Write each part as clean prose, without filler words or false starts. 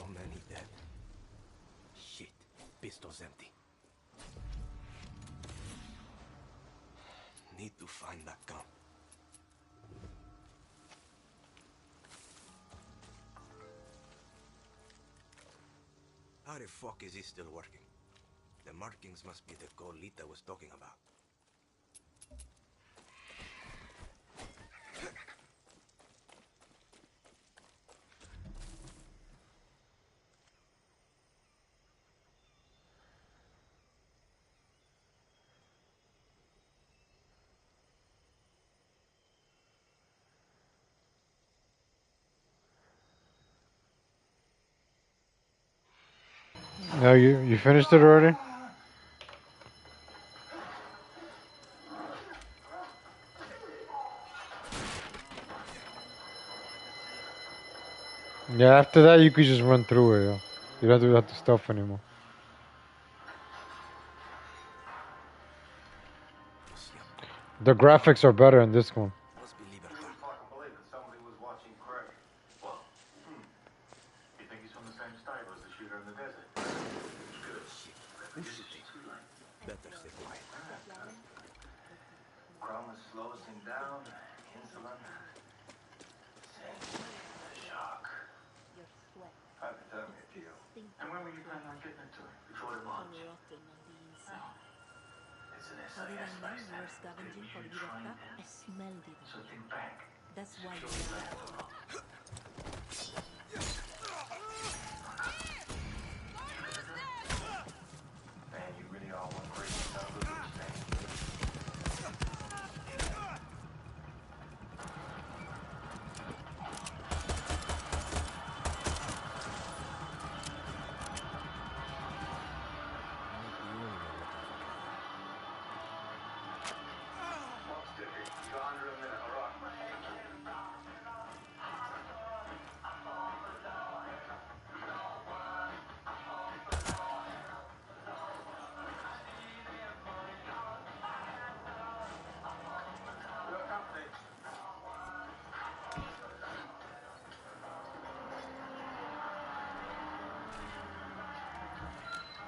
man, he dead. Shit, pistol's empty. Need to find that gun. How the fuck is he still working? The markings must be the code Lita was talking about. No, you finished it already? Yeah, after that you could just run through it, yo. You don't have to do that stuff anymore. The graphics are better in this one. Must be Libre. If I can believe it, somebody was watching Craig. What? You think he's from the same stable as the shooter in the desert? Good. Better stay quiet. Chroma slows him down. Insulin. Shock. Hypothermia, Gio. And when were you planning on getting it to him? Before the launch? No. It's an SAS base then. They were trying it. So think back. That's why Man, you really are one crazy son of a bitch, man.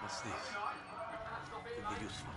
What's this? Could be useful.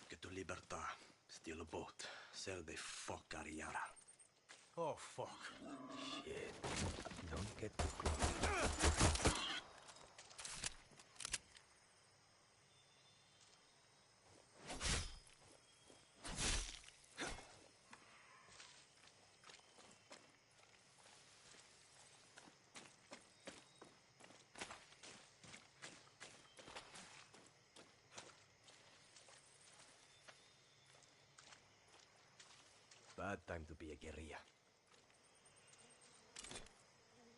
Get to Libertad, steal a boat, sell the fuck out of Yara. Oh, fuck. Shit. Don't get too close. Bad time to be a guerrilla.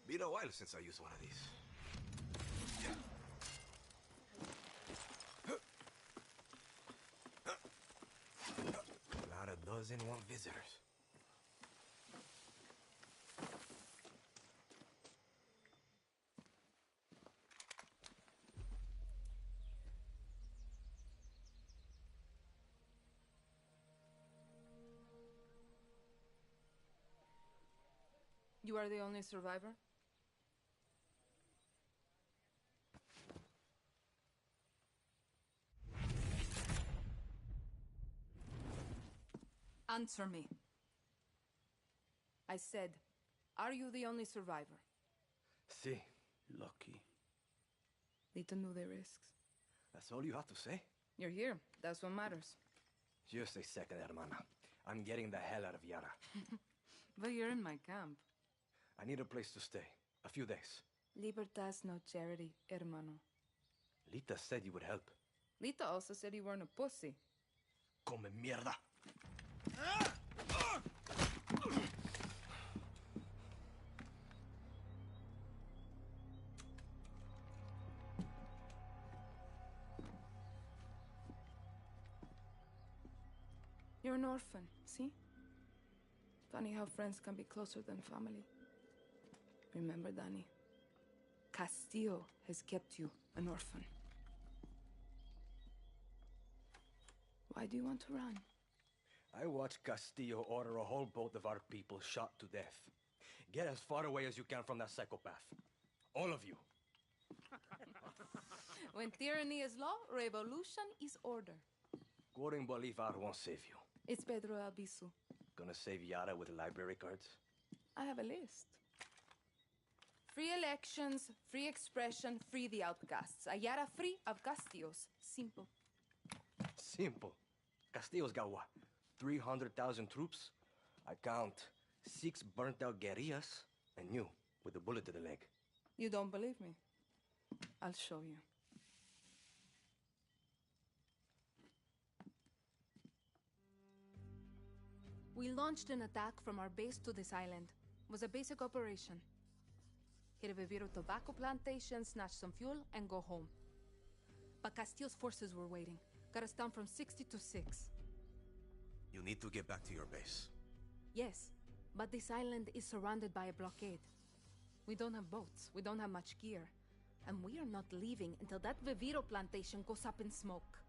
Been a while since I used one of these. About a dozen want visitors. You are the only survivor? Answer me. I said, are you the only survivor? Si. Lucky. Lita knew the risks. That's all you have to say? You're here. That's what matters. Just a second, hermana. I'm getting the hell out of Yara. But you're in my camp. I need a place to stay. A few days. Libertad's no charity, hermano. Lita said you would help. Lita also said you weren't a pussy. Come mierda. You're an orphan, see? Funny how friends can be closer than family. Remember, Danny, Castillo has kept you an orphan. Why do you want to run? I watched Castillo order a whole boat of our people shot to death. Get as far away as you can from that psychopath. All of you. When tyranny is law, revolution is order. Quoting Bolivar won't save you. It's Pedro Albizu. Gonna save Yara with library cards? I have a list. Free elections, free expression, free the outcasts. Ayara free of Castillos. Simple. Simple. Castillo's got what? 300,000 troops? I count 6 burnt-out guerrillas, and you, with a bullet to the leg. You don't believe me? I'll show you. We launched an attack from our base to this island. It was a basic operation. Hit a Viviro tobacco plantation, snatch some fuel, and go home. But Castillo's forces were waiting. Got us down from 60 to 6. You need to get back to your base. Yes, but this island is surrounded by a blockade. We don't have boats, we don't have much gear. And we are not leaving until that Viviro plantation goes up in smoke.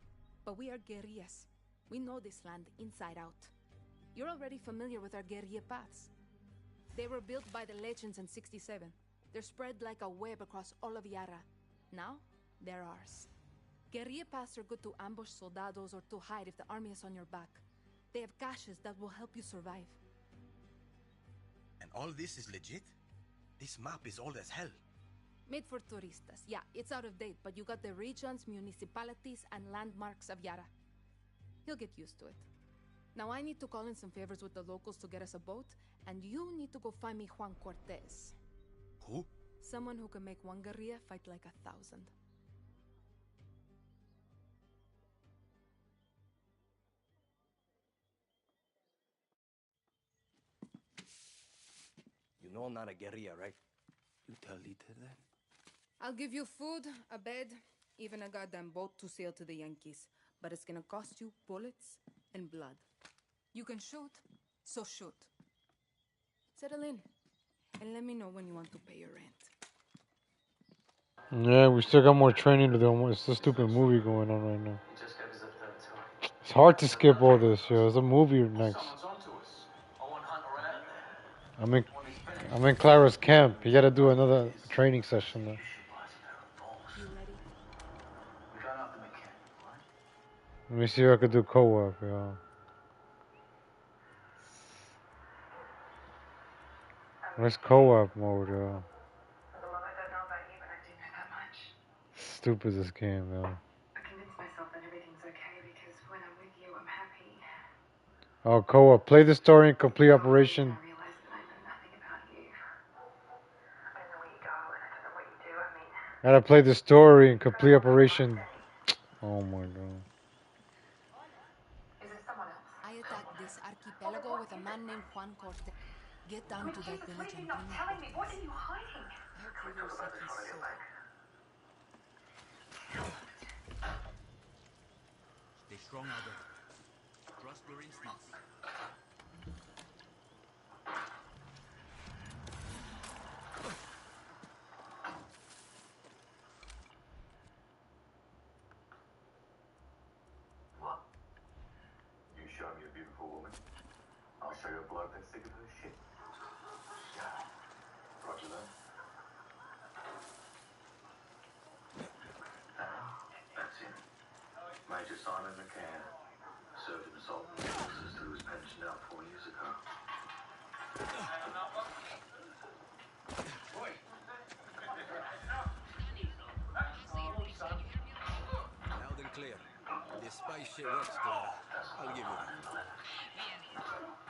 But we are guerrillas. We know this land inside out. You're already familiar with our guerrilla paths. They were built by the legends in '67. They're spread like a web across all of Yara. Now, they're ours. Guerrilla paths are good to ambush soldados or to hide if the army is on your back. They have caches that will help you survive. And all this is legit? This map is old as hell. Made for turistas. Yeah, it's out of date, but you got the regions, municipalities, and landmarks of Yara. You'll get used to it. Now I need to call in some favors with the locals to get us a boat, and you need to go find me Juan Cortez. Who? Someone who can make one guerrilla fight like 1,000. You know I'm not a guerrilla, right? You tell Litre that? I'll give you food, a bed, even a goddamn boat to sail to the Yankees. But it's gonna cost you bullets and blood. You can shoot, so shoot. Settle in, and let me know when you want to pay your rent. Yeah, we still got more training to do. It's a stupid movie going on right now. It's hard to skip all this, yo. There's a movie next. I'm in Clara's camp. You gotta do another training session there. You ready? Let me see if I could do co-op, yo. Where's co-op mode, yo? Stupid this game, yo. I convince myself that everything's okay because when I'm with you, I'm happy. Oh, co-op. Play the story and complete operation. I realize that I know nothing about you. I don't know where you go and I don't know what you do. I mean... Gotta play the story and complete operation. Oh my god. Is it someone else? I attacked this archipelago with a man named Juan Cortez. Get down to that village and bring me telling me? What are you hiding? I hope you will set his soul. Stay strong out there. Trust your instincts. What? You show me a beautiful woman, I'll show you a bloke that's sick of her shit. Yeah. Roger that. That's him. Major Simon McCann. Served in assault and forces till he was pensioned out 4 years ago. Loud and clear. This spy shit works, Clara. I'll give you that.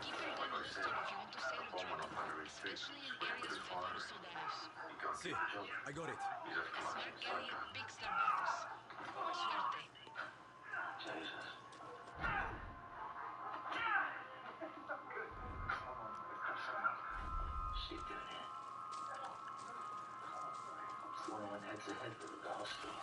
Keep your gun holster if you want to sail the trade, especially in areas with a lot of soldados. See, I got it. Smart guerrilla picks their battles. Suerte. Jesus. Shit down here. It's the one who went head to head with the hospital.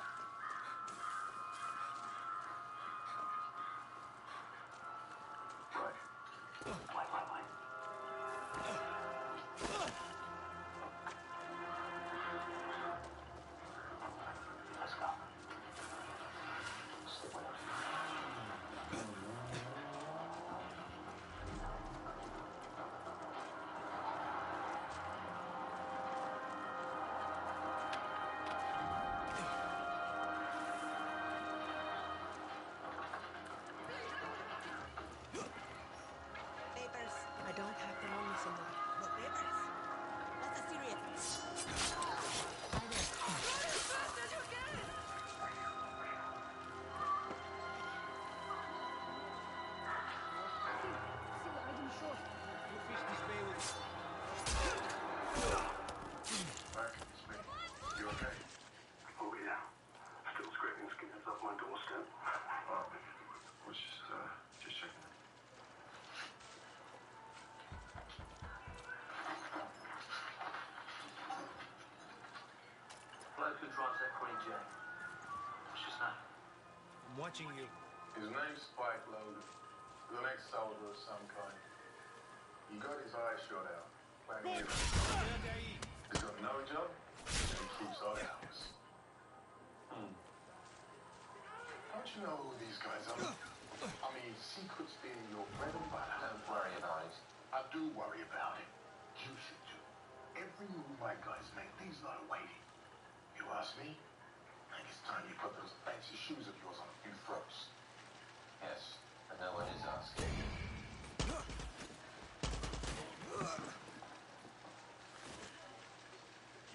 Bloke who drives that green Jag. What's his name? I'm watching you. His name's Spike Logan. He's an ex-soldier of some kind. He got his eyes shot out. Playing hero. He's got no job, and he keeps eye hours. Don't you know who these guys are? I mean, secrets being your bread and butter. Don't worry about it. I do worry about it. You should too. Every move my guys make, these lot are waiting. You ask me? I think it's time you put those fancy shoes of yours on a few froze. Yes, but no one is asking.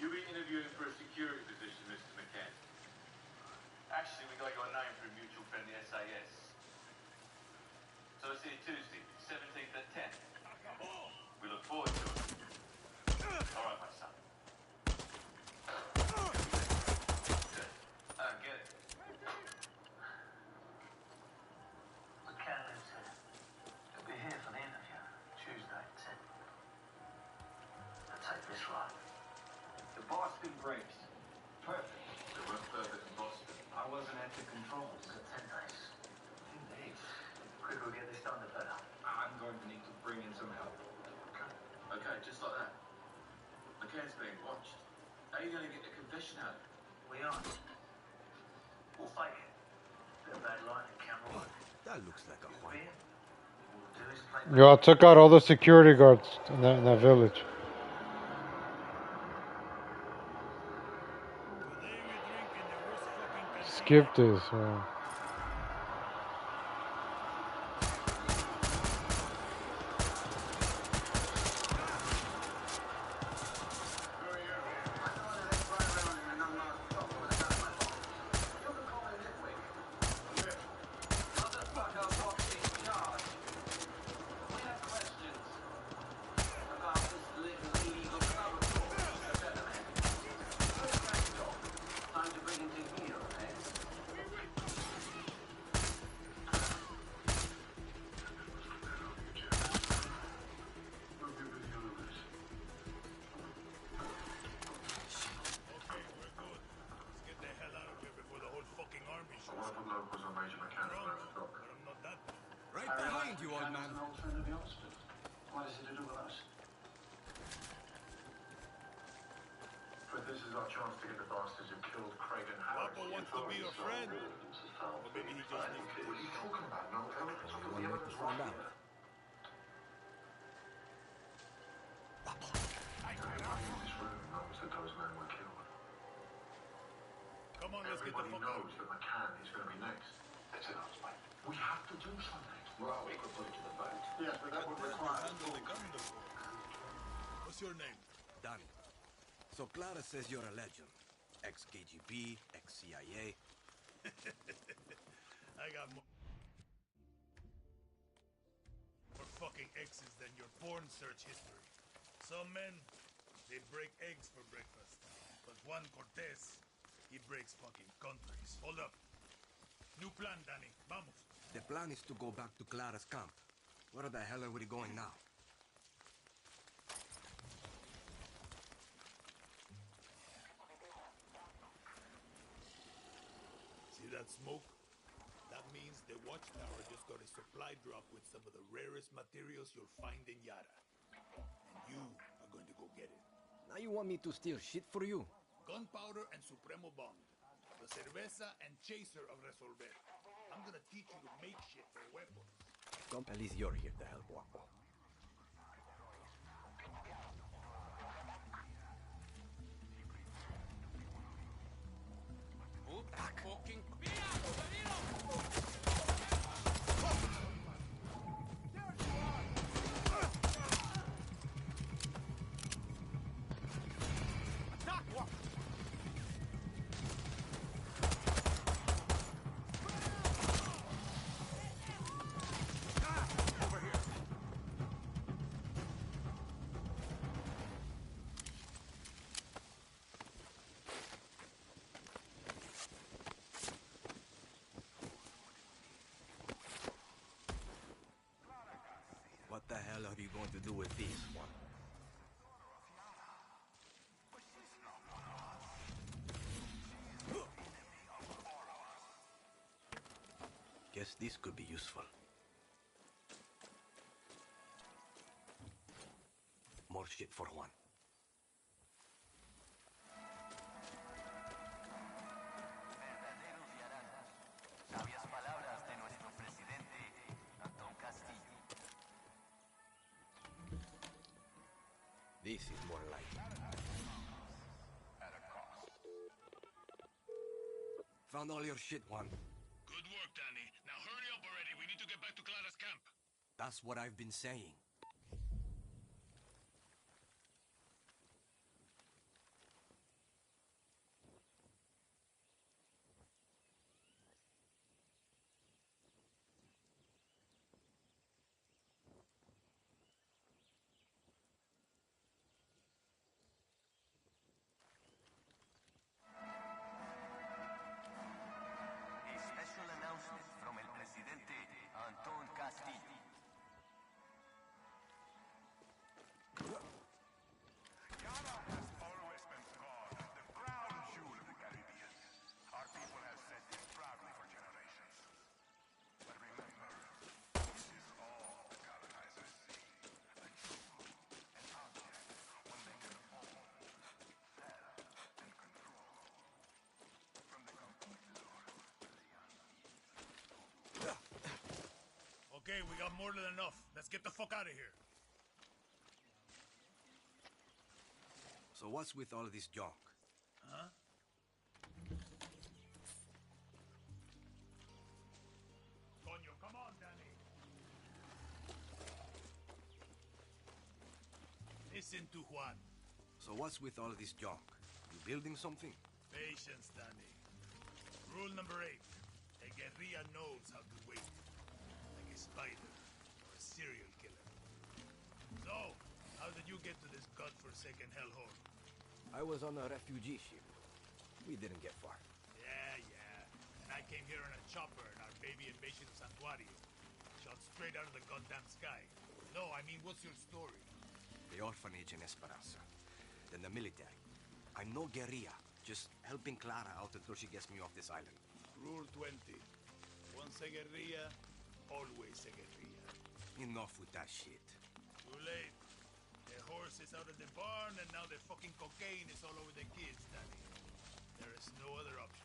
You'll be interviewing for a security position, Mr. McCann. Actually, we got your name through mutual friend, the SAS. So see you Tuesday, 17th at 10. We look forward to it. All right, my son. Good. I don't get it. The candidate said he'll be here for the interview Tuesday at 10. I'll take this right. The Boston brakes. Perfect. They weren't perfect in Boston. I wasn't at the controls. It's got 10 days. 10 days. The quicker we get this done, the better. I'm going to need to bring in some help. Okay, just like that. McCann's being watched. How are you going to get the confession out? We aren't. We'll fake it. Bit of bad light and camera work. That looks like a We'll white. be in. All we'll do is play. Yo, I took out all the security guards in that village. Skip this, man. Right behind you, old man. What is it to do with us? But this is our chance to get the bastards who killed Craig and Howard. Papa wants to be your friend. Or maybe he just needs to. What are you talking about? No, One way to find out. This room knows that those men were killed. Come on, let's get the Everybody fuck out. knows that McCann is going to be next. That's it, Mike. We have to do something. Well, we could put it to the vote. Yes, but that would require... What's your name? Danny. So Clara says you're a legend. Ex-KGB, ex-CIA. I got more fucking exes than your porn search history. Some men, they break eggs for breakfast. But Juan Cortez, he breaks fucking countries. Hold up. New plan, Danny. Vamos. The plan is to go back to Clara's camp. Where the hell are we going now? See that smoke? That means the watchtower just got a supply drop with some of the rarest materials you'll find in Yara. And you are going to go get it. Now you want me to steal shit for you? Gunpowder and Supremo Bomb. The cerveza and chaser of Resolver. I'm gonna teach you to make shit for weapons. At least you're here to help, Guapo. Fucking... What the hell are you going to do with these, Juan? Guess this could be useful. More shit for Juan. Sabias palabras de nuestro presidente, Antón Castillo. This is more like At a cost. Found all your shit, Juan. Good work, Danny. Now hurry up already. We need to get back to Clara's camp. That's what I've been saying. A special announcement from el presidente Antón Castillo. Yara has always been called the crown jewel of the Caribbean. Our people have said this proudly for generations. But remember, this is all the colonizers see. A jewel, an object, one they can own, sell, and control. From the conquistador to the young. Okay, we got more than enough. Let's get the fuck out of here. So what's with all this junk? Huh? Coño, come on, Danny. Listen to Juan. So what's with all this junk? You building something? Patience, Danny. Rule number 8. A guerrilla knows how to wait. Like a spider or a serial killer. So, how did you get to this godforsaken hellhole? I was on a refugee ship. We didn't get far. Yeah. And I came here in a chopper in our baby invasion of Santuario. Shot straight out of the goddamn sky. No, I mean, what's your story? The orphanage in Esperanza. Then the military. I'm no guerrilla. Just helping Clara out until she gets me off this island. Rule 20. Once a guerrilla, always a guerrilla. Enough with that shit. Too late. The horse is out of the barn, and now the fucking cocaine is all over the kids, Danny. There is no other option.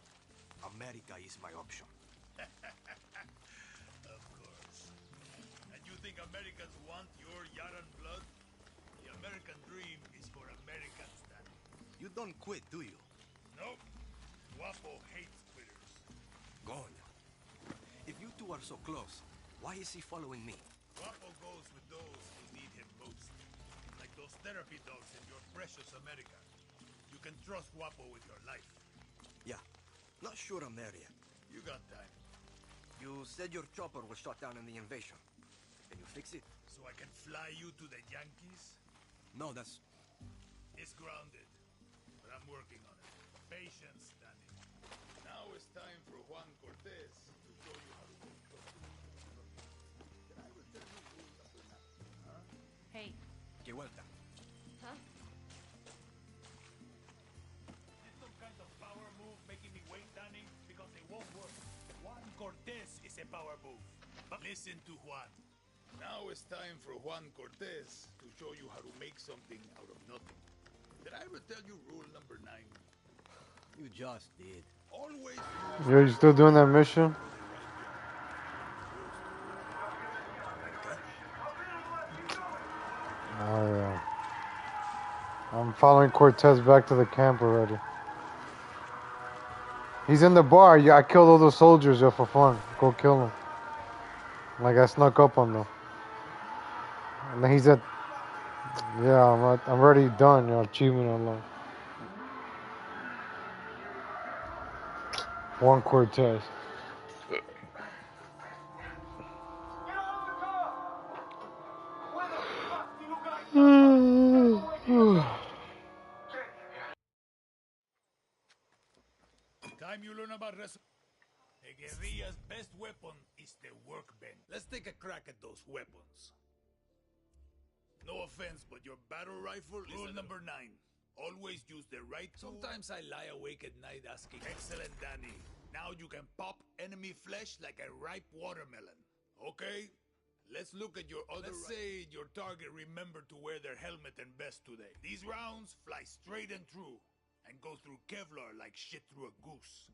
America is my option. Of course. And you think Americans want your Yaran blood? The American dream is for Americans, Danny. You don't quit, do you? Nope. Guapo hates quitters. Gone. If you two are so close, why is he following me? Guapo goes with those who need him most. Like those therapy dogs in your precious America. You can trust Guapo with your life. Yeah. Not sure I'm there yet. You got time. You said your chopper was shot down in the invasion. Can you fix it? So I can fly you to the Yankees? No, that's... It's grounded. But I'm working on it. Patience, Danny. Now it's time for Juan Cortez to show you how to make something. Then I will tell you rule number 9. Huh? Hey. Que vuelta. Huh? Is some kind of power move making me wait, Danny? Because it won't work. Juan Cortez is a power move. But listen to Juan. Now it's time for Juan Cortez to show you how to make something out of nothing. Did I ever tell you rule number 9? You just did. Always Yo, you still doing that mission? Oh yeah. I'm following Cortez back to the camp already. He's in the bar. Yeah, I killed all those soldiers, yo, for fun. Go kill them. Like I snuck up on them. And then he's at... Yeah, I'm already done, yo. Achievement unlocked. Juan Cortez. Time you learn about a guerrilla's best weapon is the workbench. Let's take a crack at those weapons. No offense, but your battle rifle is rule number 9. Always use the right tool. Sometimes I lie awake at night asking, excellent, Danny. Now you can pop enemy flesh like a ripe watermelon. Okay? Let's look at your other... Let's say your target remembered to wear their helmet and vest today. These rounds fly straight and true, and go through Kevlar like shit through a goose.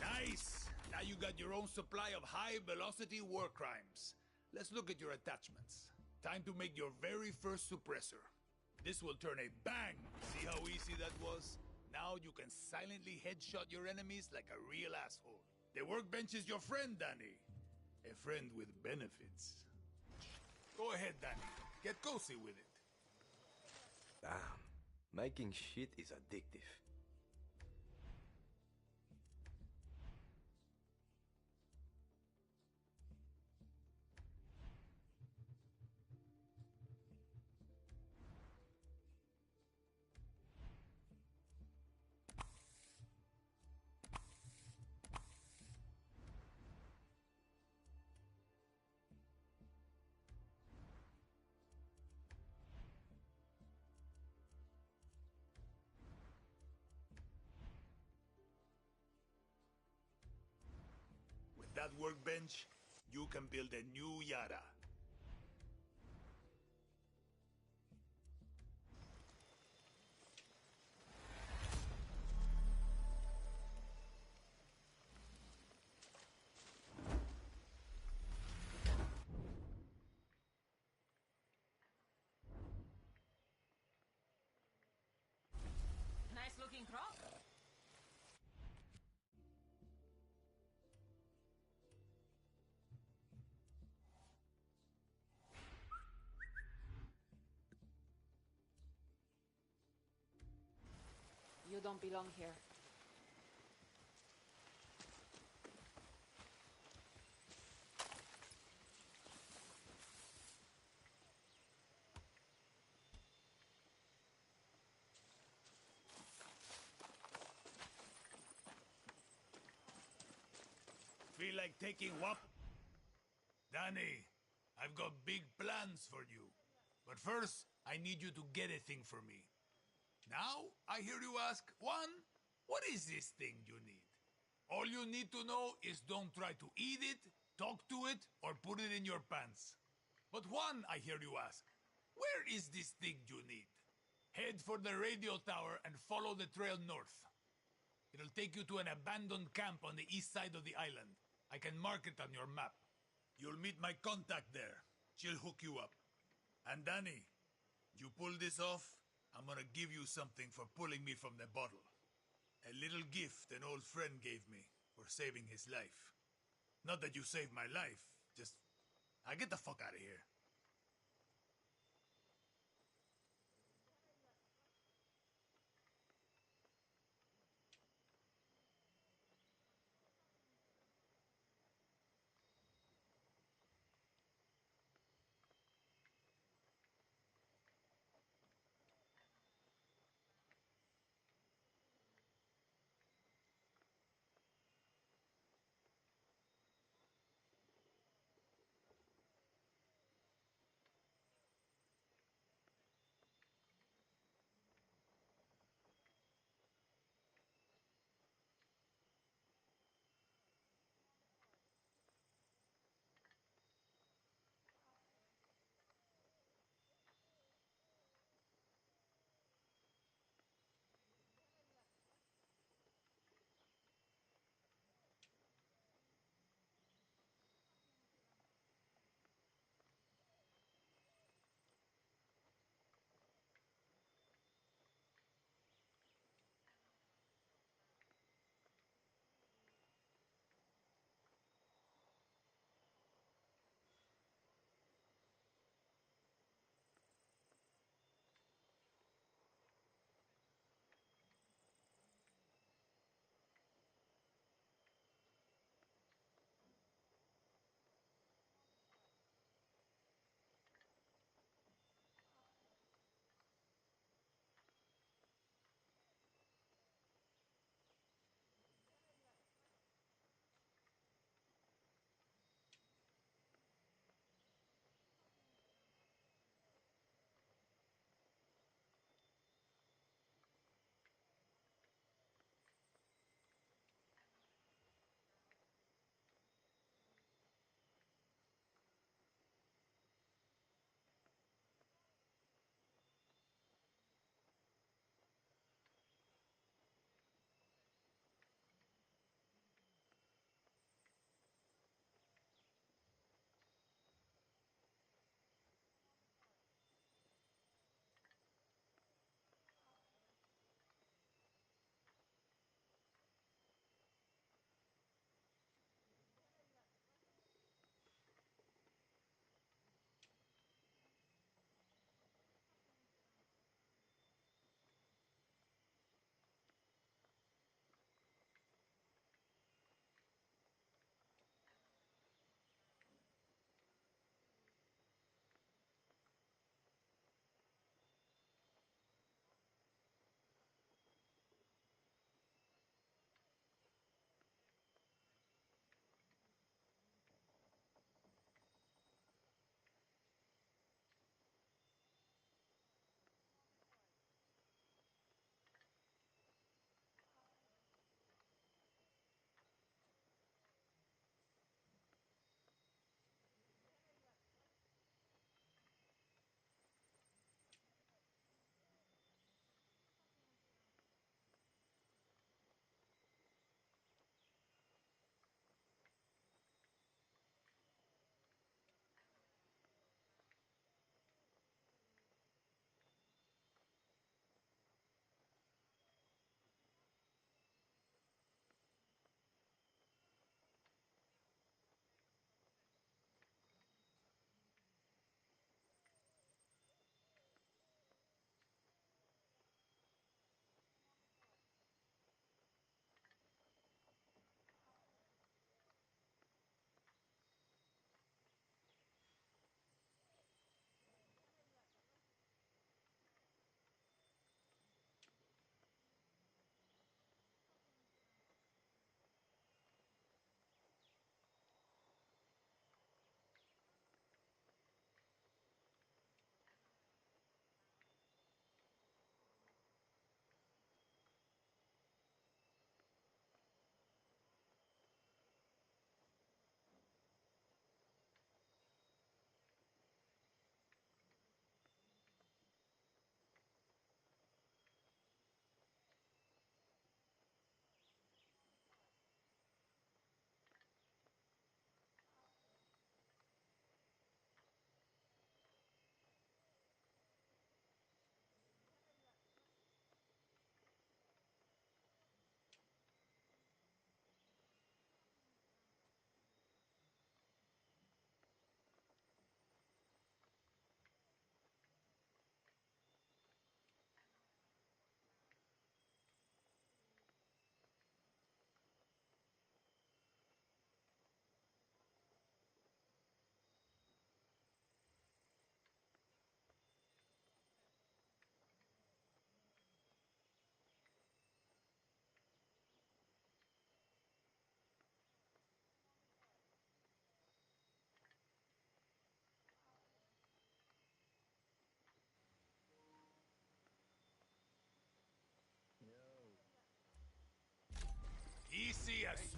Nice! Now you got your own supply of high-velocity war crimes. Let's look at your attachments. Time to make your very first suppressor. This will turn a bang! See how easy that was? Now you can silently headshot your enemies like a real asshole. The workbench is your friend, Danny. A friend with benefits. Go ahead, Danny. Get cozy with it. Damn. Making shit is addictive. With that workbench, you can build a new Yara. Nice looking crop. You don't belong here. Feel like taking whop? Danny, I've got big plans for you. But first, I need you to get a thing for me. Now, I hear you ask, Juan, what is this thing you need? All you need to know is don't try to eat it, talk to it, or put it in your pants. But Juan, I hear you ask, where is this thing you need? Head for the radio tower and follow the trail north. It'll take you to an abandoned camp on the east side of the island. I can mark it on your map. You'll meet my contact there. She'll hook you up. And Danny, you pull this off, I'm gonna give you something for pulling me from the bottle. A little gift an old friend gave me for saving his life. Not that you saved my life, just... I get the fuck out of here.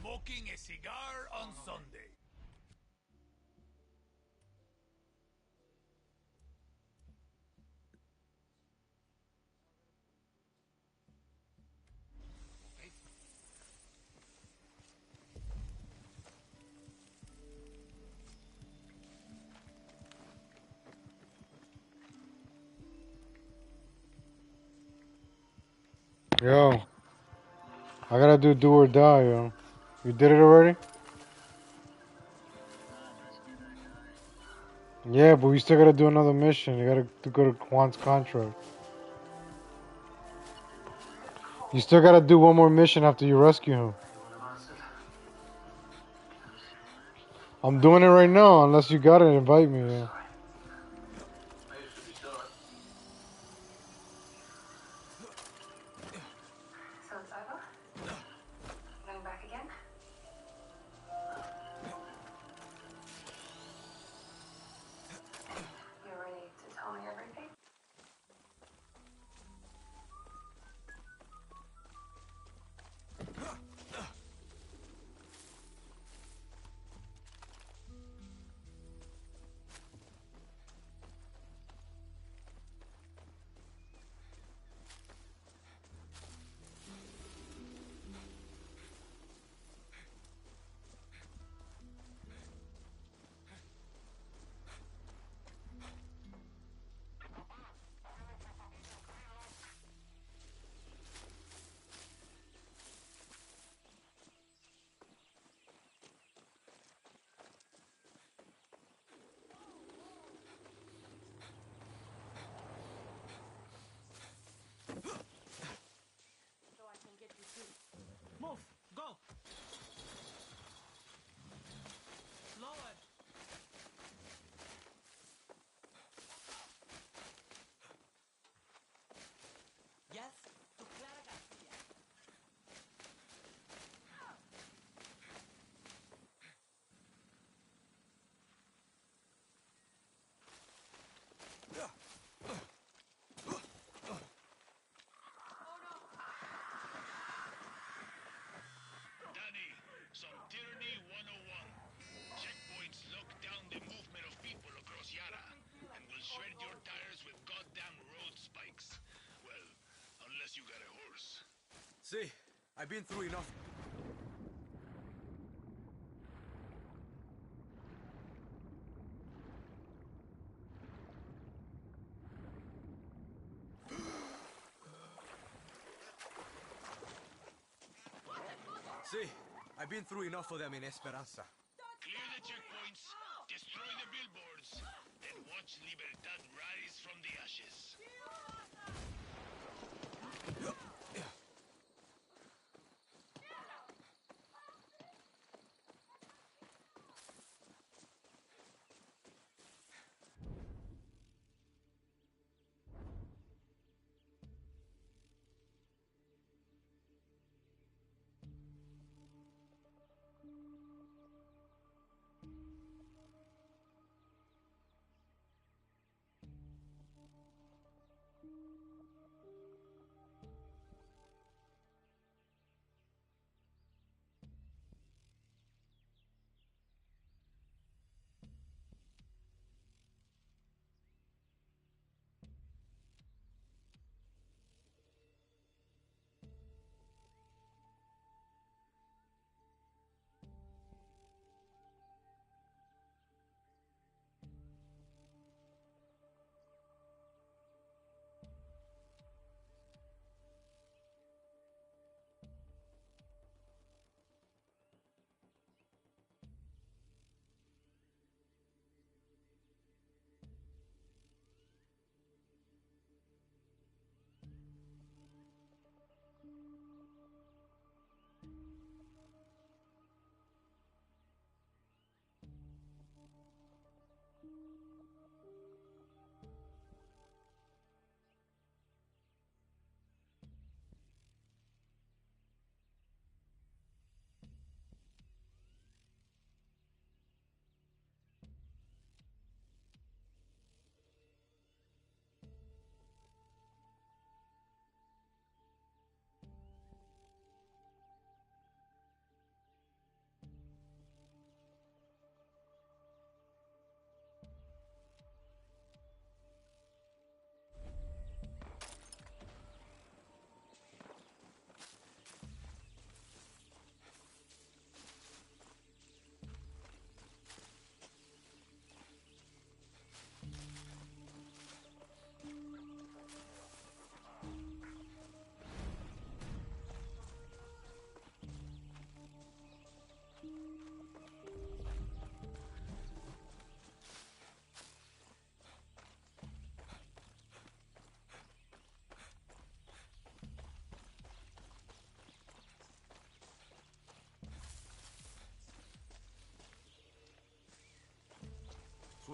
smoking a cigar on Sunday. Yo, I gotta do or die, yo. You did it already? Yeah, but we still gotta do another mission. You gotta go to Juan's contract. You still gotta do one more mission after you rescue him. I'm doing it right now, unless you gotta invite me, yeah. So it's over? Going back again? You're ready to tell me everything? Move! Go! Lower! Yes? To Clara Garcia. Danny, some tyranny 101. Checkpoints lock down the movement of people across Yara, and will shred your tires with goddamn road spikes. Well, unless you got a horse. See, I've been through enough. See, I've been through enough of them in Esperanza. Clear the checkpoints, destroy the billboards, then watch Libertad rise from the ashes.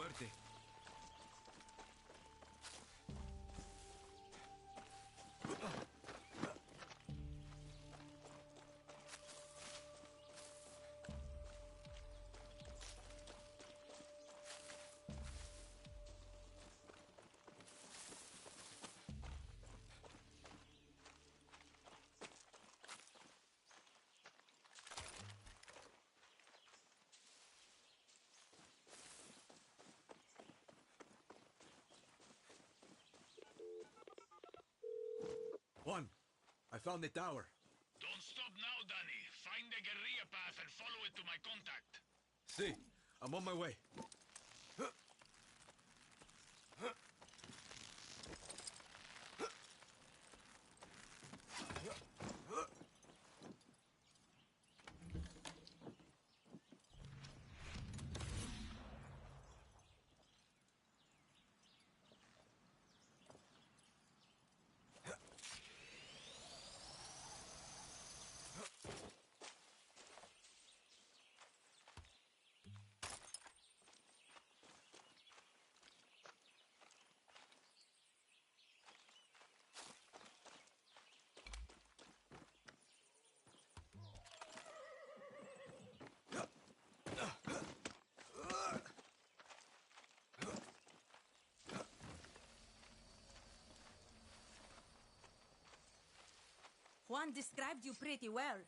Suerte. Juan, I found the tower. Don't stop now, Danny. Find the guerrilla path and follow it to my contact. See, I'm on my way. Juan described you pretty well.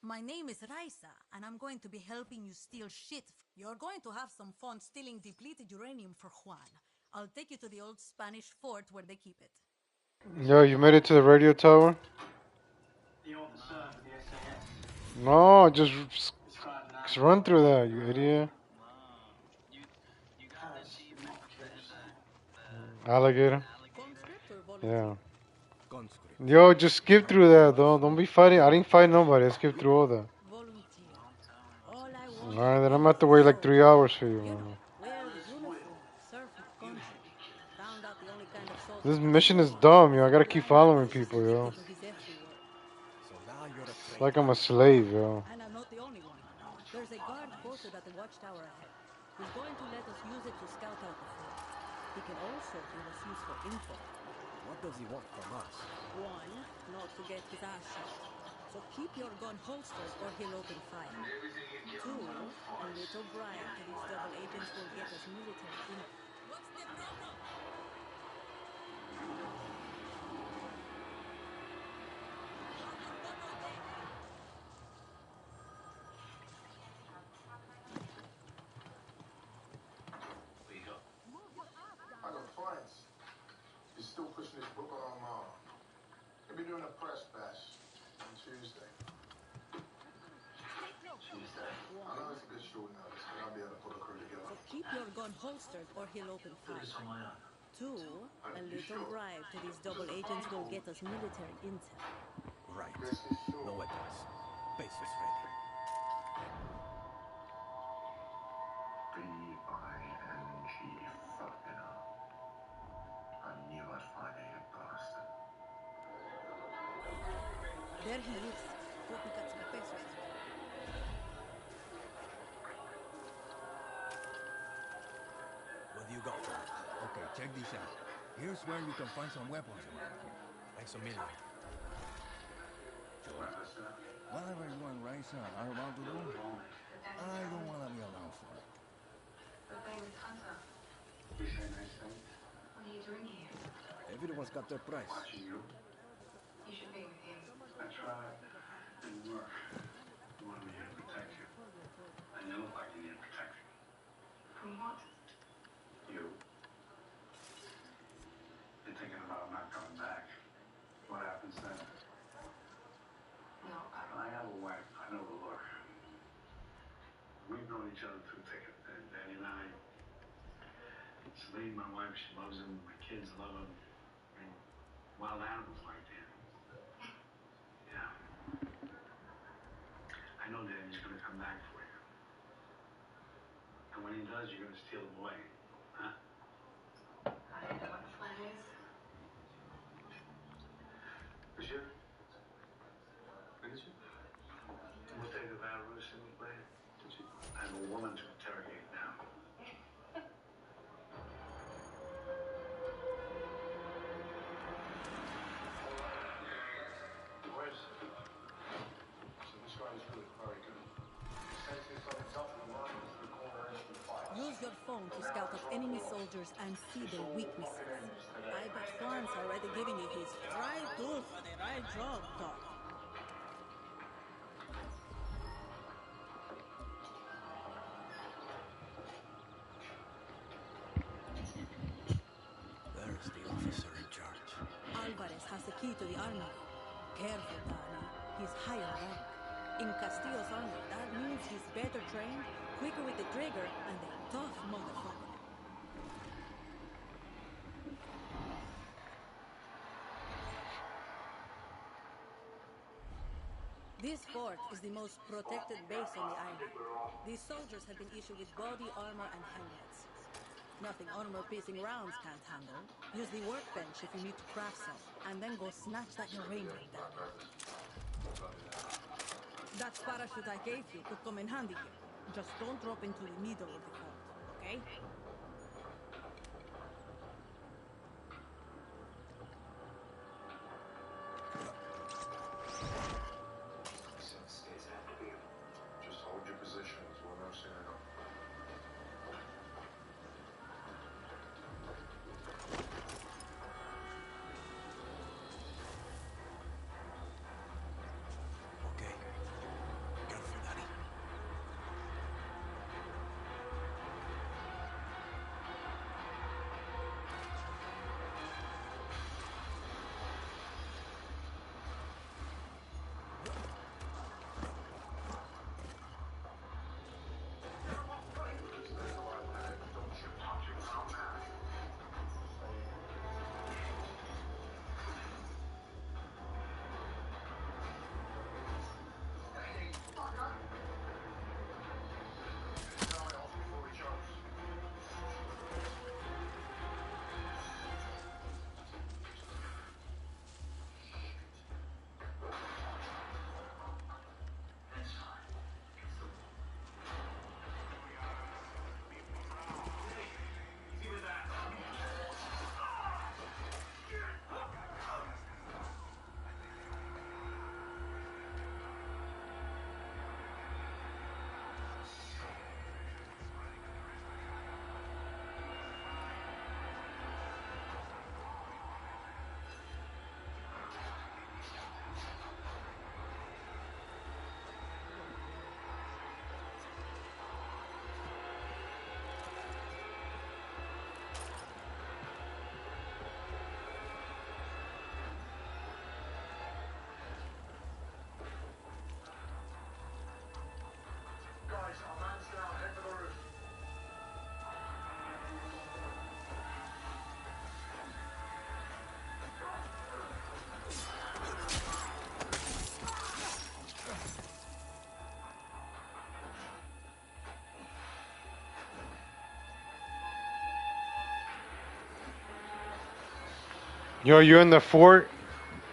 My name is Raisa, and I'm going to be helping you steal shit. You're going to have some fun stealing depleted uranium for Juan. I'll take you to the old Spanish fort where they keep it. Yo, you made it to the radio tower? You know what the serve of the SAS? No, just run through that, you idiot. Alligator. Conscript or Yeah. volunteer? Conscript. Yo, just skip through that, though. Don't be fighting. I didn't fight nobody. I skipped through all that. Volunteer. All I want Alright, then I'm gonna have to wait like 3 hours for you, man. wear the uniform, serve my country. Found out the only kind of soldier This mission is dumb, yo. I gotta keep following people, yo. he's everywhere. So now you're a It's like I'm a slave, yo. And I'm not the only one. There's a guard posted at the watchtower ahead. He's going to let us use it to scout out the fort. He can also give us useful info. What does he want from us? One, not to get his ass shot. So keep your gun holstered or he'll open fire. Two, a little bribe to these double agents will get us military info. What's the problem? I got fines. He's still pushing his book on he'll be doing a press bash on Tuesday. I know it's a bit short notice, but I'll be able to put a crew together. So keep your gun holstered or he'll open fire. Two, a little bribe to these double agents will get us military intel. Right. No weapons. Base is ready. B-I-N-G, fucking hell. I knew I'd find a bastard. There he is. $40 pesos. What do you got for me? Okay, check this out. Here's where you can find some weapons around here. Thanks a million. Sure. Whatever you and Raisa are about to do, I don't want to be around for it. But famous hunter. You say nice things. What are you doing here? Everyone's got their price. Watching you. You should be with him. That's right. And work. You want me here to protect you. And you look like you need protection. From what? You. You're thinking about not coming back. What happens then? No, I have a wife. I know the look. We've known each other through thick and thin. Danny and I. Celine, my wife, she loves him. My kids love him. I mean, wild animals like Danny. Yeah. I know Danny's gonna come back for you. And when he does, you're gonna steal him away. Huh? I don't know what the plan is. Monsieur? Monsieur? We'll take the virus in the plan. I have a woman to interrogate now. soldiers and see their weaknesses. I bet Juan's already giving you his right tool for the right job, Doc. There's the officer in charge. Alvarez has the key to the armory. Careful, Danny. He's higher rank. In Castillo's army, that means he's better trained, quicker with the trigger, and a tough motherfucker. This fort is the most protected base on the island. These soldiers have been issued with body armor and helmets. Nothing armor-piercing rounds can't handle. Use the workbench if you need to craft some, and then go snatch that uranium down. That parachute I gave you could come in handy here. Just don't drop into the middle of the fort, okay? Just hold your positions. We're nursing it up. Okay. Careful, Danny. Guys, our man's down. Head for the roof. Yo, you in the fort?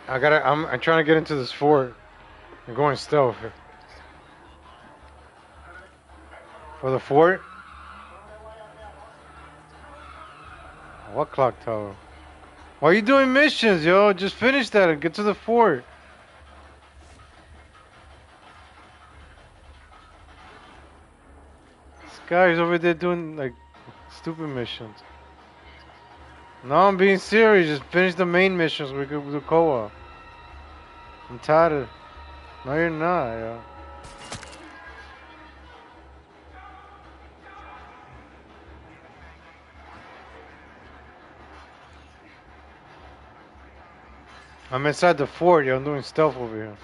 I'm trying to get into this fort. I'm going stealth here. For the fort? What clock tower? Why are you doing missions, yo? Just finish that and get to the fort. This guy's over there doing like stupid missions. No, I'm being serious. Just finish the main missions. We could do co-op. I'm tired of. No, you're not, yo. I'm inside the fort, yo. I'm doing stealth over here.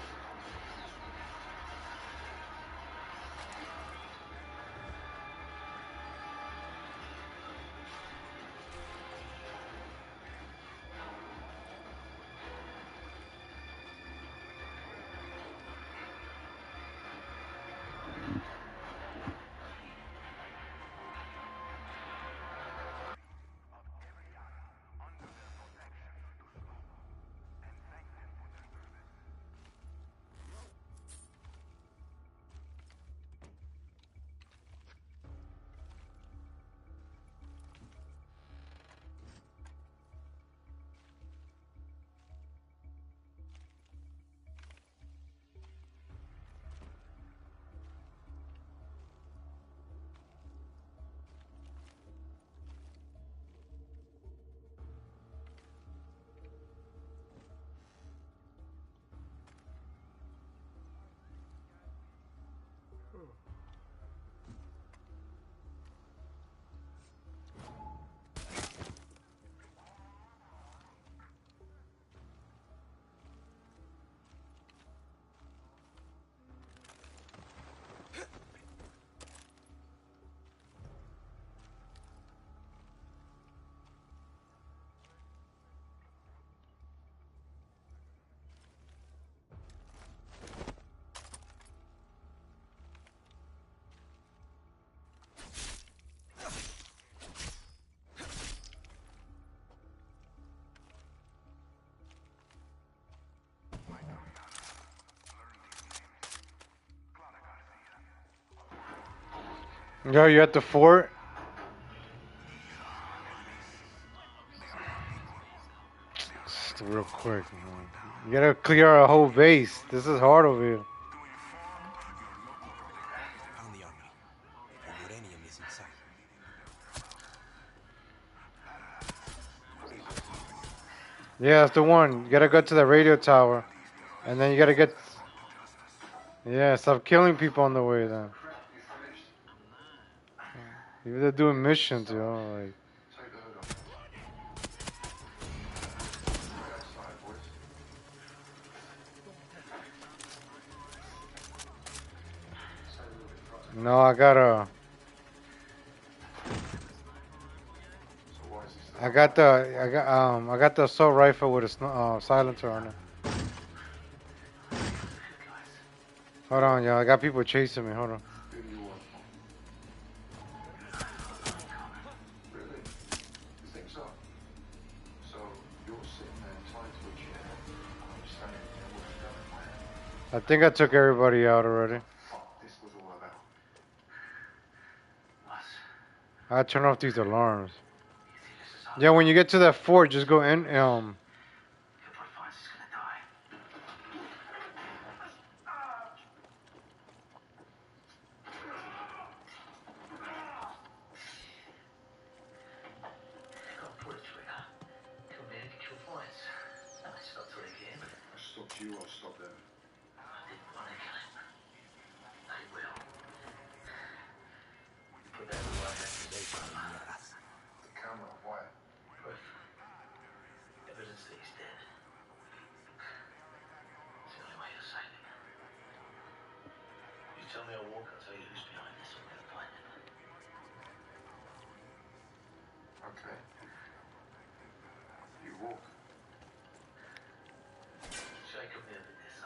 Yo, you at the fort? Just real quick, man. You gotta clear a whole base. This is hard over here. Found the armory. The uranium is inside. Yeah, that's the one. You gotta go to the radio tower. And then you gotta get... Yeah, stop killing people on the way then. They're doing missions, yo. Like... No, I got a... I got the assault rifle with a silencer on it. Hold on, yo. I got people chasing me. Hold on. I think I took everybody out already. I turn off these alarms. Yeah, when you get to that fort, just go in. Stopped you, I'll stop them. I didn't want to kill him. I will. Put that in the right accusation. The camera, why? Proof. Evidence that he's dead. It's the only way to save him. You tell me I'll walk, I'll tell you who's behind this and where to find him. Okay. You walk. Jacob near the this.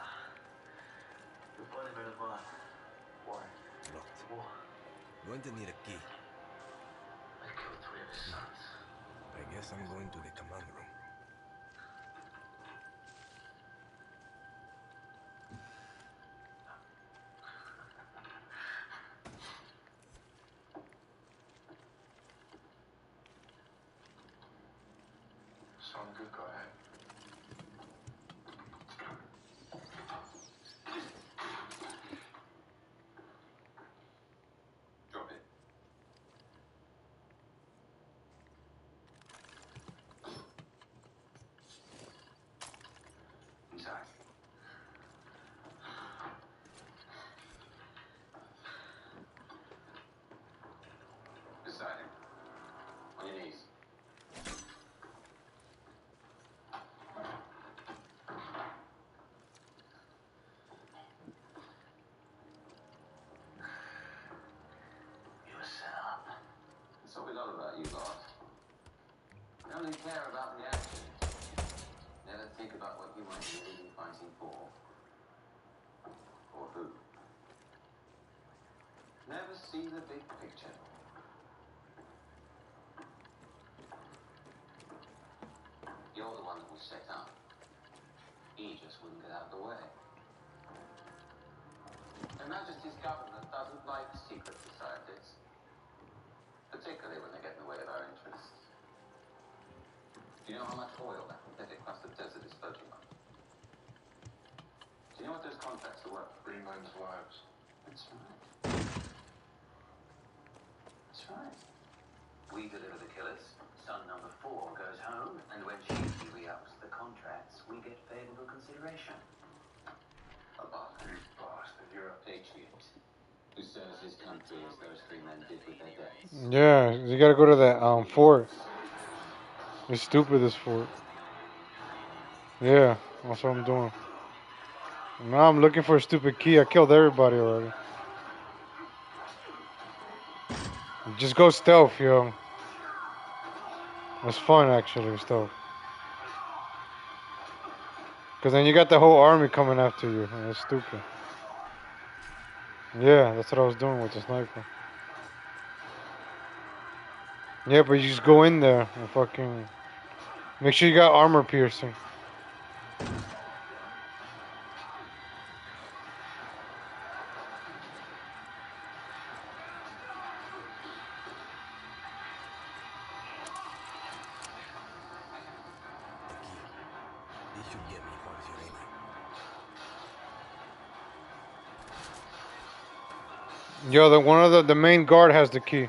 You'll find him in a mine. Why? Locked. War. Going to need a key. I killed 3 of his sons. I guess I'm going to the command room. Some good guy, eh? Drop it. Inside. Beside him. On your knees. You're set up. That's what we love about you lot. You only care about the action. Never think about what you might be really fighting for. Or who. Never see the big picture. You're the one that was set up. He just wouldn't get out of the way. Her Majesty's government doesn't like secret societies. Particularly when they get in the way of our interests. Do you know how much oil that pathetic crusted desert is floating on? Do you know what those contracts are worth? Green men's lives. That's right. That's right. We deliver the killers. Son number 4 goes home, and when she re-ups the contracts, we get favorable consideration. A bastard. Bastard. You're a patriot. Who serves his country as those 3 men did with their deaths. Yeah, you gotta go to that fort. It's stupid, this fort. Yeah, that's what I'm doing. Now I'm looking for a stupid key. I killed everybody already. Just go stealth, yo. It's fun, actually, stealth. Because then you got the whole army coming after you. And it's stupid. Yeah, that's what I was doing with the sniper. Yeah, but you just go in there and fucking... Make sure you got armor piercing. Yo, the main guard has the key.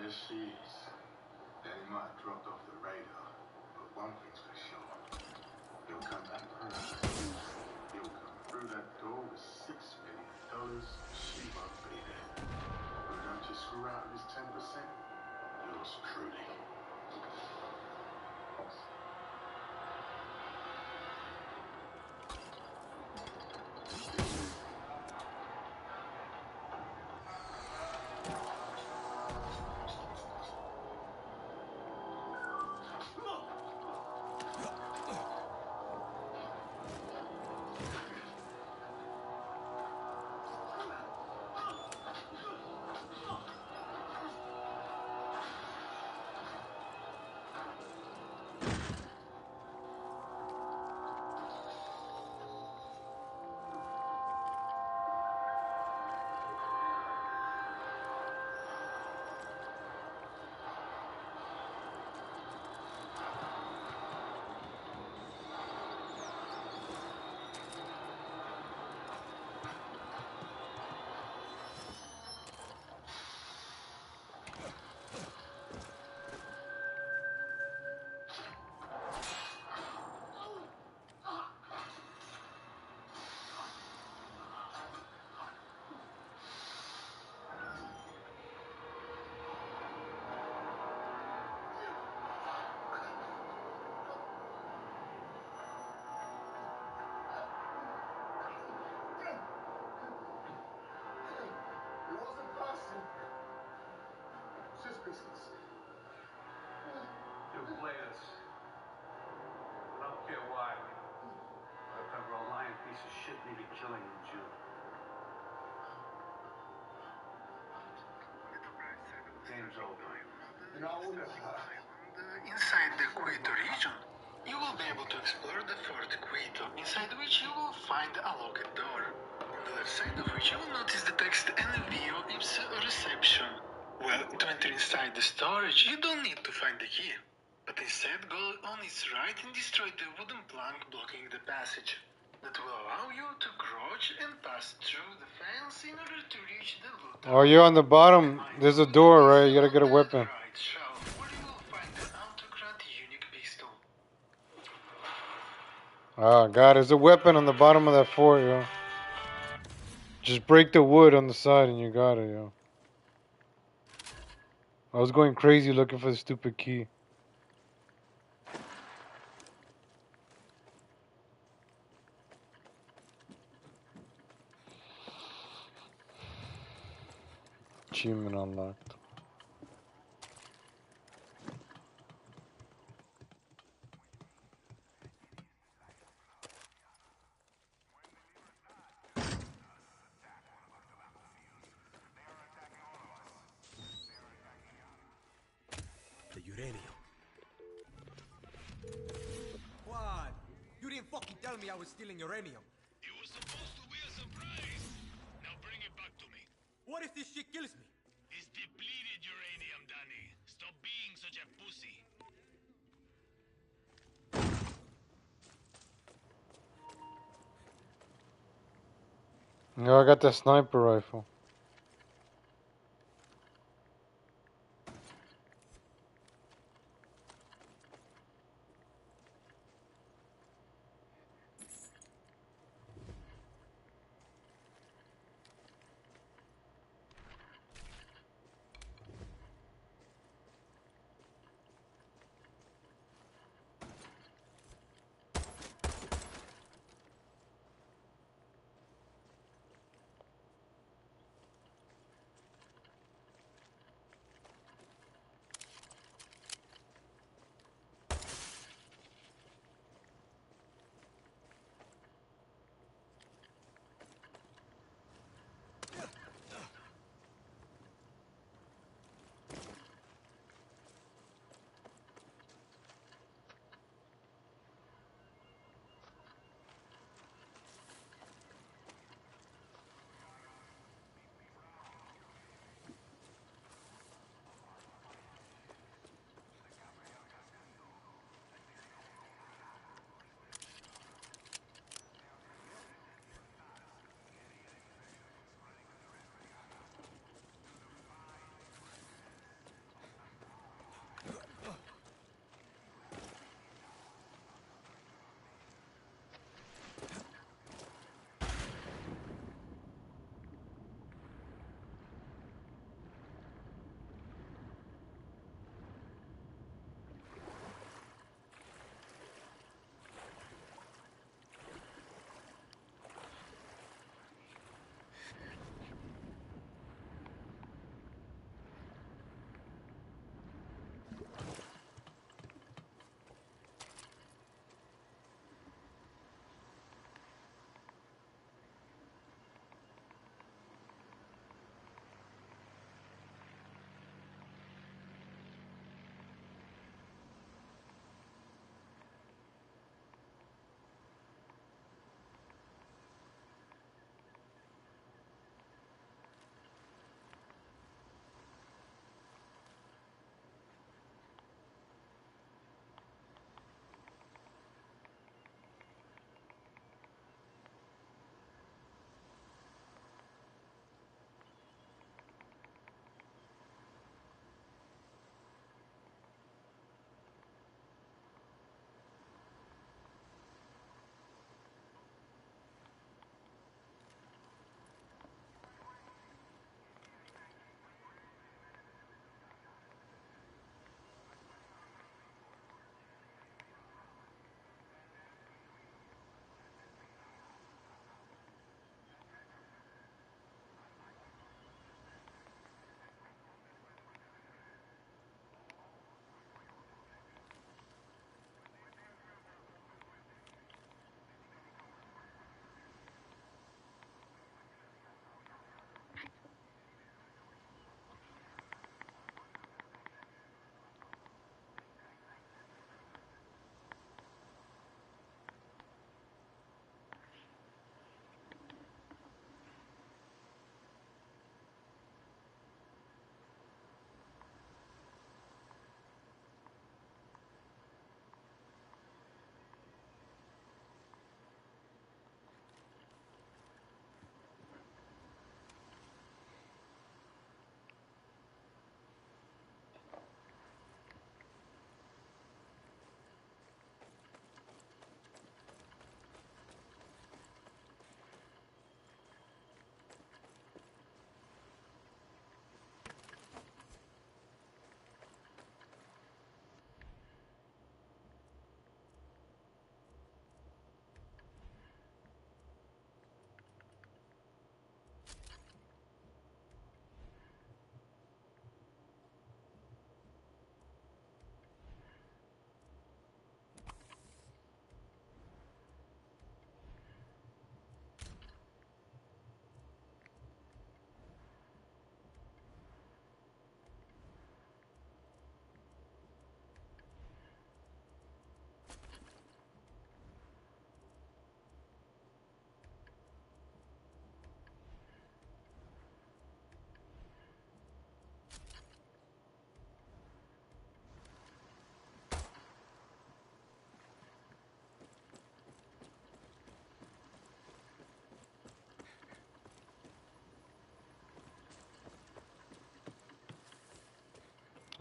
There she is. Danny might have dropped off the radar, but one thing's for sure. He'll come back for her. He'll come through that door with $6 million. She won't be there. Who don't you screw out of his 10%? Yours truly. You played us. I don't care why. But if ever a lying piece of shit needed killing in June. Game's over. Inside the Quito region, you will be able to explore the Fort Quito, inside which you will find a locked door, on the left side of which you will notice the text Envio Ips Reception. Well, to enter inside the storage, you don't need to find the key, but instead go on its right and destroy the wooden plank blocking the passage. That will allow you to crouch and pass through the fence in order to reach the loot. Oh, you're on the bottom. There's a door, right? You gotta get a weapon. Right shelf, where you will find the Autocrat unique pistol. Oh, God, there's a weapon on the bottom of that fort, yo. Just break the wood on the side and you got it, yo. I was going crazy looking for the stupid key. Achievement unlocked. The uranium. What? You didn't fucking tell me I was stealing uranium. It was supposed to be a surprise. Now bring it back to me. What if this shit kills me? It's depleted uranium, Danny. Stop being such a pussy. Yo, I got that sniper rifle.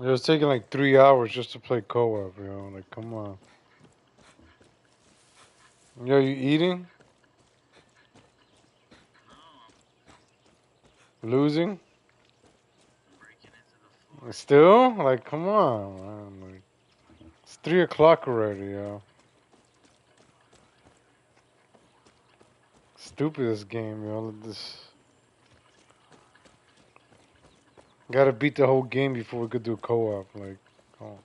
It was taking like 3 hours just to play co-op, yo. Like, come on. Yo, you eating? Losing? Still? Like, come on, man. Like, it's 3 o'clock already, yo. Stupid this game, yo. This gotta beat the whole game before we could do co-op. Like, oh.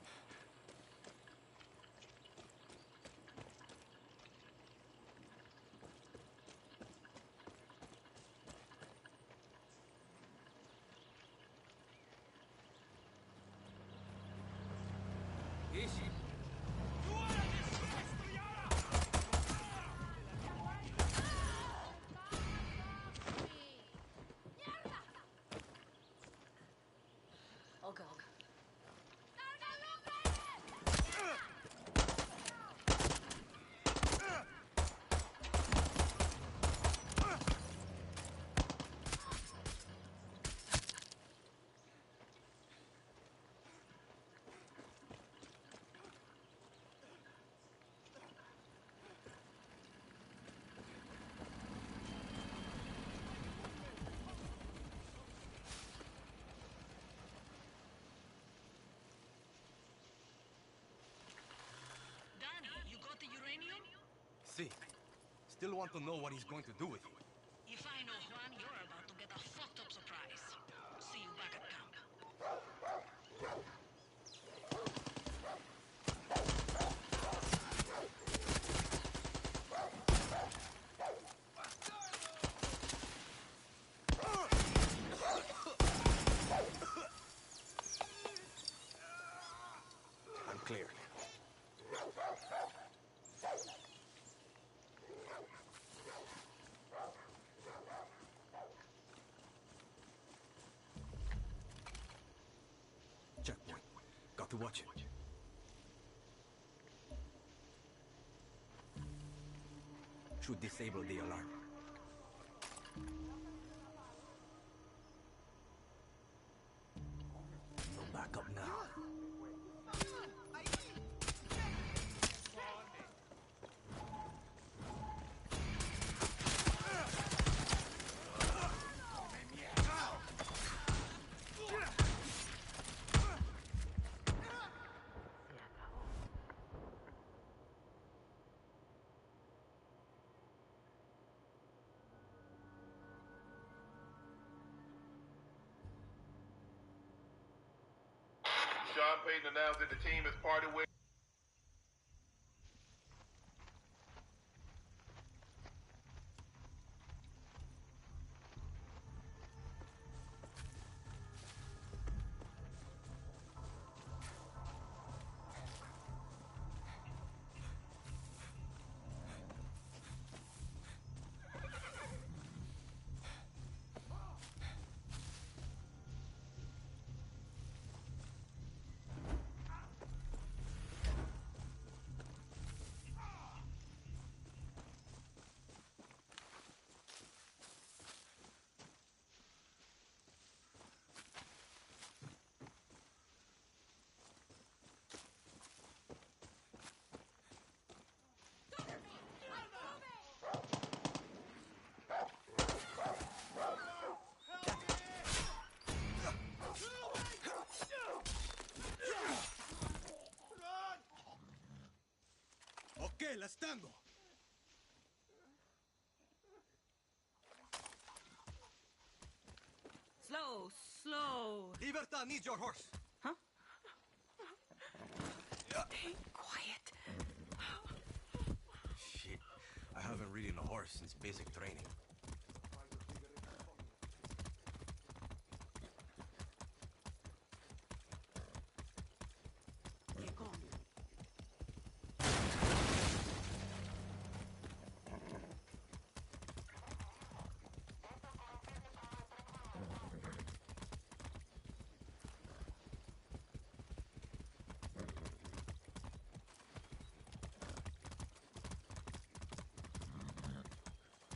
Easy. I'll go. Danny, you got the uranium? See. Still want to know what he's going to do with it. If I know Juan, you're about to get a fucked up surprise. See you back at camp. I'm clear. Checkpoint. Got to watch it. Should disable the alarm. So back up now. Sean Payton announced that the team has parted ways. Okay, let's tango. Slow, slow. Libertad needs your horse. Huh? Hey, quiet. Shit. I haven't ridden a horse since basic training. Keep going.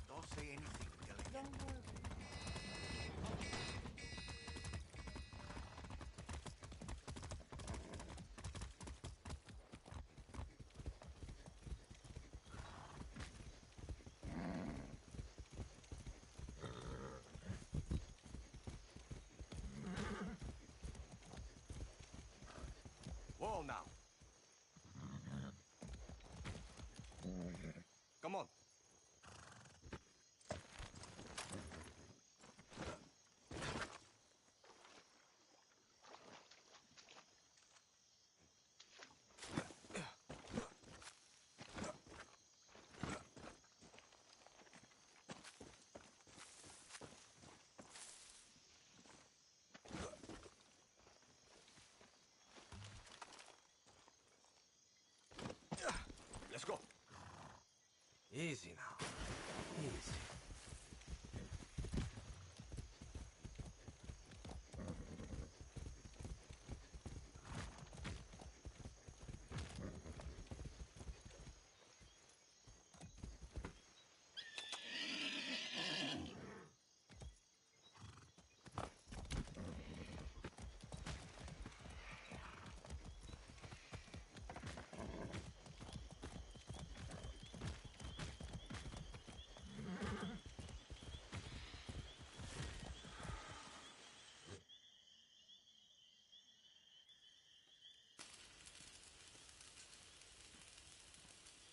Don't say anything. on now. Come on. Let's go. Easy now. Easy.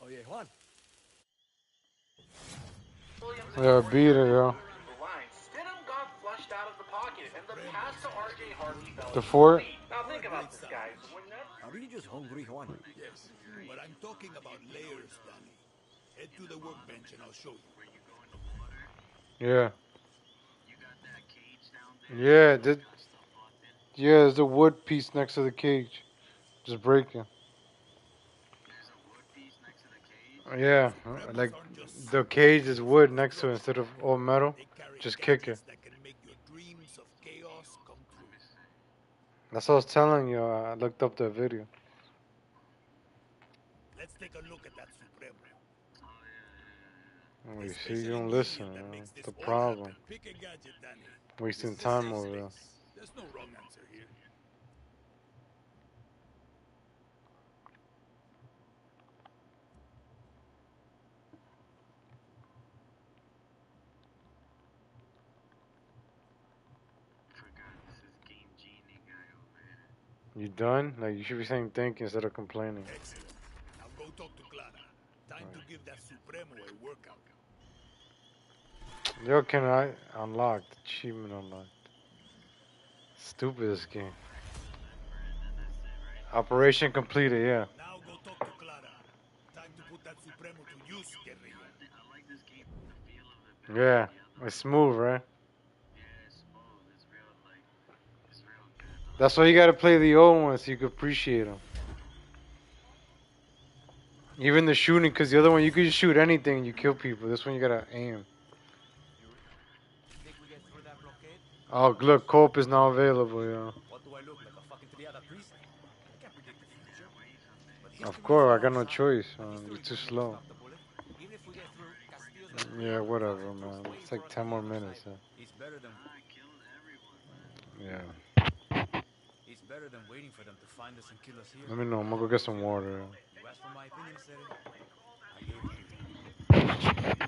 Oh yeah, Juan. Yeah, beat it, yo. Stidham got flushed out of the pocket, and the pass to RJ Harvey fell The fort? incomplete. Now think about this, guys. Are you just hungry, Juan? Yes, but I'm talking about layers, Danny. Head to the workbench and I'll show you. Yeah. Yeah, yeah, there's a wood piece next to the cage. Just breaking. Yeah, like the cage is wood next to it instead of all metal. Just kick it. That can make your dreams of chaos come true. That's what I was telling you. I looked up the video. Let's take a look at that Supremo. Oh, you see, you don't listen. The problem. Pick a gadget, Danny. Wasting time over there. There's no wrong answer here. You done? Like, you should be saying thank you instead of complaining. Excellent. Now go talk to Clara. Time to give that Supremo a workout. Yo, can I unlocked? Achievement unlocked. Stupid this game. Operation completed, yeah. Now go talk to Clara. Time to put that Supremo to use, guerrilla. Yeah, it's smooth, right? That's why you gotta play the old ones so you can appreciate them. Even the shooting, because the other one you could just shoot anything and you kill people. This one you gotta aim. Oh, look, Coop is now available, yeah. What do I look like, a fucking triada priest? I can't predict the future. But Of course, I got no choice. You're too slow. even if we get through, Yeah, whatever, man. It's like 10 more minutes. it's better than Yeah. it's better than waiting for them to find us and kill us here. Let me know. I'm gonna go get some water. You asked for my opinion, said it. I gave it to you.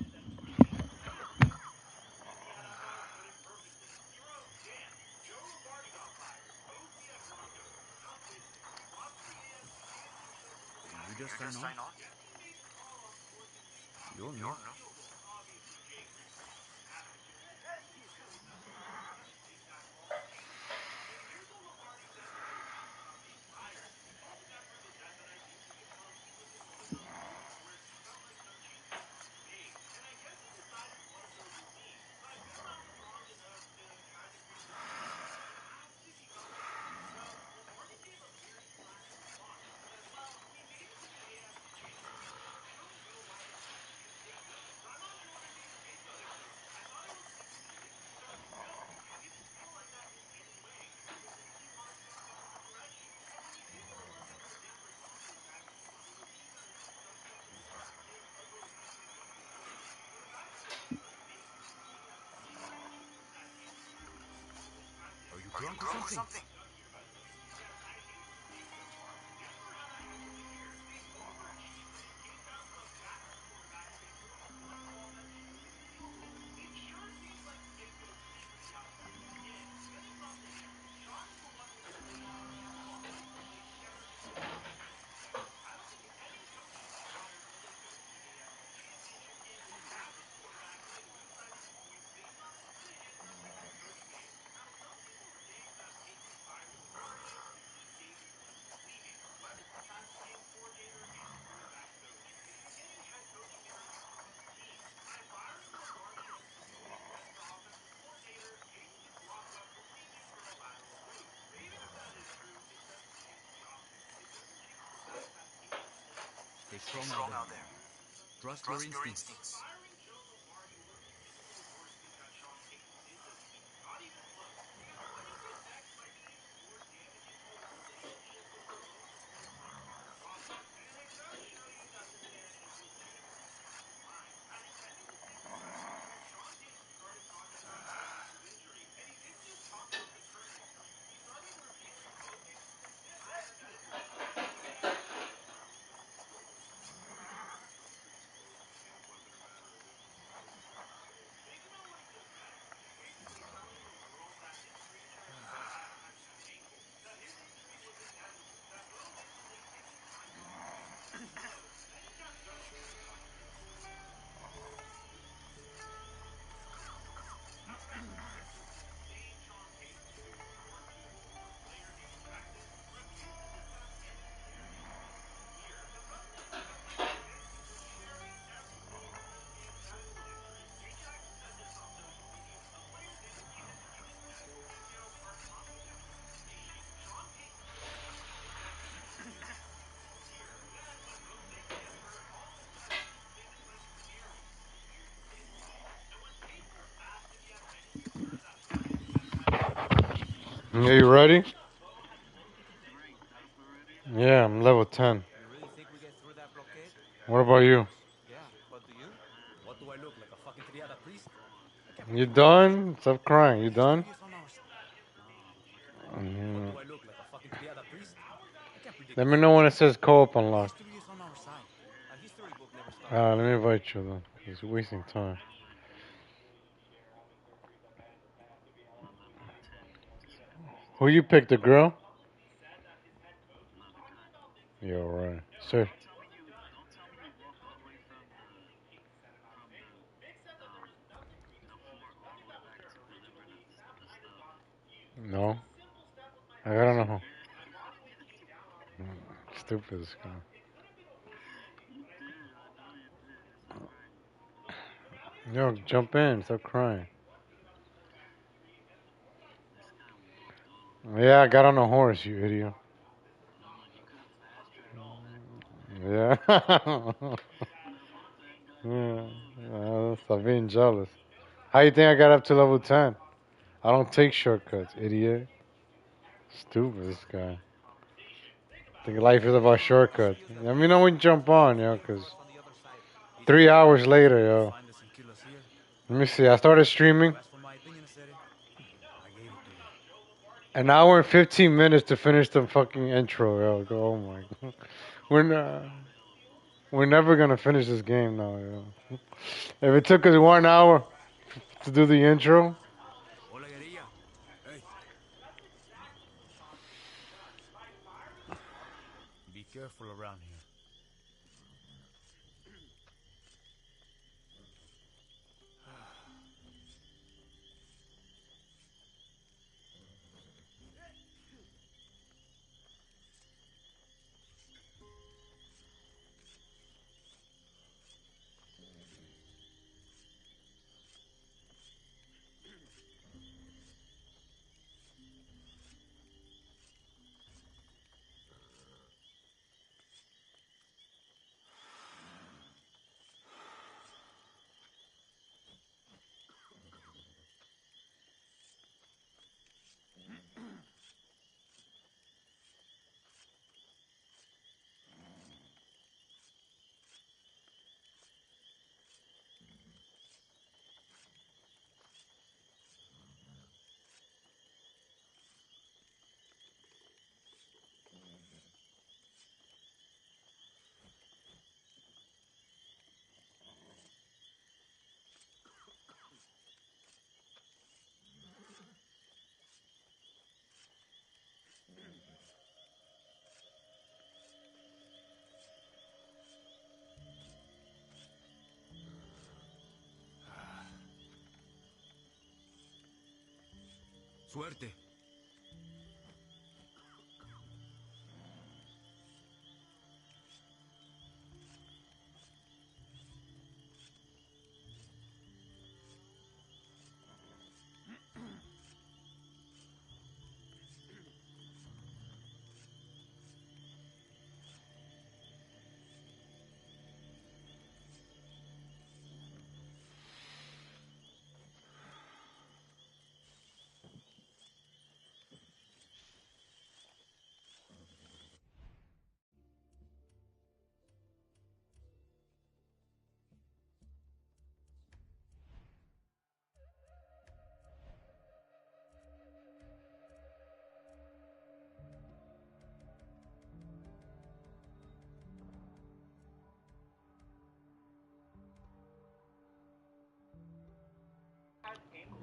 You just sign on? You don't know. Are you drunk or something? strong out there. Trust your instincts. Yeah, you ready? Yeah, I'm level 10. You really think we get through that blockade? What about you? Yeah, but do you? What do I look like, a fucking triada priest? You done? Stop crying. You done? History is on our side. What Mhm. do I look like, a fucking triada priest? I can't predict Let the me know when it future. says co-op unlocked. History is on our side. A history book never stops. Let me invite you then, because you're wasting time. Who you picked, the girl? Yeah, right. Sir. No. I don't know. Stupid this guy. Yo, jump in. Stop crying. Yeah, I got on a horse, you idiot. Yeah. Yeah. Stop being jealous. How you think I got up to level 10? I don't take shortcuts, idiot. Stupid, this guy. Think life is about shortcuts. Let me know when you jump on, yo, because 3 hours later, yo. Let me see. I started streaming. An hour and 15 minutes to finish the fucking intro, yo. Oh my god. We're never gonna finish this game now, yo. If it took us 1 hour to do the intro. Hola, guerrilla. Hey. Be careful around here. Suerte.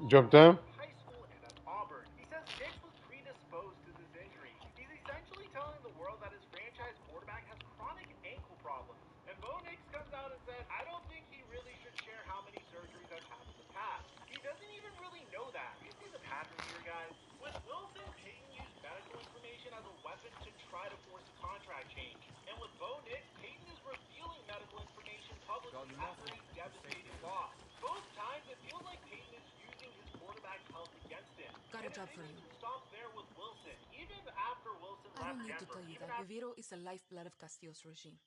Jumped in? high school and at Auburn. He says Nix was predisposed to this injury. He's essentially telling the world that his franchise quarterback has chronic ankle problems. And Bo Nix comes out and said, I don't think he really should share how many surgeries I've had in the past. He doesn't even really know that. You see the pattern here, guys? With Wilson, Peyton used medical information as a weapon to try to force a contract change. And with Bo Nix, Peyton is revealing medical information publicly after a devastating loss. Both times, it feels like Peyton is using his quarterback health against him. Got a And job it for didn't you. even stop there with Wilson. Even after Wilson I left don't need to Denver, tell you even that after Viviro is the lifeblood of Castillo's regime.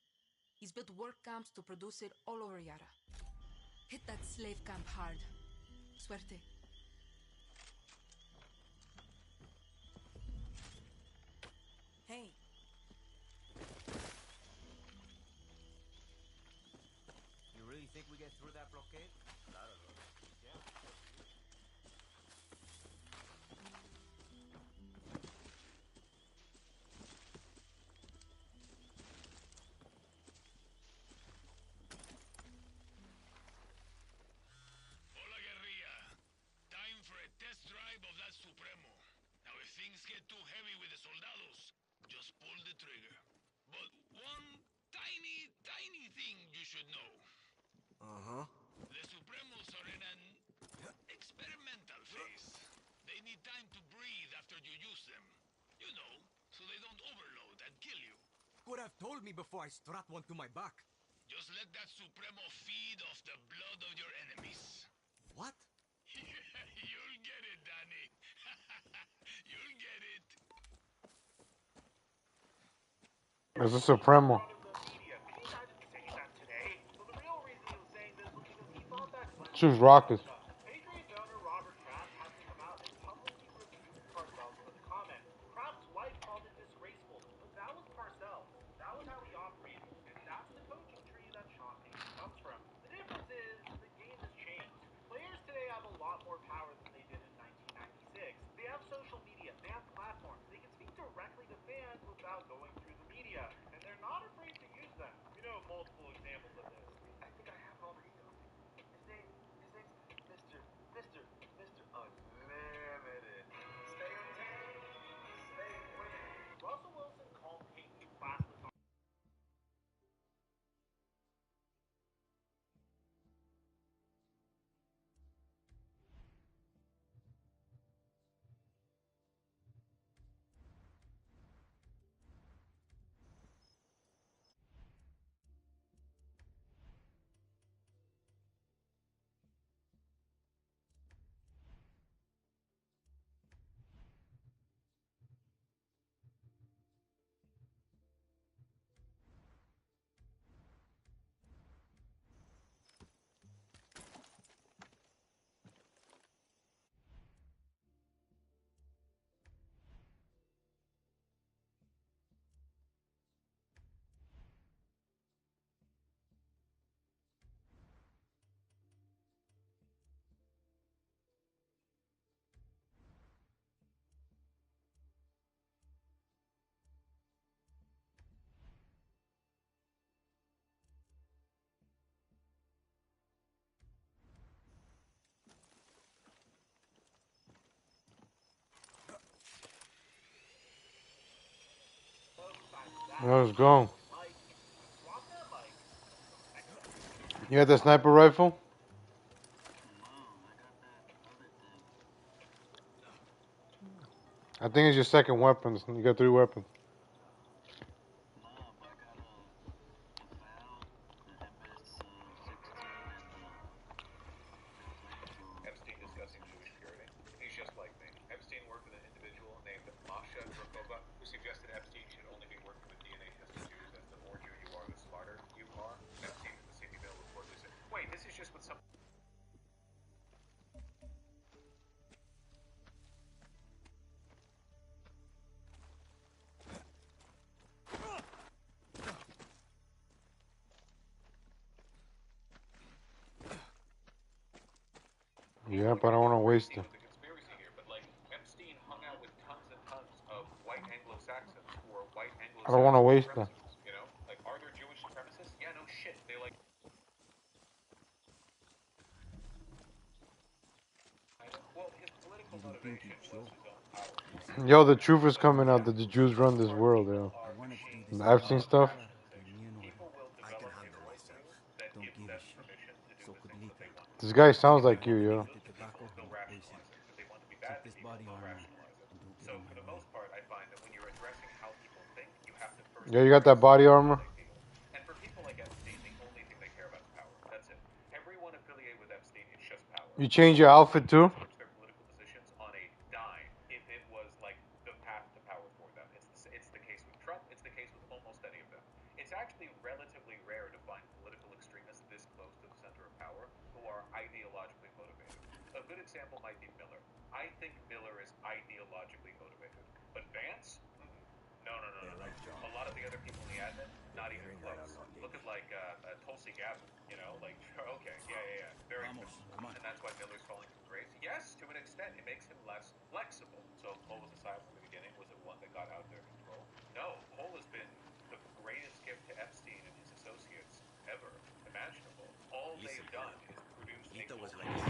He's built work camps to produce it all over Yara. Hit that slave camp hard. Suerte. Hey. You really think we get through that blockade? Claro, bro. Yeah. Hola, guerrilla. Time for a test drive of that Supremo. Now, if things get too heavy with the soldados, just pull the trigger. But one tiny, tiny thing you should know. Uh-huh. The Supremos are in an experimental phase. They need time to breathe after you use them. You know, so they don't overload and kill you. Could have told me before I strap one to my back. Just let that Supremo feed off the blood of your enemies. What? You'll get it, Danny. You'll get it. It's a Supremo. Choose rockets. Patriot donor Robert Kraft has to come out and publicly rebuke Parcells for the comment. Kraft's wife called it disgraceful, but that was Parcells. That was how he operated, and that's the coaching tree that Sean Payton comes from. The difference is the game has changed. Players today have a lot more power than they did in 1996. They have social media, they have platforms, they can speak directly to fans without going through the media, and they're not afraid to use them. You know multiple examples of this. I think I have alter ego. His name's Mr. Unlimited. Stay on tape. Stay winning. Russell Wilson called Peyton classless on Let's go. You got the sniper rifle? I think it's your second weapon. You got 3 weapons. Epstein discussing Jewish purity. He's just like me. Epstein worked with an individual named Masha Drakova, who suggested Epstein should only be working with DNA-tested Jews, as the more Jew you are, the smarter you are. Epstein in the Sydney Mail reportedly said, wait, this is just what some... Yeah, but I don't want to waste it. The conspiracy here, but like Epstein hung out with tons and tons of white Anglo-Saxons who are white Anglo-Saxon I don't want to waste it. supremacists, you know? Like, are there Jewish supremacists? Yeah, no shit. They like... been thinking, sure. Yo, the truth is coming out that the Jews run this world, yo. I wanted to do this The Epstein stuff. I can handle myself. Don't give a shit. So could Lita. This guy sounds like you, yo. The tobacco and the poison. Take this body armor and don't get in my way. Yo, you got that body armor? And for people like Epstein, the only thing they care about is power. That's it. Everyone affiliated with Epstein, it's just power. You change your outfit too? Their political positions on a dime if it was like the path to power for them. It's the case with Trump. It's the case with almost any of them. It's actually relatively rare to find political extremists this close to the center of power who are ideologically motivated. A good example might be Miller. I think Miller is ideologically motivated. But Vance? No. A lot of the other people in the admin, not even close. Look at like Tulsi Gabbard, you know, like okay, yeah, very good. And that's why Miller's falling from grace. Yes, to an extent, it makes him less flexible. So Cole was a side from the beginning. Was it one that got out of their control? No, Cole has been the greatest gift to Epstein and his associates ever imaginable. All they've done is produce Lita was like and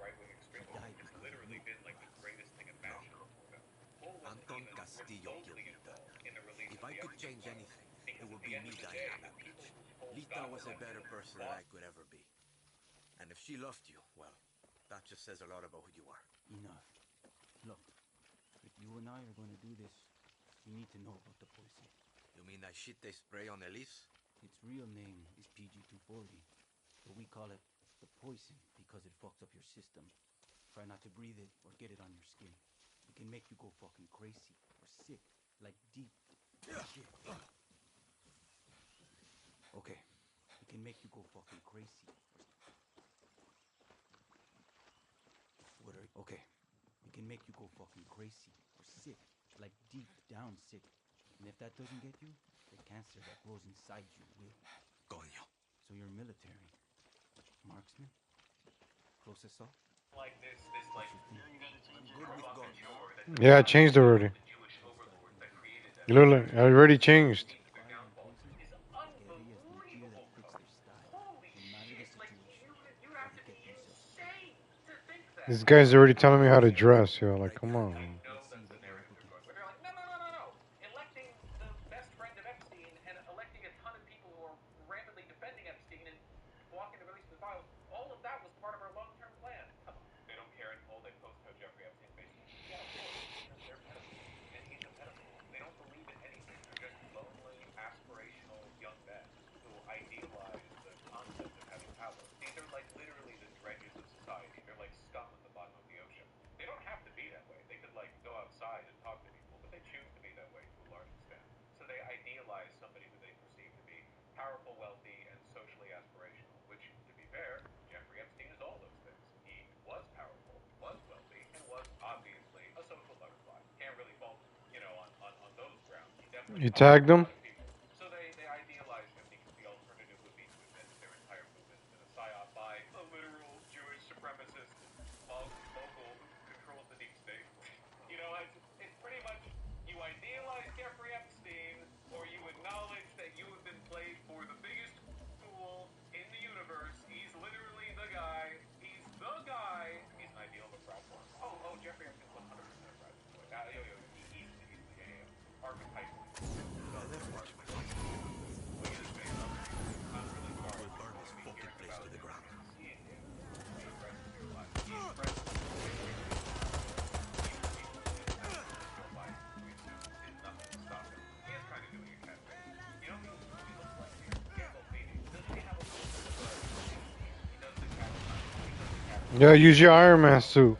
right-wing extremism. It's literally been like the greatest thing imaginable for them. Anton Castillo killed Lita. If I could change anything, it would be me dying on that beach. Lita was a better person than I could ever be. And if she loved you, well, that just says a lot about who you are. Enough. Look, if you and I are going to do this, you need to know about the poison. You mean that shit they spray on Elise? Its real name is PG-240, but we call it the poison because it fucks up your system. Try not to breathe it or get it on your skin. It can make you go fucking crazy or sick, like deep shit. Okay, it can make you go fucking crazy. Okay, it can make you go fucking crazy or sick, like deep down sick. And if that doesn't get you, the cancer that grows inside you will. Coño. So you're military, marksman, close assault. Like this like Yeah, I changed already. You look like I already changed. This guy's already telling me how to dress, yo. Like, come on, man. Electing the best friend of Epstein and electing a ton of people who are randomly defending Epstein and blocking the release of the files, all of that was part of our long-term plan. Come on. They don't care anymore. They post how Jeffrey Epstein basically, yeah, of course, because they're pedophiles. And he's a pedophile. They don't believe in anything. They're just lonely, aspirational young men who idealize the concept of having power. These are like literally the dredges of society. They're like scum at the bottom of the ocean. They don't have to be that way. They could like go outside and talk to people, but they choose to be that way to a large extent. So they idealize somebody who they perceive to be powerful, wealthy, and socially aspirational, which, to be fair, Jeffrey Epstein is all those things. He was powerful, was wealthy, and was obviously a social butterfly. Can't really fault, on those grounds. He definitely You tagged him? So they idealize him because the alternative would be to admit that their entire movement has been a psyop by a literal Jewish supremacist mogul who controls the deep state. It's pretty much you idealize Jeffrey Epstein or you acknowledge that you have been played for the biggest fool in the universe. He's literally the guy. He's the guy. He's an ideal of a platform. Oh, Jeffrey Epstein's 100% a platform. He's archetypal. Let's watch my fight. We'll burn this fucking place to the ground. Yeah, use your Iron Man suit.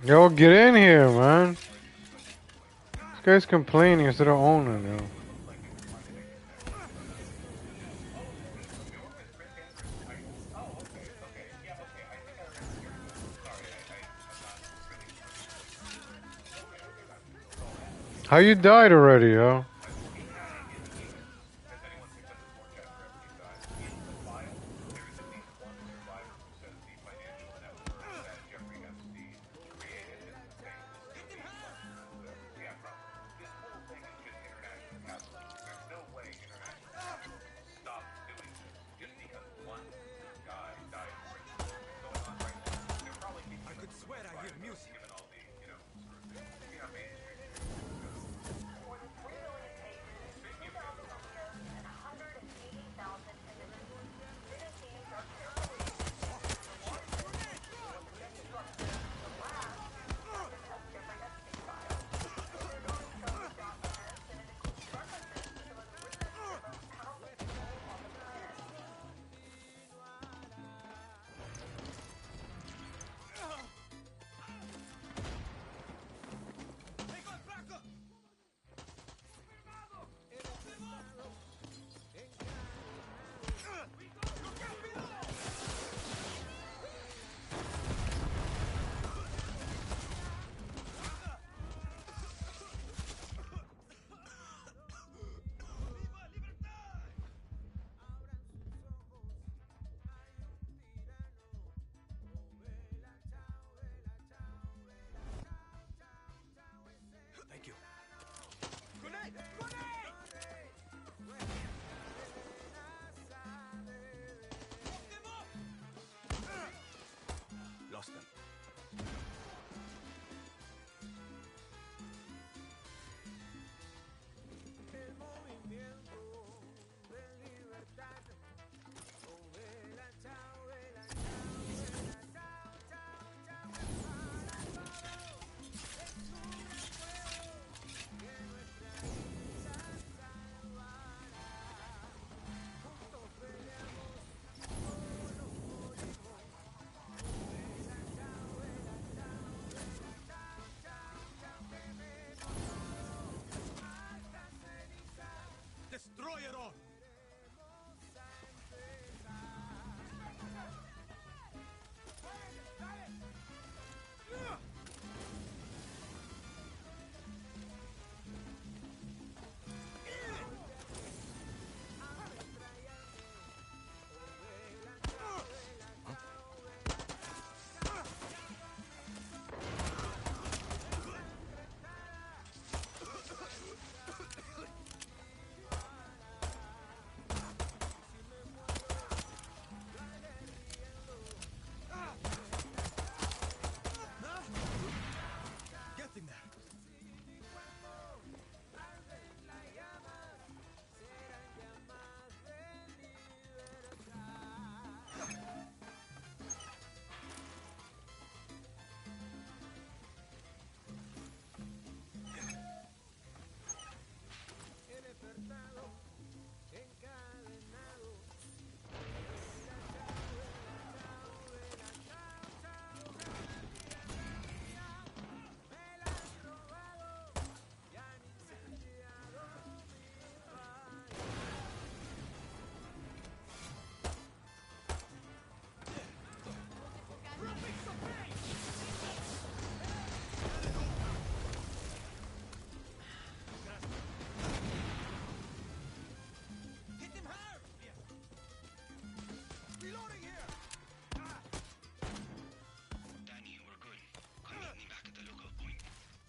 Yo, get in here, man. This guy's complaining instead of owning, yo. How you died already, yo? it on. Getting there.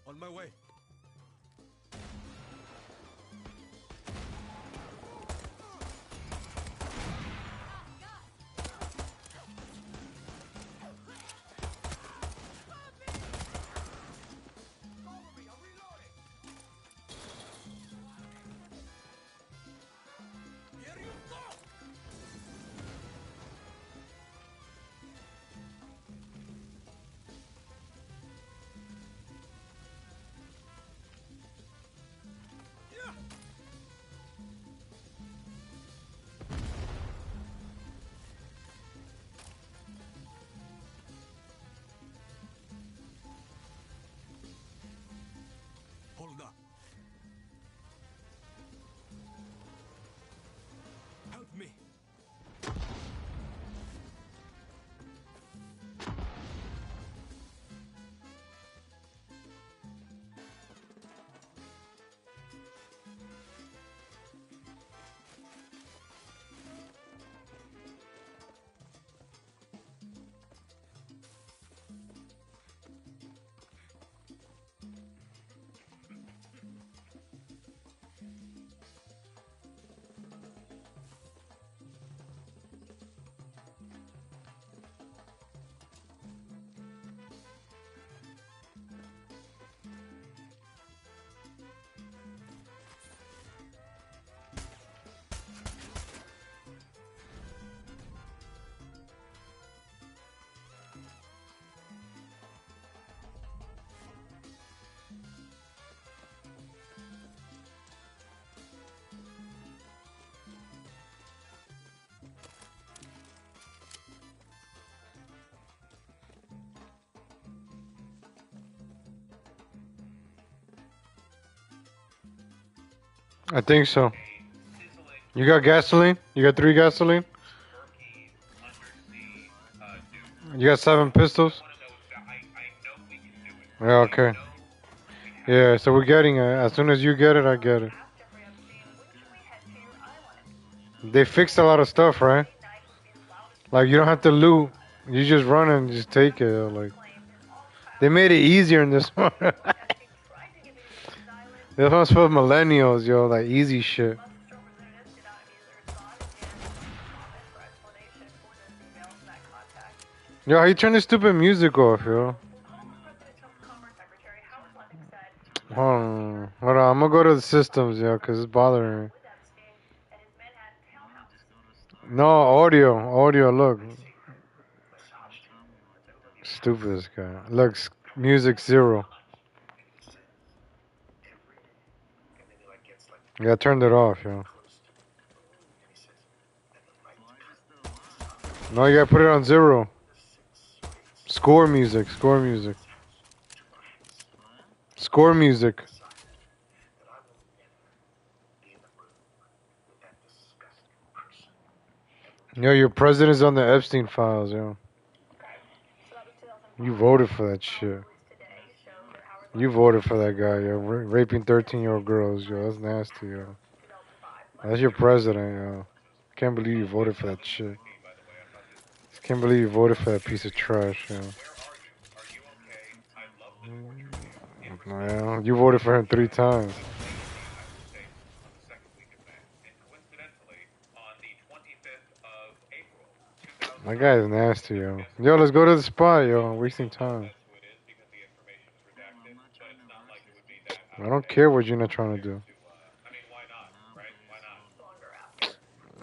On my way. Hold up. Help me. I think so. You got gasoline? You got 3 gasoline? You got 7 pistols? Yeah, okay. Yeah, so we're getting it. As soon as you get it, I get it. They fixed a lot of stuff, right? Like, you don't have to loot. You just run and just take it. Like, they made it easier in this one. This one's for millennials, yo. Like, easy shit. Yo, how you turn this stupid music off, yo? Hold on. I'm gonna go to the systems, yo, because it's bothering me. No, audio, look. Stupid this guy. Look, music 0. Yeah, I turned it off, yo. No, you gotta put it on 0. Score music. Score music. Yo, your president's on the Epstein files, yo. You voted for that shit. You voted for that guy, yo. Raping 13-year-old girls, yo. That's nasty, yo. That's your president, yo. Can't believe you voted for that shit. Can't believe you voted for that piece of trash, yo. Well, you voted for him 3 times. That guy is nasty, yo. Yo, let's go to the spot, yo. I'm wasting time. I don't care what you're not trying to do.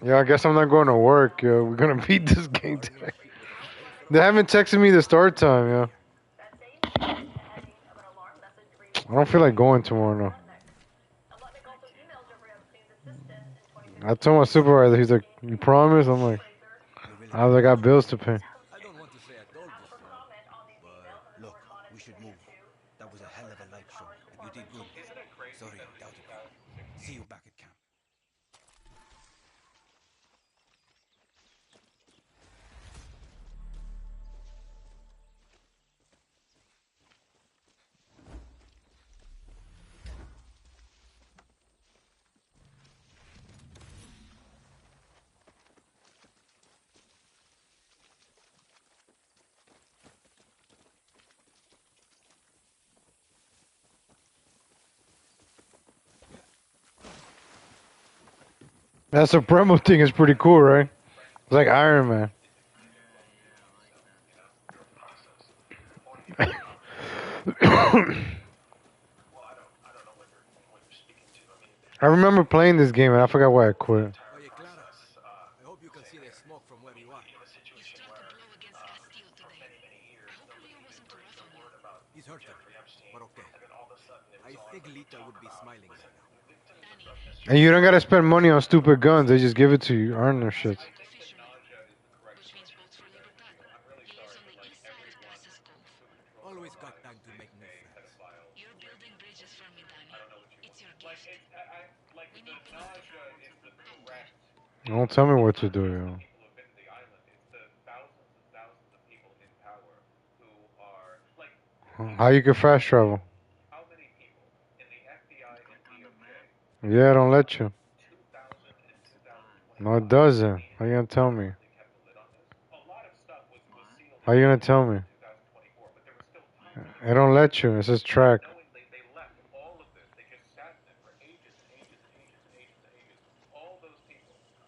Yeah, I guess I'm not going to work, yo. We're gonna beat this game today. They haven't texted me the start time, yo. I don't feel like going tomorrow, no. I told my supervisor, he's like, you promise? I'm like, I got bills to pay. I don't want to say I told you so, but look, we should move. That was a hell of a light show, and you did good. Sorry I doubted you. See you back at camp. That Supremo thing is pretty cool, right? It's like Iron Man. I remember playing this game and I forgot why I quit. Oye, Clara, I hope you can see the smoke from where you are. He's tried to blow against Castillo today. I hope Leo wasn't too rough on you. He's hurting, but okay. I think Lita would be smiling right now. And you don't gotta spend money on stupid guns. They just give it to you. Earn their shit. Which means votes for Libertad. He lives on the east side of Casas Cove. Always got time to make new friends. You're building bridges for me, Danny. It's your gift. We need people to vote. Don't tell me what to do, yo. How you can fast travel? Yeah, I don't let you. No, it doesn't. How you gonna tell me? How you gonna tell me? I don't let you. It says track.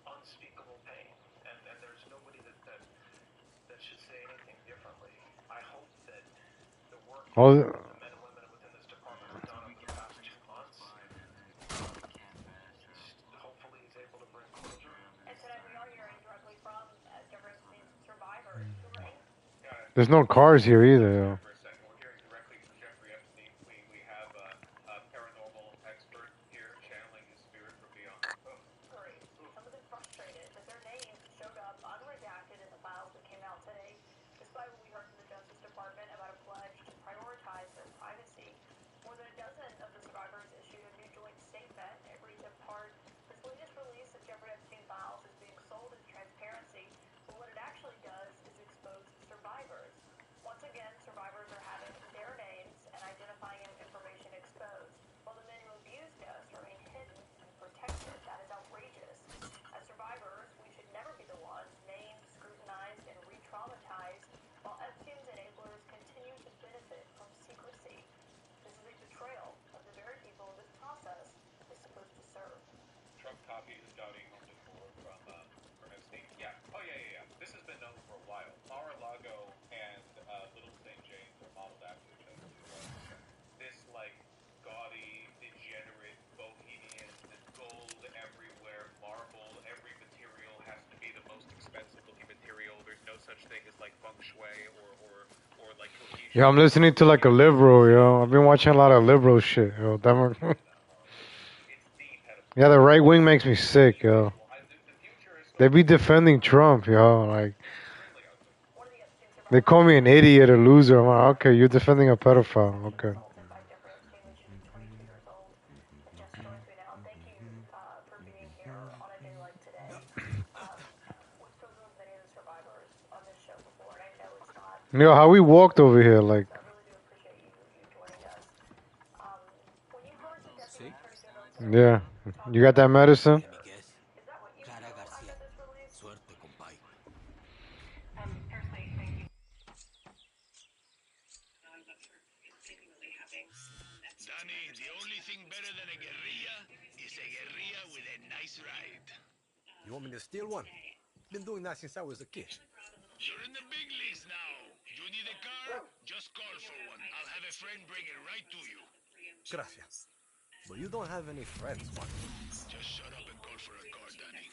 Unspeakable pain, and there's nobody that should say anything differently. I hope that the work Oh, the men and women within this department have done over the past 2 months, hopefully is able to bring closure. And tonight we are hearing directly from Jeffrey Epstein's survivors who were able. there's no cars here either, yo. We're hearing directly from Jeffrey Epstein. We have a paranormal expert here channeling his spirit from beyond. Great. Some of them frustrated that their names showed up unredacted in the files that came out today, despite what we heard from the Justice Department about a pledge to prioritize their privacy. More than a dozen of the survivors issued a new joint statement. Every part this latest release of Jeffrey Epstein files is being sold as transparency, but what it actually does is expose survivors. Once again, survivors are having their names and identifying information exposed, while the men who abused us remain hidden and protected. That is outrageous. As survivors, we should never be the ones named, scrutinized, and re-traumatized, while Epstein's enablers continue to benefit from secrecy. This is a betrayal of the very people this process is supposed to serve. Trump copied his Dowdy home decor from Epstein. Yeah. Oh yeah. This has been known for a while. Mar-a-Lago and Little St. James are modeled after each other too. This like gaudy, degenerate, bohemian, the gold everywhere, marble, every material has to be the most expensive looking material. There's no such thing as like feng shui or like cohesion. Yo, I'm listening to like a liberal, yo. I've been watching a lot of liberal shit, yo. Yeah, the right wing makes me sick, yo. They be defending Trump, yo. Like, they call me an idiot, a loser. I'm like, okay, you're defending a pedophile. Okay. Yo, how we walked over here, like. See? Yeah. You got that medicine? Let me guess. Clara Garcia. Suerte, compay. Firstly, thank you. Danny, the only thing better than a guerrilla is a guerrilla with a nice ride. You want me to steal one? Been doing that since I was a kid. You're in the big leagues now. You need a car? Just call for one. I'll have a friend bring it right to you. Gracias. But you don't have any friends, what? Just shut up and call for a car, Danny.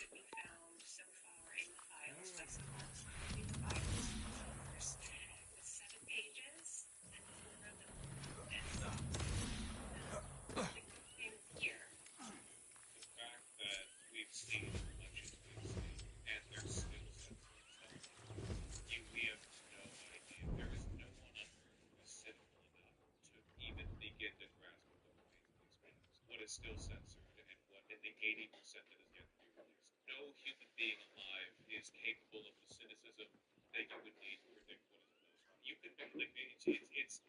What is still censored and what in the 80% that is yet to be released. No human being alive is capable of the cynicism that you would need to predict what is most. You could like it's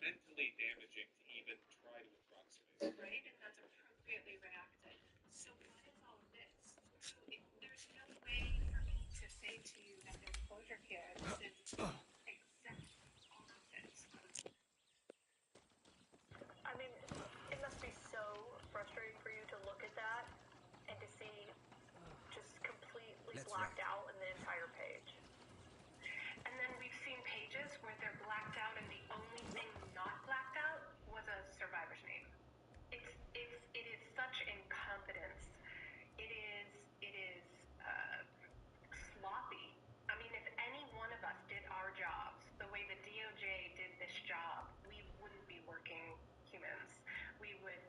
mentally damaging to even try to approximate. Right, and that's appropriately reacted. So what is all of this? So there's no way for me to say to you that there's closure here. This is exact opposite. I mean, it must be so frustrating for you to look at that and to see just completely blacked out in the entire page. And then we've seen pages where they're blacked out and the only thing not blacked out was a survivor's name. It is such incompetence. It is sloppy. I mean, if any one of us did our jobs the way the DOJ did this job, we wouldn't be working humans. We would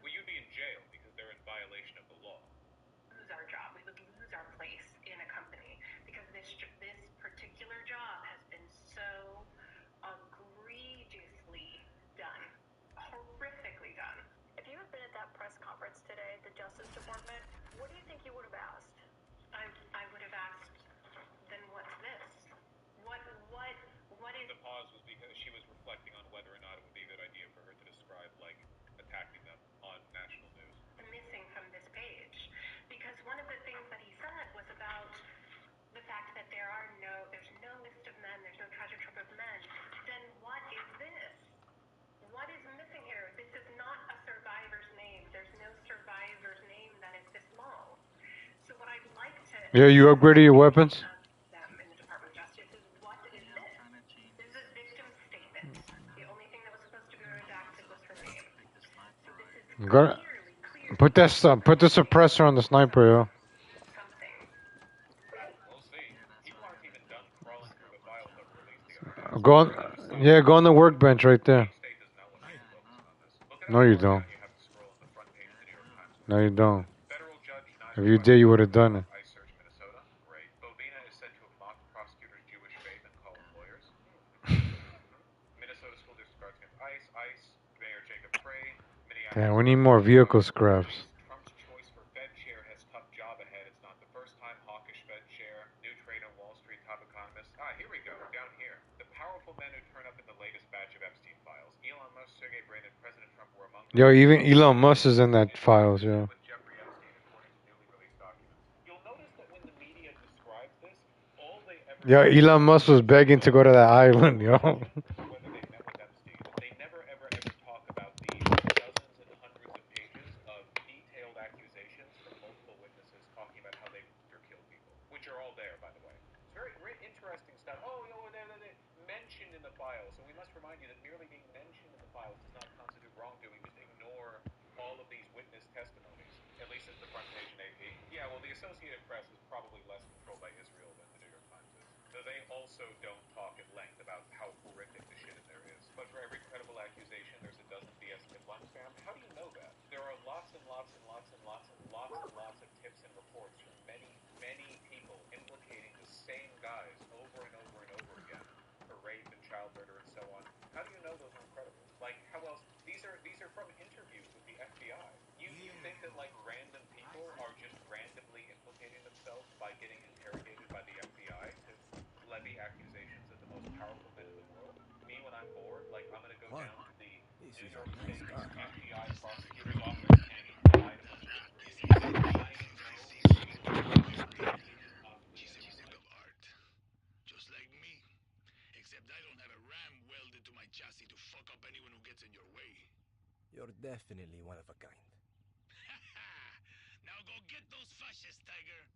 Well, you'd be in jail because they're in violation of the law. Lose our job. We would lose our place in a company because this particular job has been so egregiously done, horrifically done. If you had been at that press conference today at the Justice Department, what do you think you would have asked? I would have asked, then what's this? What is... The pause was because she was reflecting on whether or not it would be a good idea for her to describe, like, attacking them on national news. Missing from this page. Because one of the things that he said was about the fact that there's no list of men, there's no treasure trove of men. Then what is this? What is missing here? This is not a survivor's name. There's no survivor's name that is this long. So what I'd like to... Yeah, you upgraded your weapons? ...them in the Department of Justice is what is this? This is a victim statement. The only thing that was supposed to be redacted was her name. So this is Put the suppressor on the sniper, yo. We'll see. People aren't even done crawling through the files that were released together. Go on the workbench right there. No, you don't. No, you don't. If you did, you would have done it. Damn, we need more vehicle scraps. Trump's choice for Fed chair has tough job ahead. It's not the first time hawkish Fed chair, new trade on Wall Street, top economist. Here we go, down here. The powerful men who turn up in the latest batch of Epstein files. Elon Musk, Sergey Brin, and President Trump were among them. Yo, even Elon Musk is in that files, yo. Jeffrey Epstein, according to newly released documents. You'll notice that when the media describes this, all they ever... Yo, Elon Musk was begging to go to that island, yo. They never ever talk about the dozens and hundreds of pages of detailed accusations from multiple witnesses talking about how they killed people, which are all there, by the way. It's very, very interesting stuff. Oh, they're mentioned in the files. So we must remind you that merely being mentioned in the files does not constitute wrongdoing. Just ignore all of these witness testimonies. At least it's the front page in AP. Yeah, well, the Associated Press is probably less controlled by Israel than the New York Times is. So they also don't talk at length about how horrific the shit in there is. But for every credible accusation, there's a dozen BS myth-lunch fam. How do you know that? There are lots and lots and lots and lots and lots and lots of tips and reports from many, many people implicating the same guys over and over and over again for rape and child murder and so on. How do you know those aren't credible? Like, how else? These are from interviews with the FBI. You think that, like, random people are just randomly implicating themselves by getting interrogated by the FBI to levy accusations at the most most powerful men in the world. Me, when I'm bored, like, I'm gonna go Juan, down to the this New is a York nice State car. FBI prosecutor's office and hide a bunch of information. I know She's a work of art. Just like me. Except I don't have a ram welded to my chassis to fuck up anyone who gets in your way. You're definitely one of a kind. Now go get those fascists, Tiger.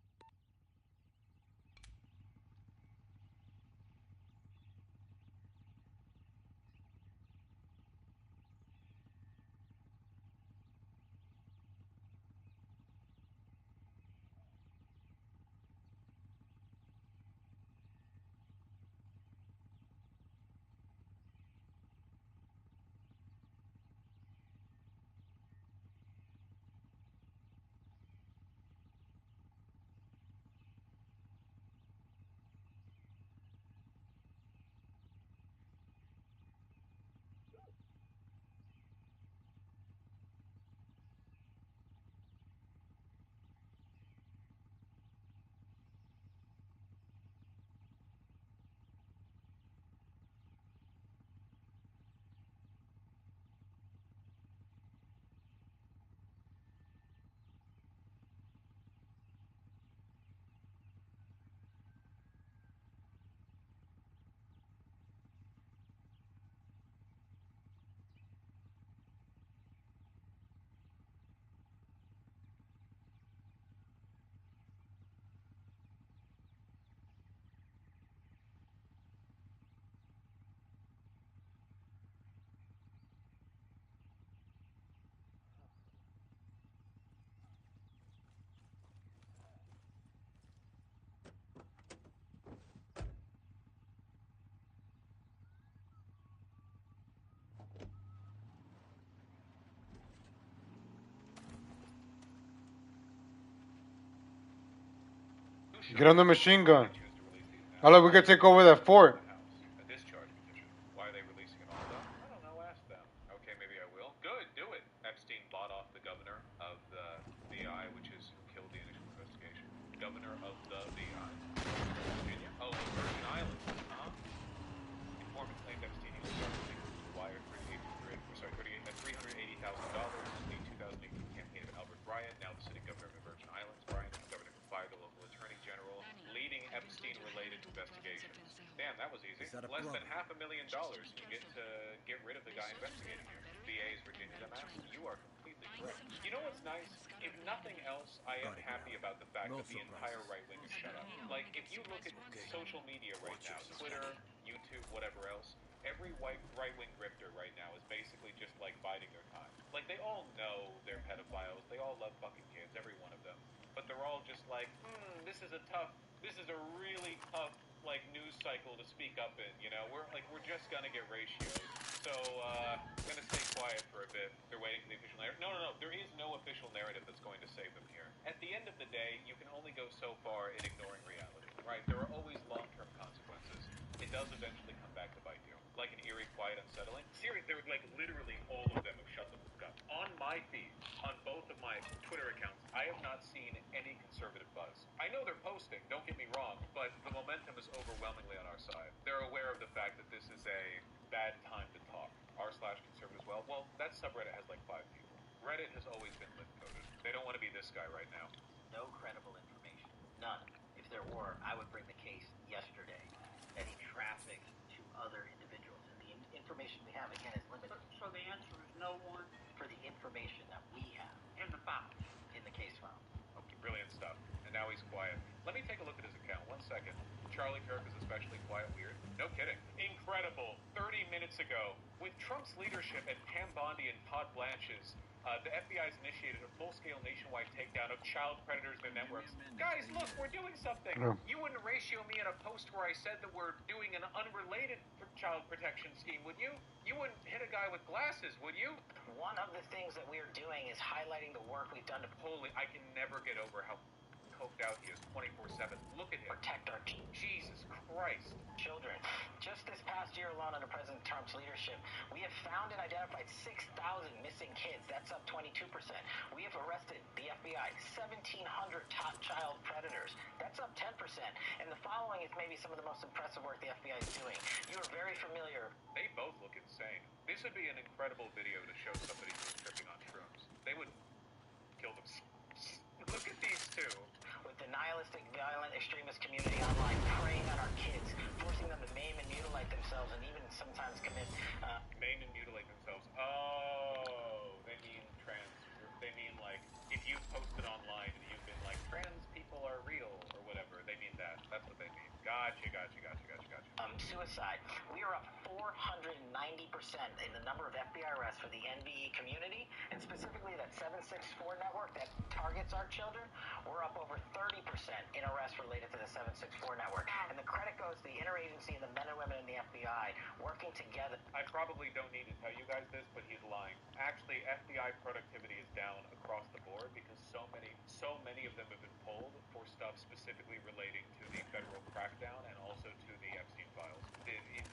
Get on the machine gun. Although we could take over that fort. A discharge petition. Why are they releasing it all though? I don't know, ask them. Okay, maybe I will. Good, do it. Epstein bought off the governor of the VI, which is who killed the initial investigation. Governor of the VI? Virginia? Oh, Virgin Islands. Huh? Informant claimed Epstein used government to wire $380,000 in the 2018 campaign of Albert Bryant, now the sitting governor of the Virgin Islands. Bryant is the governor who fired the local attorney general, leading Epstein-related investigations. Damn, that was easy. Less than $500,000 you get rid of the guy investigating you. VA's Virginia dumbass. You are completely correct. You know what's nice? If nothing else, I am happy about the fact that the entire right wing is shut up. Like, if you look at social media right now, Twitter, YouTube, whatever else, every right-wing grifter right now is basically just, like, biding their time. Like, they all know they're pedophiles. They all love fucking kids, every one of them. But they're all just like, this is a really tough, like, news cycle to speak up in, you know? We're just gonna get ratios. So, gonna stay quiet for a bit. They're waiting for the official narrative. No. There is no official narrative that's going to save them here. At the end of the day, you can only go so far in ignoring reality, right? There are always long-term consequences. It does eventually come back to bite you. Like an eerie, quiet, unsettling. Seriously, there was, like, literally all of them have shut the fuck up. On my feed, on both of my Twitter accounts, I have not seen any conservative buzz. I know they're posting, don't get me wrong, but the momentum is overwhelmingly on our side. They're aware of the fact that this is a bad time to talk. r/conservative as well. Well, that subreddit has like 5 people. Reddit has always been lip-coded. They don't want to be this guy right now. No credible information. None. If there were, I would bring the case yesterday. That he trafficked 2 other individuals. And the information we have, again, is limited. So the answer is no one? For the information that we have. In the file. In the case file. Okay, brilliant stuff. And now he's quiet. Let me take a look at his account. 1 second. Charlie Kirk is especially quiet weird. No kidding. Incredible. 30 minutes ago, with Trump's leadership and Pam Bondi and Todd Blanche's, the FBI has initiated a full-scale nationwide takedown of child predators and their networks. Guys, look, we're doing something. Yeah. You wouldn't ratio me in a post where I said that we're doing an unrelated child protection scheme, would you? You wouldn't hit a guy with glasses, would you? One of the things that we're doing is highlighting the work we've done to Holy, I can never get over how coked out he is 24/7. Look at him. protect our Jesus Christ. children. Just this past year alone under President Trump's leadership, we have found and identified 6,000 missing kids. That's up 22%. We have arrested, the FBI, 1,700 top child predators. That's up 10%. And the following it's maybe some of the most impressive work the FBI is doing. You are very familiar. They both look insane. This would be an incredible video to show somebody who's tripping on shrooms. They would kill them. Look at these two. With the nihilistic, violent extremist community online preying on our kids, forcing them to maim and mutilate themselves, and even sometimes commit... maim and mutilate themselves. Oh, they mean trans. They mean like, if you posted online and you've been like, trans people are real, or whatever, they mean that. That's what they mean. Gotcha. Suicide. We are up 490% in the number of FBI arrests for the NVE community, and specifically that 764 network that targets our children. We're up over 30% in arrests related to the 764 network. And the credit goes to the interagency and the men and women in the FBI working together. I probably don't need to tell you guys this, but he's lying. Actually, FBI productivity is down across the board because so many of them have been pulled for stuff specifically relating to the federal crackdown and also to the Epstein files.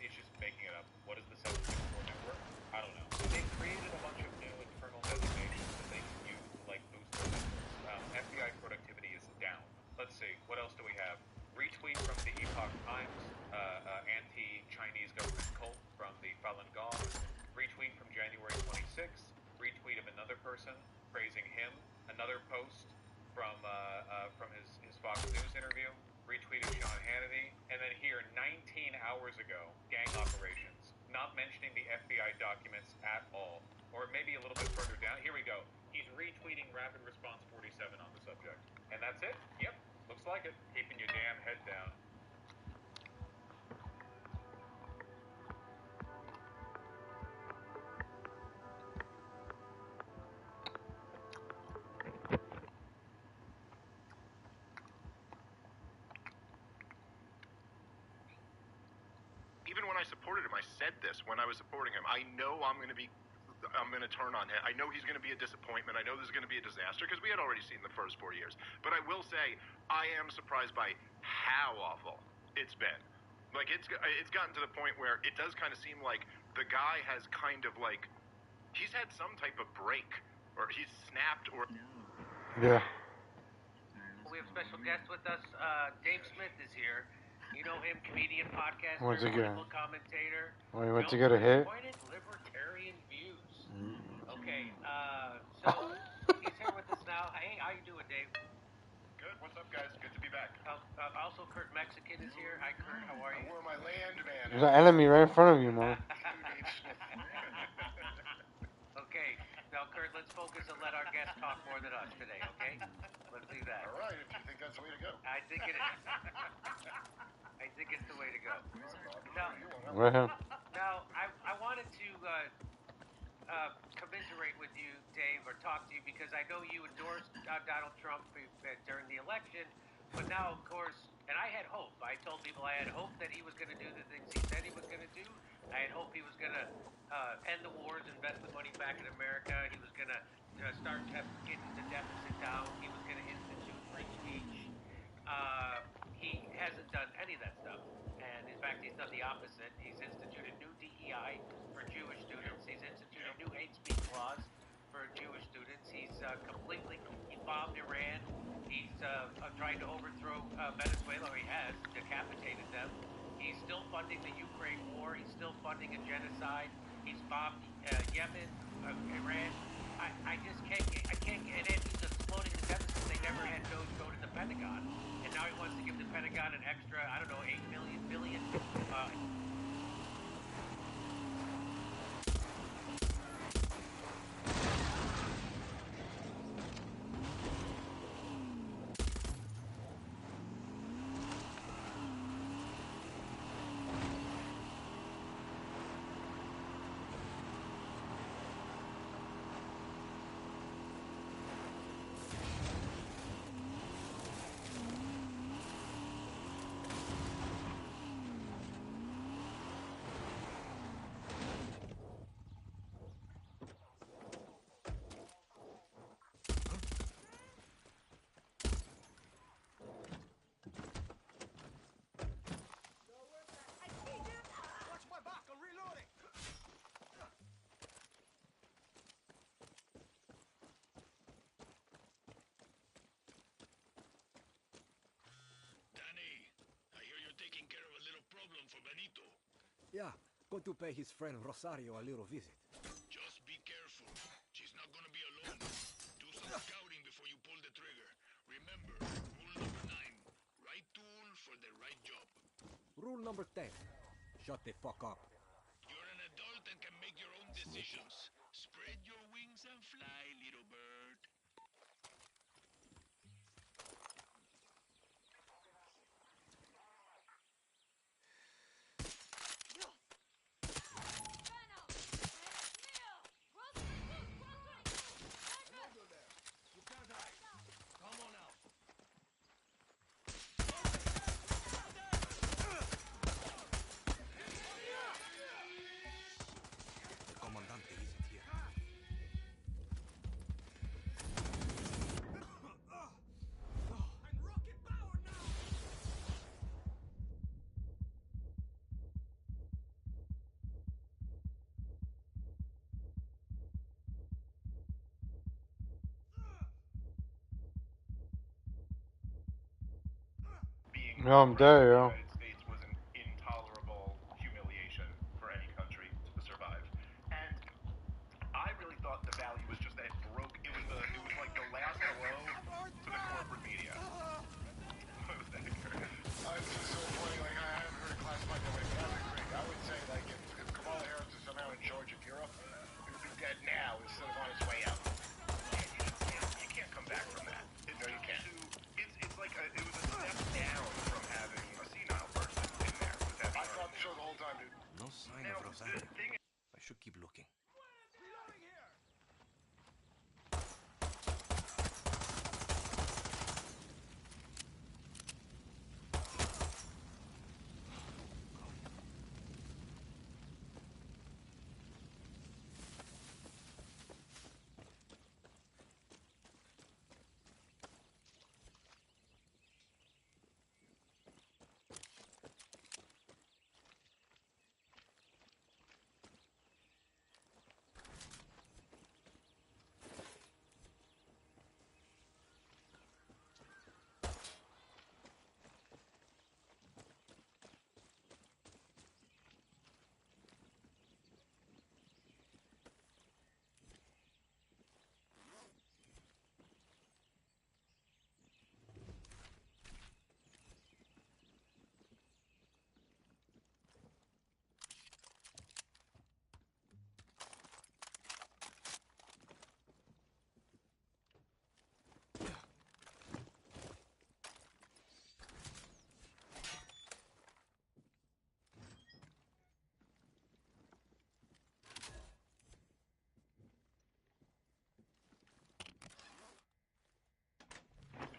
It's just making it up. What is the 764 network? I don't know. They've created a bunch of new internal designations that they can use to like boost their numbers. FBI productivity is down. Let's see. What else do we have? Retweet from the Epoch Times, anti-Chinese government cult from the Falun Gong. Retweet from January 26th. Retweet of another person praising him. Another post from his Fox News interview. Retweet of Sean Hannity. And then here, 19 hours ago, gang operations. Not mentioning the FBI documents at all. Or maybe a little bit further down. Here we go. He's retweeting Rapid Response 47 on the subject. And that's it? Yep. Looks like it. Keeping your damn head down. Even when I supported him, I said this when I was supporting him. I know I'm going to turn on him. I know he's going to be a disappointment. I know this is going to be a disaster because we had already seen the first 4 years. But I will say, I am surprised by how awful it's been. Like, it's gotten to the point where it does kind of seem like the guy has kind of like, he's had some type of break, or he's snapped, or... Yeah. We have special guest with us. Dave Smith is here. You know him, comedian, podcaster, What's it political commentator. Oh, you went to get a hit? Libertarian views. Okay, so he's here with us now. Hey, how you doing, Dave? Good. What's up, guys? Good to be back. Also, Kurt Mexican is here. Hi, Kurt. How are you? I wore my landman. There's an enemy right in front of you, man. Okay, now, Kurt, let's focus and let our guest talk more than us today, okay? Let's do that. All right, if you think that's the way to go. I think it is. I think it's the way to go. Now, I wanted to commiserate with you, Dave, or talk to you, because I know you endorsed Donald Trump during the election, but now, of course, and I had hope. I told people I had hope that he was going to do the things he said he was going to do. I had hope he was going to end the wars, invest the money back in America. He was going to start getting the deficit down. He was going to institute free speech. He hasn't done any of that stuff. And in fact, he's done the opposite. He's instituted new DEI for Jewish students. He's instituted new hate speech laws for Jewish students. He's he bombed Iran. He's trying to overthrow Venezuela, or he has decapitated them. He's still funding the Ukraine war. He's still funding a genocide. He's bombed Yemen, Iran. I just can't, and then he's exploding the deficit. They never had those go to the Pentagon. And now he wants to give the Pentagon an extra, I don't know, $8 billion. Yeah, going to pay his friend Rosario a little visit. Just be careful. She's not gonna be alone. Do some scouting before you pull the trigger. Remember, rule number 9. Right tool for the right job. Rule number 10. Shut the fuck up. You're an adult and can make your own decisions. Spread your wings and fly, little bird. The comandante isn't here. No, I'm there, yo. The United States was an intolerable humiliation for any country to survive. And I really thought the value was just that it broke. It was like the last blow to the corporate media. What was that, Gary? It's just so funny. Like, I haven't heard it classified that way, but I would agree. I would say, like, if Kamala Harris is somehow in charge of Europe, he would be dead now instead of on his way out. You can't come back from that. No, you can't. It's like it was a step down from having a senile person in there. I thought so the whole time, dude. No sign of Rosario. I should keep looking.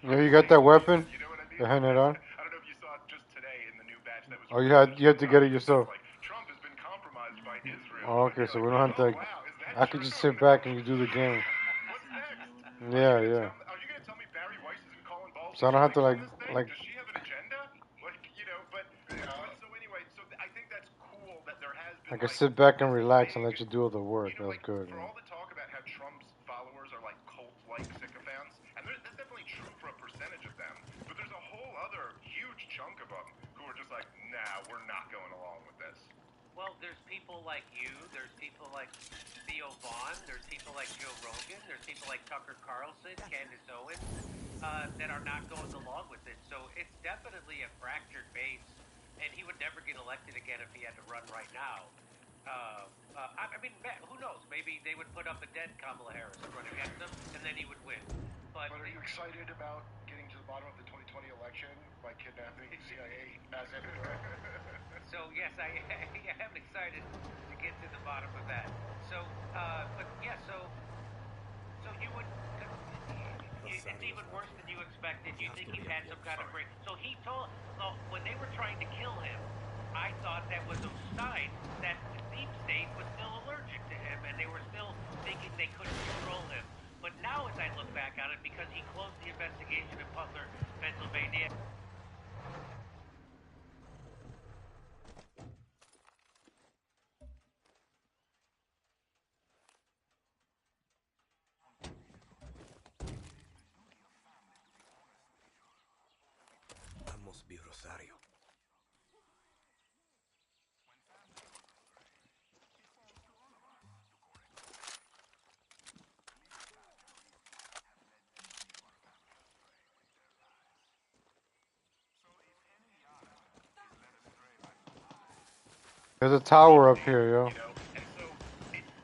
Yeah, you got that weapon? To hand it on? I don't know if you saw it just today in the new batch that was. Oh, you had to get it yourself. Like Trump has been compromised by Israel. Oh, okay, so we don't have to. I could just sit back and you do the game. What's next? Yeah, yeah. Are you gonna tell me Barry Weiss isn't calling balls? So I don't have to like. Does she have an agenda? Like, you know, but so anyway, so I think that's cool that there has been. I can sit back and relax and let you do all the work. That's good. For all the talk about how Trump's followers are like cult-like sycophants, and that's definitely true for a percentage of them, but there's a whole other huge chunk of them who are just like, nah, we're not going along with this. Well, there's people like you, there's people like Theo Vaughn, there's people like Joe Rogan, there's people like Tucker Carlson, Candace Owens, that are not going along with it. So it's definitely a fractured base, and he would never get elected again if he had to run right now. I mean, who knows? Maybe they would put up a dead Kamala Harris to run against him, and then he would win. But are you excited about getting to the bottom of the 2020 election by kidnapping CIA as editor? So yes, I am excited to get to the bottom of that. So, but yeah, so you would. It's even worse than you expected. You think he's had some kind of break. So he told, when they were trying to kill him, I thought that was a sign that the deep state was still allergic to him, and they were still thinking they couldn't control him. But now, as I look back on it, because he closed the investigation in Butler, Pennsylvania. That must be Rosario. There's a tower up here, yo. You know, and so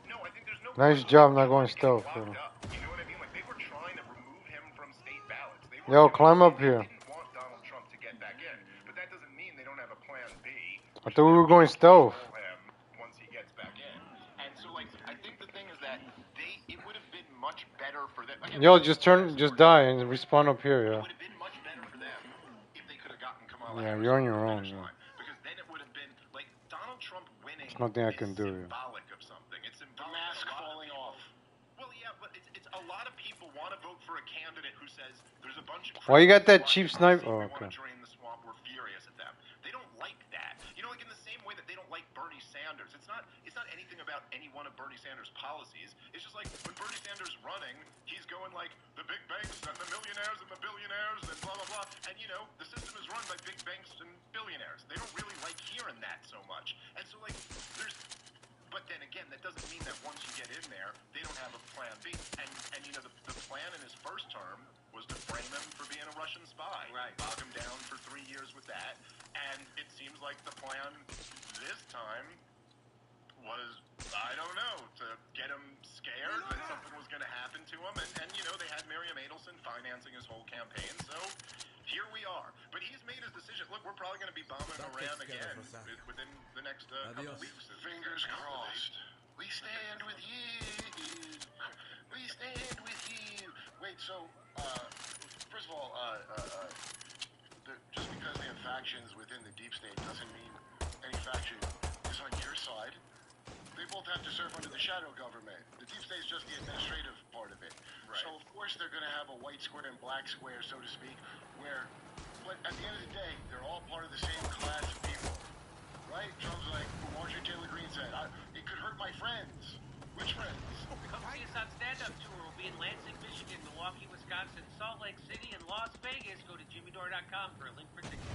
no, I think there's no. Nice job not going stealth. Locked up. You know what I mean? Like they were trying to remove him from state ballots. They were, Yo, climb up here. didn't want Donald Trump to get back in, but that doesn't mean they don't have a plan B. I thought we were going stealth. Once he gets back in, and so like I think the thing is that it would have been much better for them. Again, Yo, just die and respawn up here, yo. it would have been much better for them if they could have gotten Kamala Yeah, Harris you're on over your the own, finish yo. line. Because then it would have been like Donald Trump winning. There's nothing I can do, yo. Symbolic of something. It's symbolic. The mask falling off. Well, yeah, but it's a lot of people want to vote for a candidate who says there's a bunch of. Why you got that cheap sniper? Oh, okay. Drain the swamp. We're furious at them. They don't like that. You know, like in the same way that they don't like Bernie Sanders. It's not anything about any one of Bernie Sanders' policies. It's just like when Bernie Sanders running, he's going like the big banks and the millionaires and the billionaires and blah blah blah. And you know, the system is run by big banks and billionaires. They don't really like hearing that so much. And so like there's. But then again, that doesn't mean that once you get in there, they don't have a plan B. And you know, the plan in his first term was to frame him for being a Russian spy. Right. Bog him down for 3 years with that. And it seems like the plan this time was, I don't know, to get him scared that something was going to happen to him. And you know, they had Miriam Adelson financing his whole campaign. So here we are. But he's made his decision. Look, we're probably going to be bombing Iran again within the next couple weeks. Fingers crossed. We stand with you. We stand with you. Wait, so, first of all, just because they have factions within the deep state doesn't mean any faction is on your side. They both have to serve under the shadow government. The deep state is just the administrative part of it. Right. So, of course, they're going to have a white square and black square, so to speak, but at the end of the day, they're all part of the same class of people. Right? Trump's like, Marjorie Taylor Greene said, it could hurt my friends. Which friends? Come see us on stand-up tour. We'll be in Lansing, Michigan, Milwaukee, Wisconsin, Salt Lake City, and Las Vegas. Go to jimmydore.com for a link for tickets.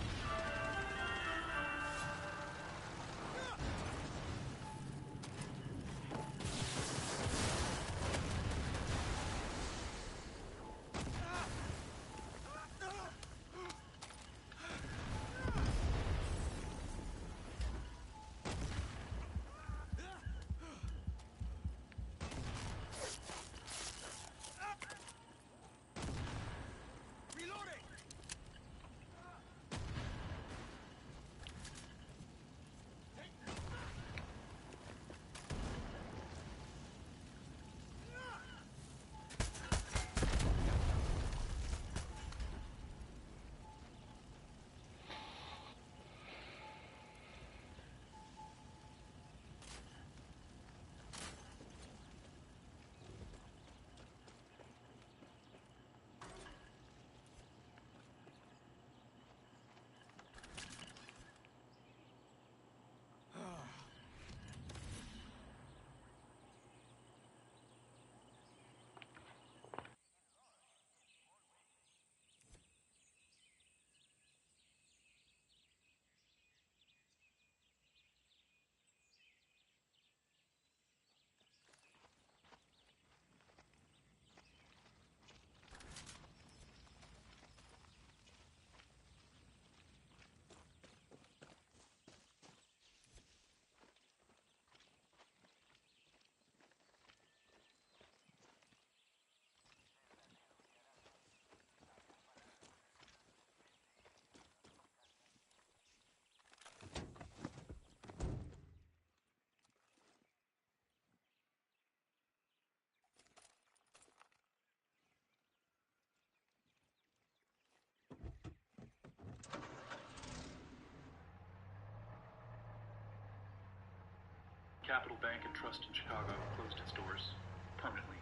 Capital Bank and Trust in Chicago closed its doors permanently.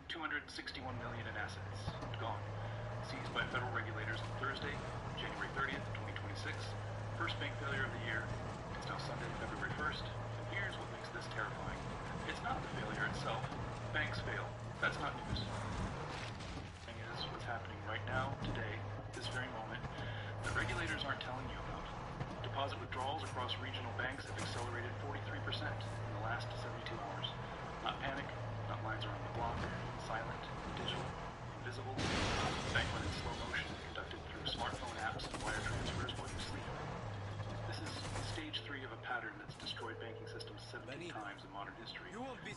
$261 million in assets gone. Seized by federal regulators on Thursday, January 30th, 2026. First bank failure of the year. It's now Sunday, February 1st. And here's what makes this terrifying. It's not the failure itself. Banks fail. That's not news. The thing is, what's happening right now, today, this very moment, the regulators aren't telling you about. Deposit withdrawals across regional banks have accelerated 43% in the last 72 hours. Not panic, not lines around the block, silent, digital, invisible. Bank run in slow motion, conducted through smartphone apps and wire transfers while you sleep. This is stage 3 of a pattern that's destroyed banking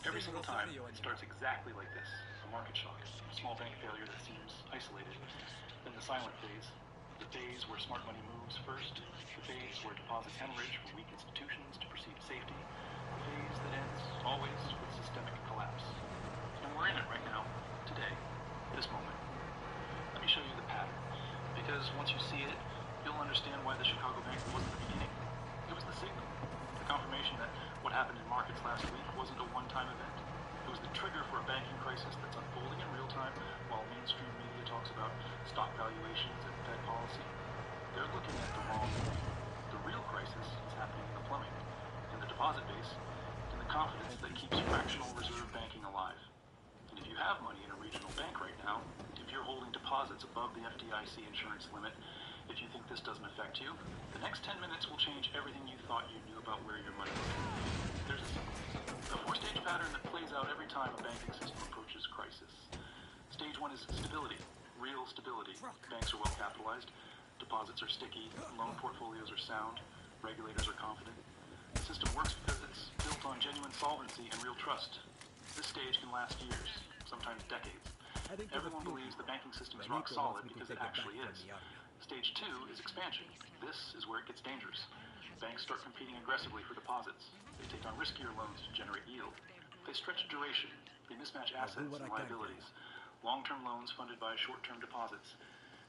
Every single time, it starts exactly like this. A market shock. A small bank failure that seems isolated. Then the silent phase. The phase where smart money moves first. The phase where deposits hemorrhage from weak institutions to perceived safety. The phase that ends, always, with systemic collapse. And we're in it right now. Today. This moment. Let me show you the pattern. Because once you see it, you'll understand why the Chicago Bank wasn't the beginning. It was the signal. The confirmation that what happened in markets last week wasn't a one-time event. It was the trigger for a banking crisis that's unfolding in real time while mainstream media talks about stock valuations and Fed policy. They're looking at the wrong thing. The real crisis is happening in the plumbing, in the deposit base, in the confidence that keeps fractional reserve banking alive. And if you have money in a regional bank right now, if you're holding deposits above the FDIC insurance limit, if you think this doesn't affect you, the next 10 minutes will change everything you thought you knew about where your money is. There's a four-stage pattern that plays out every time a banking system approaches crisis. Stage 1 is stability, real stability. Banks are well capitalized, deposits are sticky, loan portfolios are sound, regulators are confident. The system works because it's built on genuine solvency and real trust. This stage can last years, sometimes decades. Everyone believes the banking system is rock solid because it actually is. Stage 2 is expansion. This is where it gets dangerous. Banks start competing aggressively for deposits. They take on riskier loans to generate yield. They stretch duration. They mismatch assets and liabilities. Long-term loans funded by short-term deposits.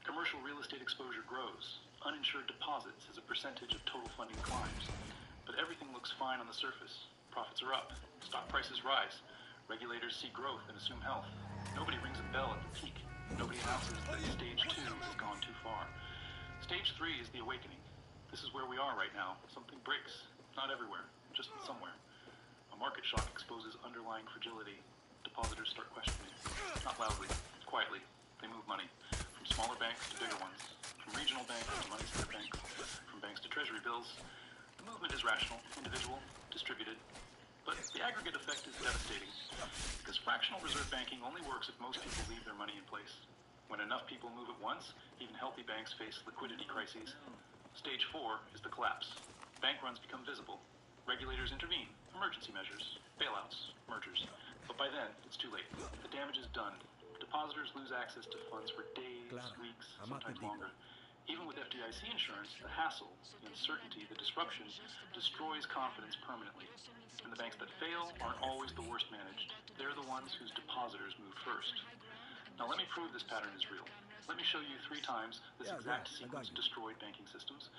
Commercial real estate exposure grows. Uninsured deposits as a percentage of total funding climbs. But everything looks fine on the surface. Profits are up. Stock prices rise. Regulators see growth and assume health. Nobody rings a bell at the peak. Nobody announces that stage 2 has gone too far. Stage 3 is the awakening. This is where we are right now. Something breaks. Not everywhere, just somewhere. A market shock exposes underlying fragility. Depositors start questioning. Not loudly, quietly. They move money. From smaller banks to bigger ones. From regional banks to money center banks. From banks to treasury bills. The movement is rational, individual, distributed. But the aggregate effect is devastating, because fractional reserve banking only works if most people leave their money in place. When enough people move at once, even healthy banks face liquidity crises. Stage 4 is the collapse. Bank runs become visible. Regulators intervene. Emergency measures, bailouts, mergers. But by then, it's too late. The damage is done. Depositors lose access to funds for days, weeks, sometimes longer. Even with FDIC insurance, the hassle, the uncertainty, the disruption destroys confidence permanently. And the banks that fail aren't always the worst managed. They're the ones whose depositors move first. Now let me prove this pattern is real. Let me show you 3 times this exact sequence destroyed banking systems.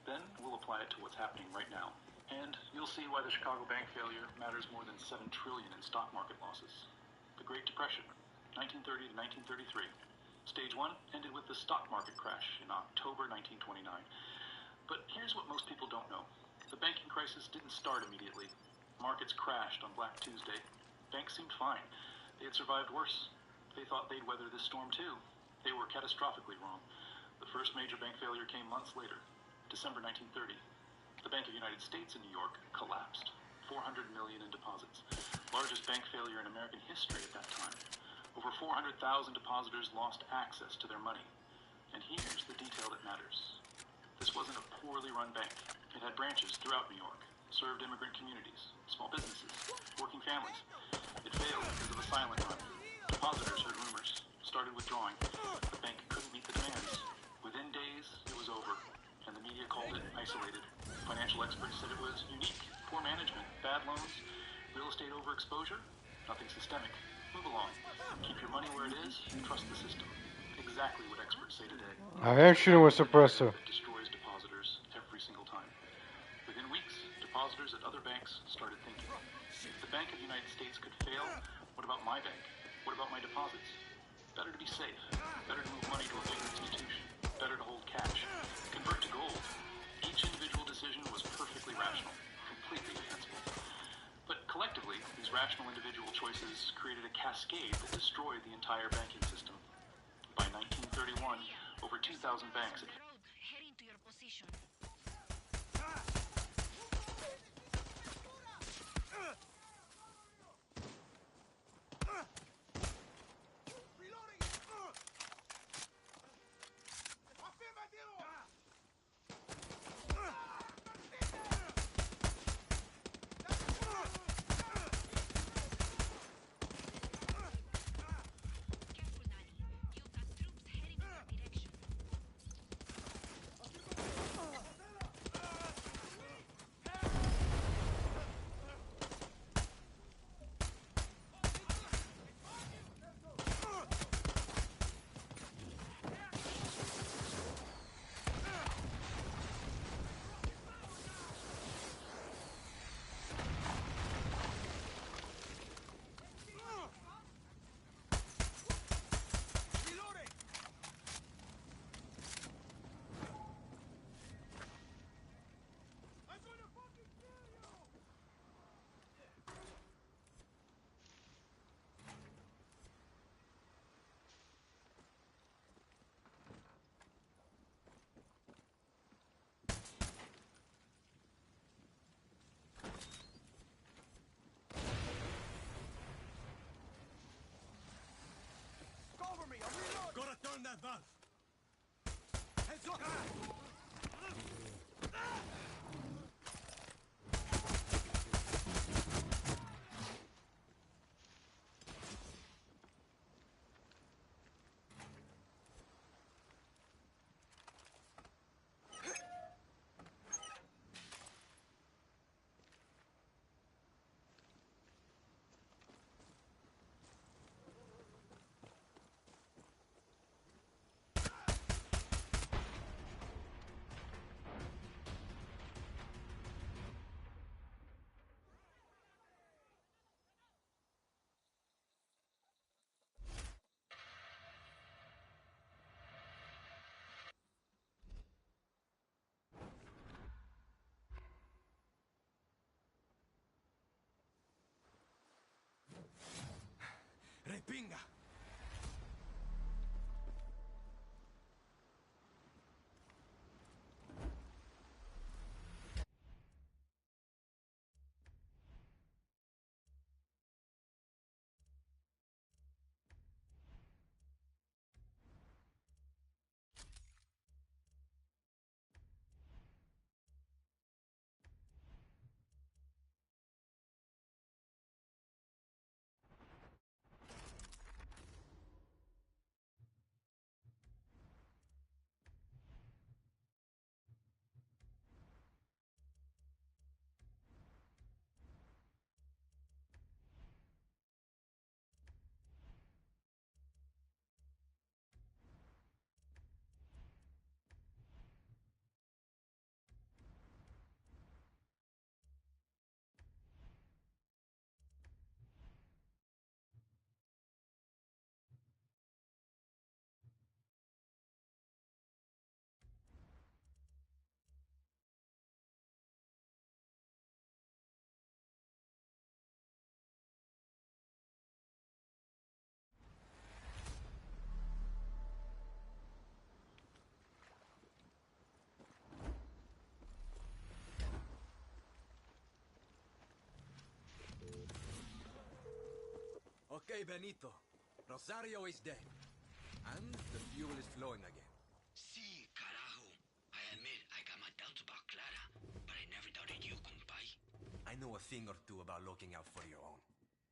Then we'll apply it to what's happening right now. And you'll see why the Chicago bank failure matters more than $7 trillion in stock market losses. The Great Depression, 1930 to 1933. Stage 1 ended with the stock market crash in October 1929. But here's what most people don't know. The banking crisis didn't start immediately. Markets crashed on Black Tuesday. Banks seemed fine. They had survived worse. They thought they'd weather this storm too. They were catastrophically wrong. The first major bank failure came months later, December 1930. The Bank of the United States in New York collapsed. $400 million in deposits. Largest bank failure in American history at that time. Over 400,000 depositors lost access to their money. And here's the detail that matters. This wasn't a poorly run bank. It had branches throughout New York, served immigrant communities, small businesses, working families. It failed because of a silent run. Depositors heard rumors, started withdrawing. The bank couldn't meet the demands. Within days, it was over, and the media called it isolated. Financial experts said it was unique, poor management, bad loans, real estate overexposure, nothing systemic. Move along. Keep your money where it is, trust the system. Exactly what experts say today. I am shooting with suppressor. It destroys depositors every single time. Within weeks, depositors at other banks started thinking, if the Bank of the United States could fail, what about my bank? What about my deposits? Better to be safe. Better to move money to a bigger institution. Better to hold cash. Convert to gold. Each individual decision was perfectly rational, completely defensible. But collectively, these rational individual choices created a cascade that destroyed the entire banking system. By 1931, over 2,000 banks had... Heading to your position. on that valve! Heads up! ¡Repinga! Okay, Benito. Rosario is dead. And the fuel is flowing again. Sí, carajo. I admit I got my doubts about Clara, but I never doubted you, compay. I know a thing or two about looking out for your own.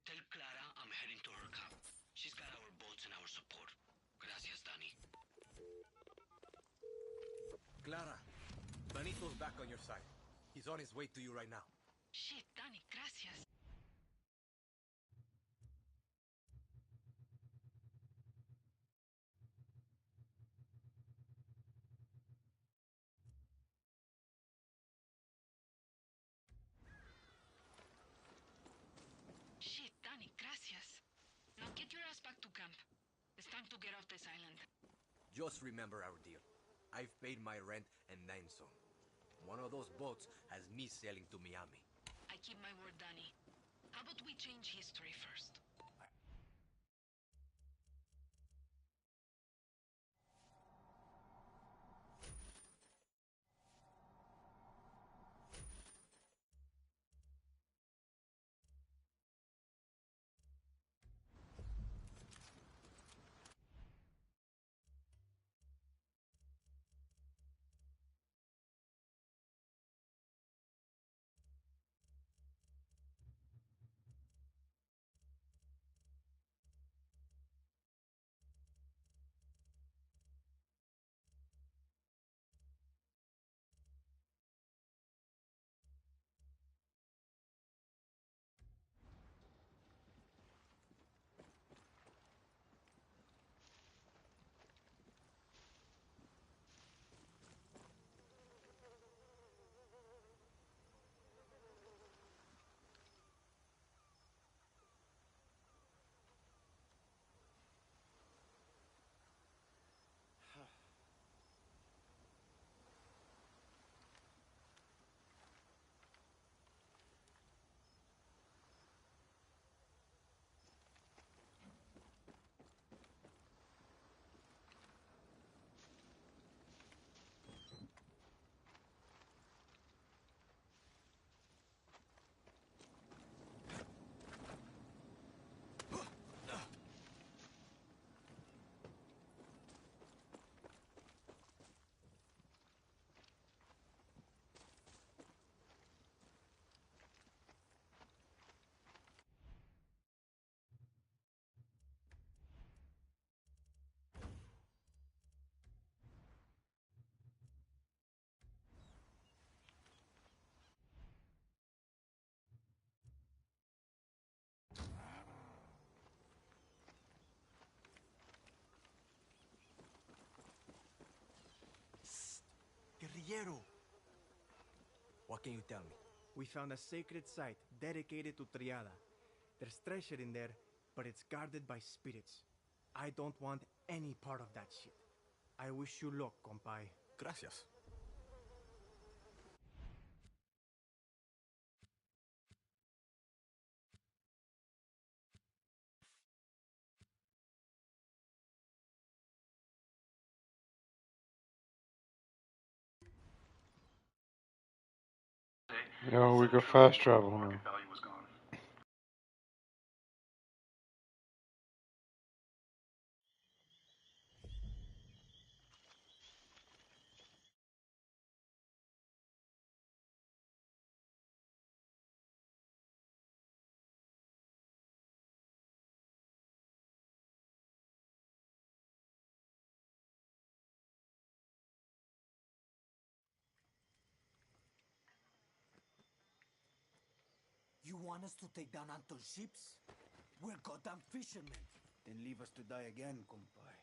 Tell Clara I'm heading to her camp. She's got our boats and our support. Gracias, Danny. Clara, Benito's back on your side. He's on his way to you right now. Shit, Danny, gracias. Shit, Danny, gracias. Now get your ass back to camp. It's time to get off this island. Just remember our deal. I've paid my rent and then some. One of those boats has me sailing to Miami. I keep my word, Danny. How about we change history first? caballero. What can you tell me? We found a sacred site dedicated to Triada. There's treasure in there, but it's guarded by spirits. I don't want any part of that shit. I wish you luck, compay. Gracias. Yo, we could fast travel now. Value was gone. You want us to take down Anton's ships? We're goddamn fishermen. Then leave us to die again, compay.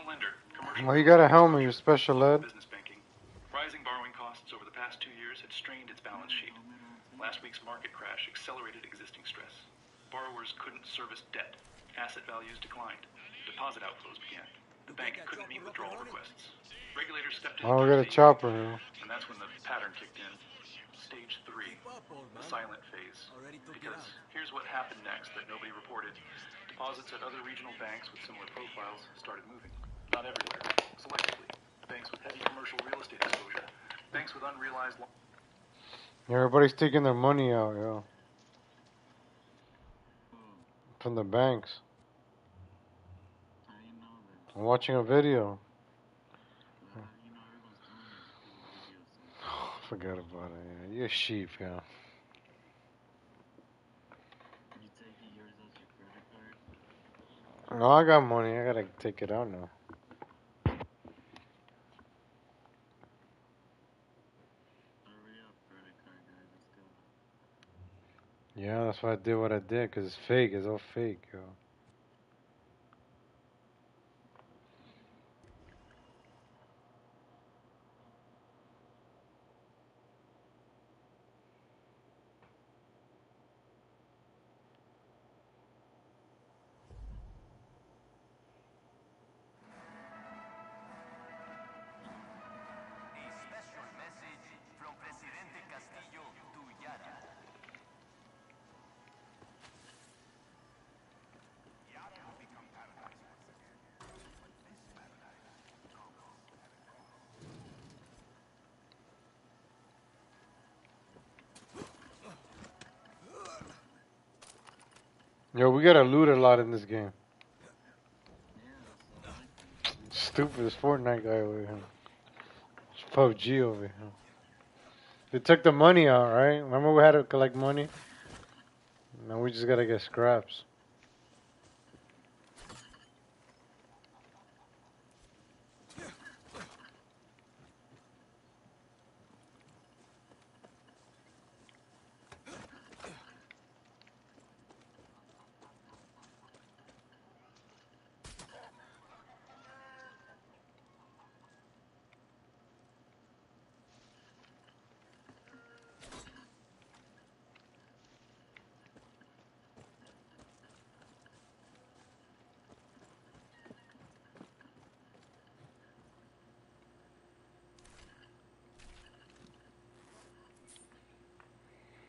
Lender, commercial Well, you got a helmet, you special ed. business banking. Rising borrowing costs over the past 2 years had strained its balance sheet. Last week's market crash accelerated existing stress. Borrowers couldn't service debt. Asset values declined. Deposit outflows began. The bank couldn't meet withdrawal requests. Regulators stepped in. Oh, we got a chopper now. And that's when the pattern kicked in. Stage 3, the silent phase. Because here's what happened next that nobody reported. Deposits at other regional banks with similar profiles started moving. Not everywhere, selectively. Banks with heavy commercial real estate exposure. Banks with unrealized... Everybody's taking their money out, yo. From the banks. I'm watching a video. Forget about it, yeah. You're a sheep, yeah. No, I got money. I gotta take it out now. Yeah, that's why I did what I did, because it's fake. It's all fake, yo. A special message from Presidente Castillo to Yara. Yara will become paradise once again, but this paradise becomes Yo, we gotta loot a lot in this game. Stupidest Fortnite guy over here. It's PUBG over here. They took the money out, right? Remember we had to collect money? Now we just gotta get scraps.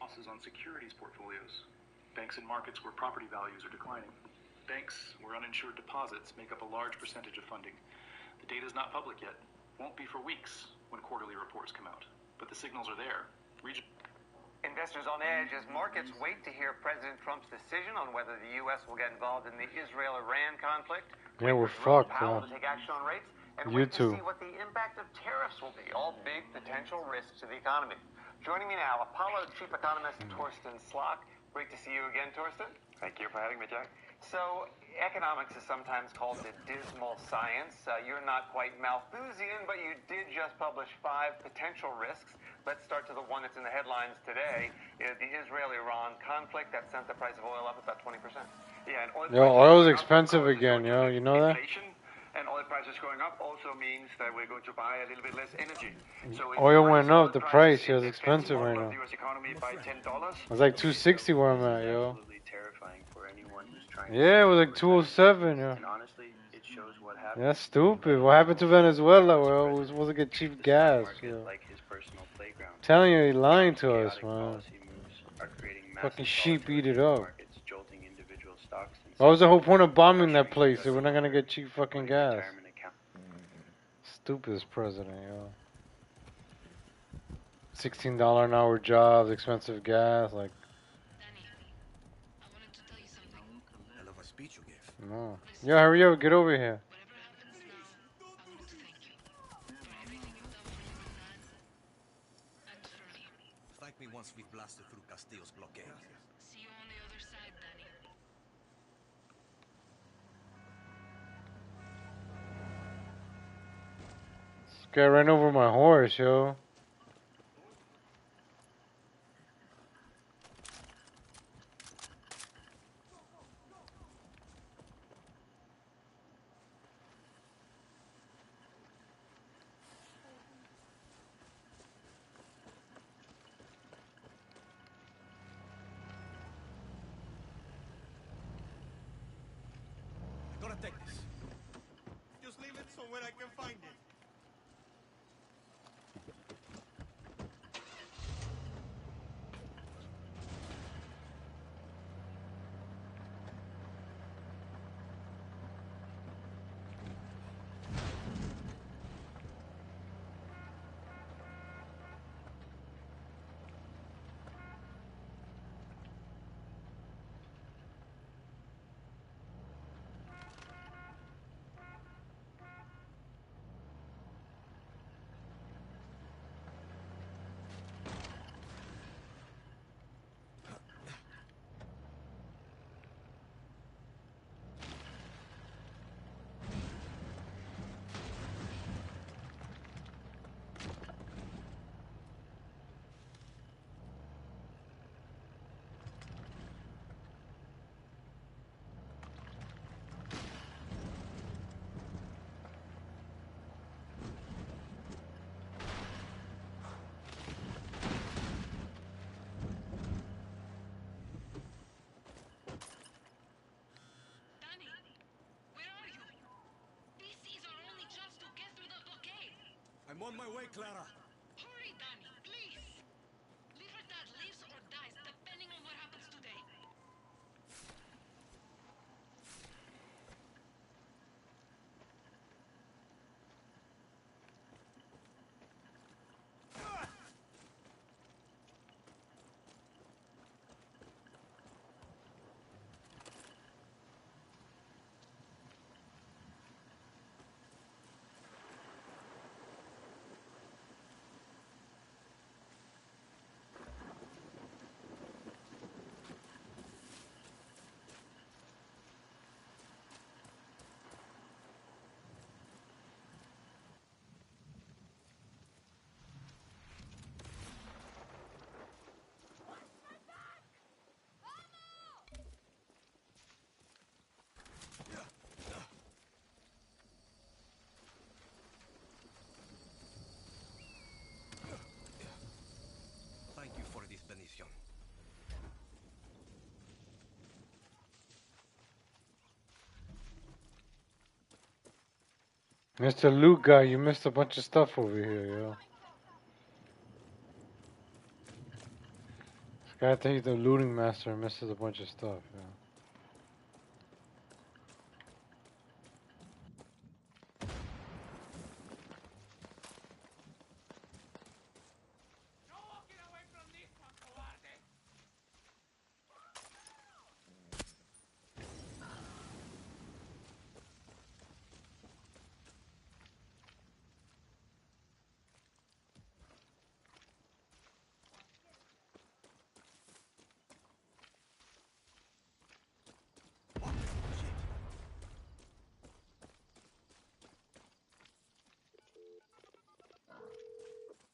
Losses on securities portfolios. Banks and markets where property values are declining. Banks where uninsured deposits make up a large percentage of funding. The data's not public yet. Won't be for weeks when quarterly reports come out. But the signals are there. Investors on edge as markets wait to hear President Trump's decision on whether the U.S. will get involved in the Israel-Iran conflict. Yeah, we're fucked, Powell yeah. to take action on rates and wait to YouTube. see what the impact of tariffs will be. All big potential risks to the economy. Joining me now, Apollo Chief Economist Torsten Slok. Great to see you again, Torsten. Thank you for having me, Jack. So, economics is sometimes called the dismal science. You're not quite Malthusian, but you did just publish 5 potential risks. Let's start to the one that's in the headlines today. The Israel-Iran conflict that sent the price of oil up about 20%. Yeah, and oil Yo, oil's expensive again, yo. You know that? And oil prices going up also means that we're going to buy a little bit less energy. So Oil went up. The price is expensive right now. the US economy by $10. It's like 260 where I'm at, yo. Absolutely terrifying for anyone who's trying. Yeah, it was like 207, yo. And honestly, it shows what happened. That's stupid. What happened to Venezuela, yo? We were supposed to get cheap gas, yo. Like his personal playground. Telling you, he's lying to us, man. Fucking sheep eat it up. What was the whole point of bombing that place? If we're not gonna get cheap fucking gas. Stupidest president, yo. $16 an hour jobs, expensive gas, like. I love a speech you gave. No. Yo, hurry up, get over here. Thank me once we've blasted through Castillo's blockade. See you on the other side, Danny. This guy ran over my horse, yo. I gotta take this. Just leave it somewhere I can find it. I'm on my way, Clara. Hurry, Danny, please. Libertad lives or dies depending on what happens today. Thank you for this benediction. Mr. Loot Guy, you missed a bunch of stuff over here, yo. This guy thinks he's the looting master and misses a bunch of stuff, yo.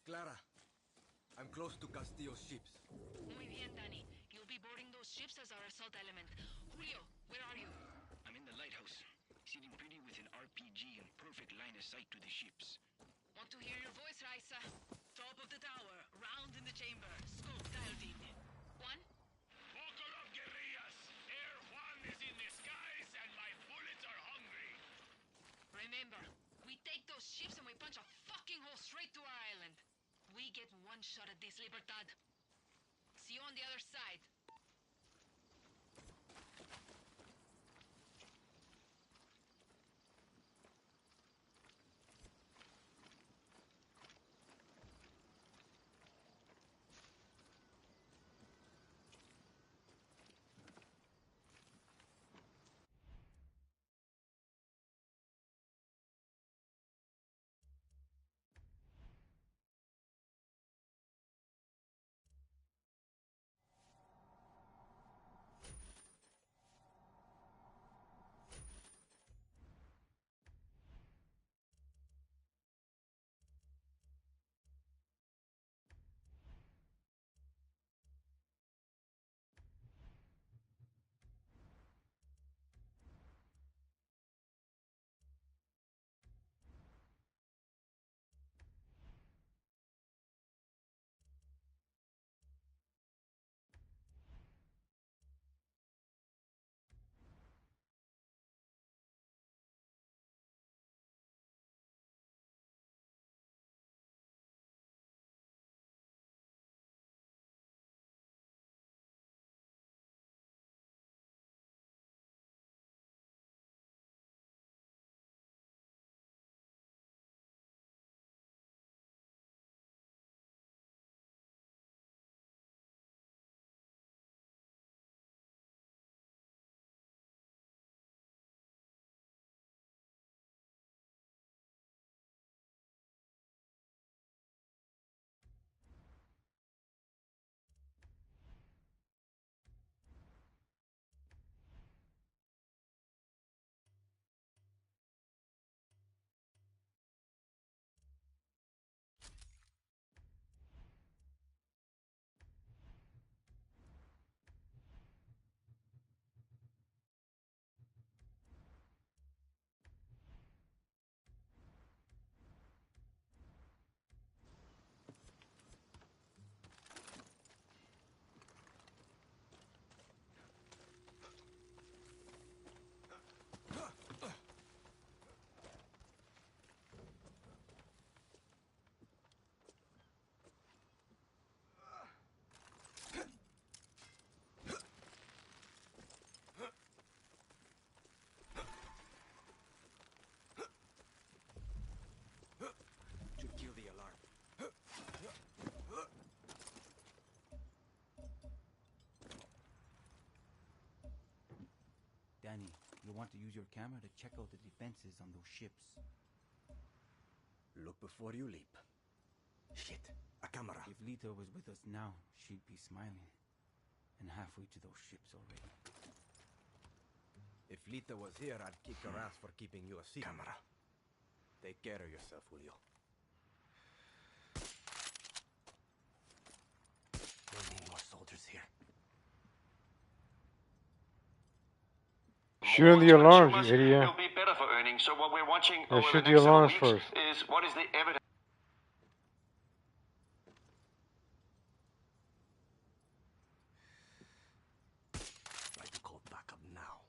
Clara, close to Castillo's ships. Muy bien, Danny. You'll be boarding those ships as our assault element. Julio, where are you? I'm in the lighthouse, sitting pretty with an RPG in perfect line of sight to the ships. Want to hear your voice, Raisa? Top of the tower, round in the chamber, scope dialed in. One? Buckle up, guerrillas! Air Juan is in the skies and my bullets are hungry! Remember, we take those ships and we punch a fucking hole straight to our island. We get one shot at this, Libertad. See you on the other side. Danny, you'll want to use your camera to check out the defenses on those ships. Look before you leap. Shit, a camera. If Lita was with us now, she'd be smiling. And halfway to those ships already. If Lita was here, I'd kick her ass for keeping you a secret. Camera. Take care of yourself, Julio. We'll need more soldiers here. Shooting the alarms, you idiot. It'll be better for earnings. So what we're watching Yeah, over shoot the the next several alarms weeks first. is what is the evidence. Try to call backup now.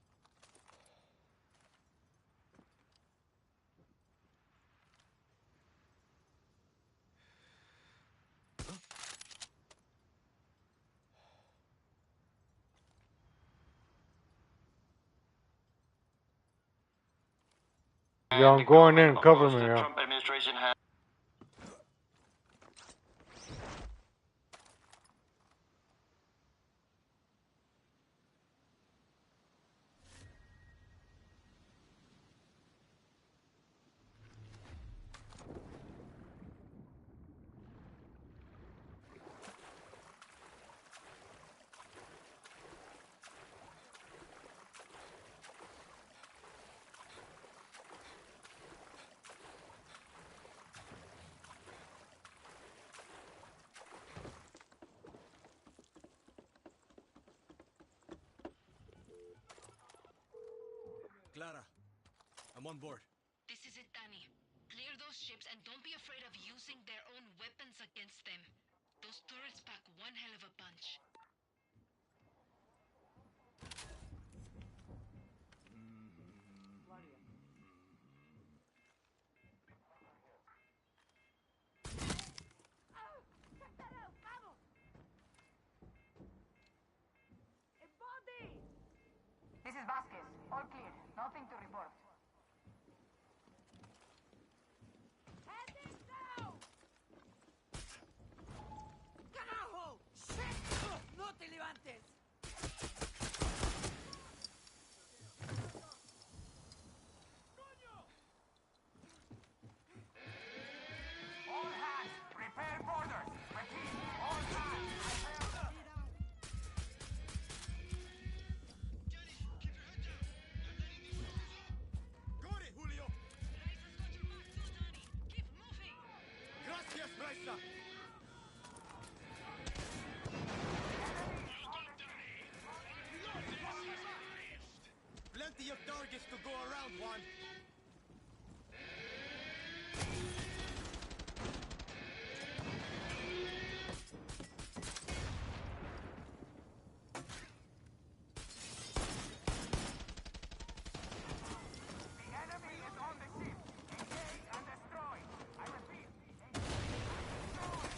Yeah, I'm going in. Cover me, The yeah. Trump administration has. Clara, I'm on board. This is it, Danny. Clear those ships and don't be afraid of using their own weapons against them. Those turrets pack one hell of a punch. This is Vasquez. All clear. Nothing to report. Heading down! ¡Carajo! ¡Shit! ¡No te levantes! All hands, prepare borders. Repeat, all hands, prepare. Got it, Julio! Gracias, Raisa! Plenty of targets to go around, Juan. The enemy is on the ship. Engage and destroy. I repeat, engage and destroy.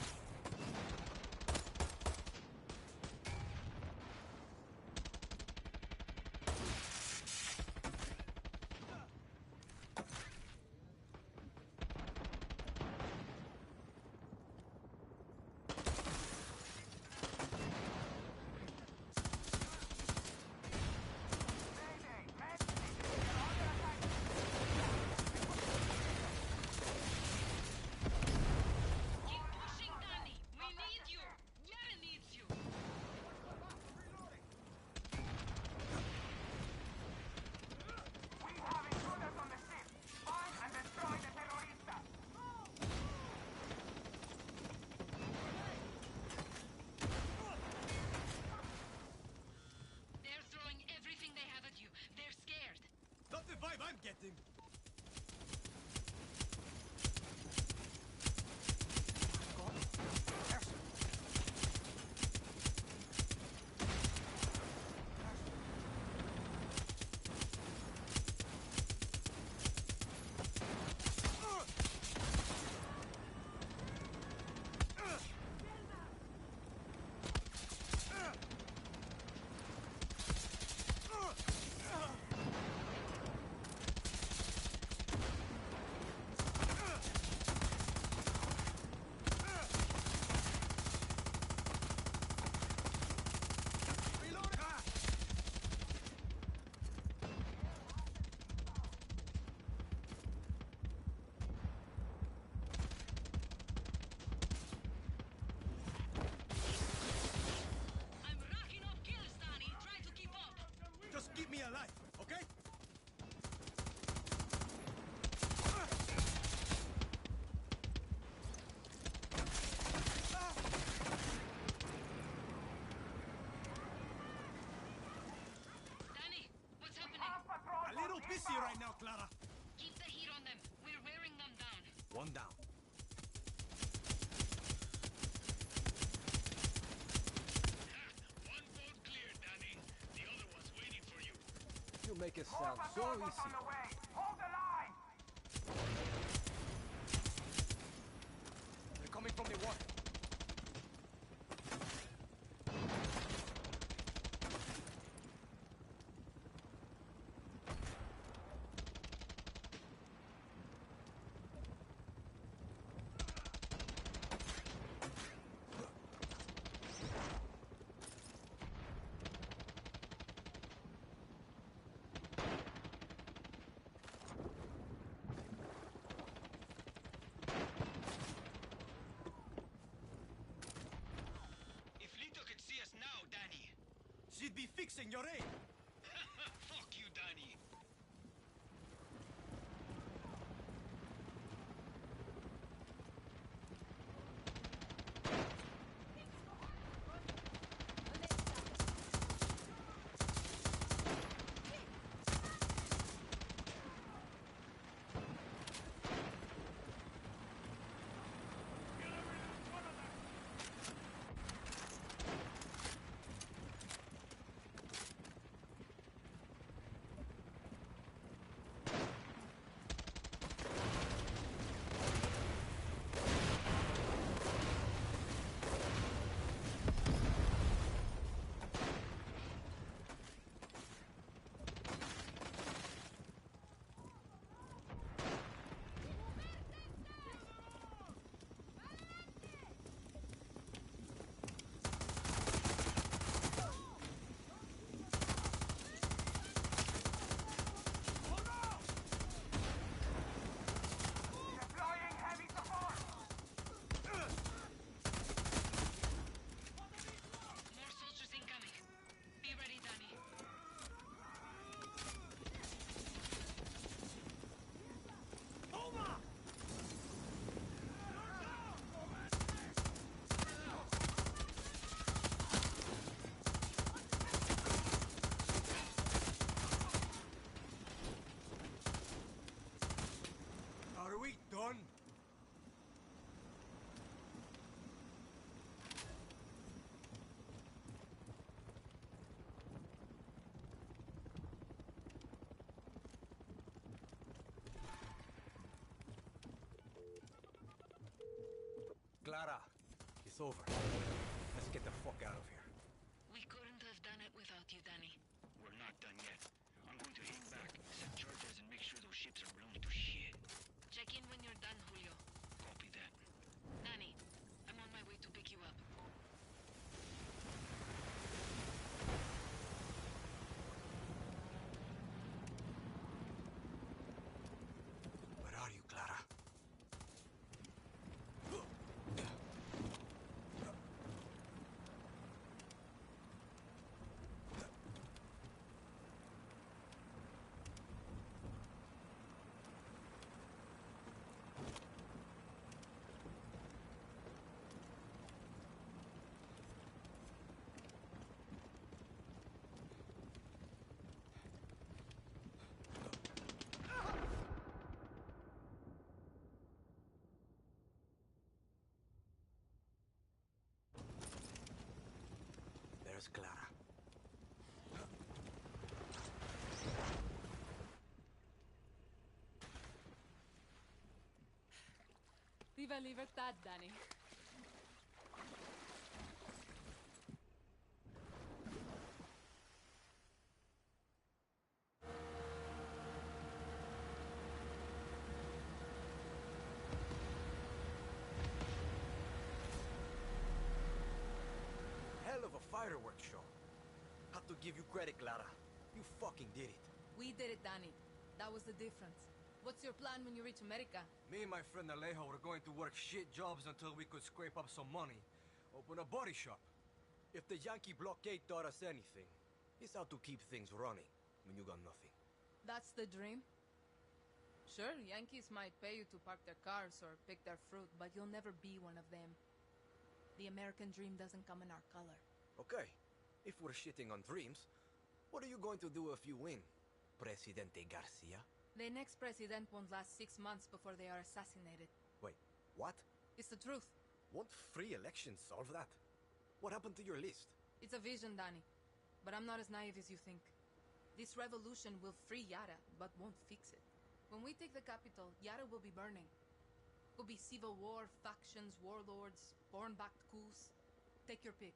Keep pushing, Danny. We need you. Yara needs you. We have intruders on the ship. Find and destroy the terroristas. They're throwing everything they have at you. They're scared. Not the vibe I'm getting. I'm racking up kills, Danny. Try to keep up. Just keep me alive, okay? Danny, what's happening? A little busy right now, Clara. Keep the heat on them. We're wearing them down. One down. One boat clear, Danny. The other one's waiting for you. You make it sound so easy. On the way. Hold the line. They're coming from the water. If Lito could see us now, Danny. She'd be fixing your aim. Fuck you, Danny. it's over. Let's get the fuck out of here. We couldn't have done it without you, Danny. We're not done yet. I'm going to hang back, set charges, and make sure those ships are blown to shit. Check in when you're done, Julio. Copy that. Danny, I'm on my way to pick you up. Where are you, Clara? There's Clara. Viva Libertad, Danny. Hell of a fireworks show. Have to give you credit, Clara. You fucking did it. We did it, Danny. That was the difference. What's your plan when you reach America? Me and my friend Alejo were going to work shit jobs until we could scrape up some money. Open a body shop. If the Yankee blockade taught us anything, it's how to keep things running when you got nothing. That's the dream? Sure, Yankees might pay you to park their cars or pick their fruit, but you'll never be one of them. The American dream doesn't come in our color. Okay, if we're shitting on dreams, what are you going to do if you win, Presidente Garcia? The next president won't last 6 months before they are assassinated. Wait, what? It's the truth. Won't free elections solve that? What happened to your list? It's a vision, Danny. But I'm not as naive as you think. This revolution will free Yara, but won't fix it. When we take the capital, Yara will be burning. Will be civil war, factions, warlords, foreign-backed coups. Take your pick.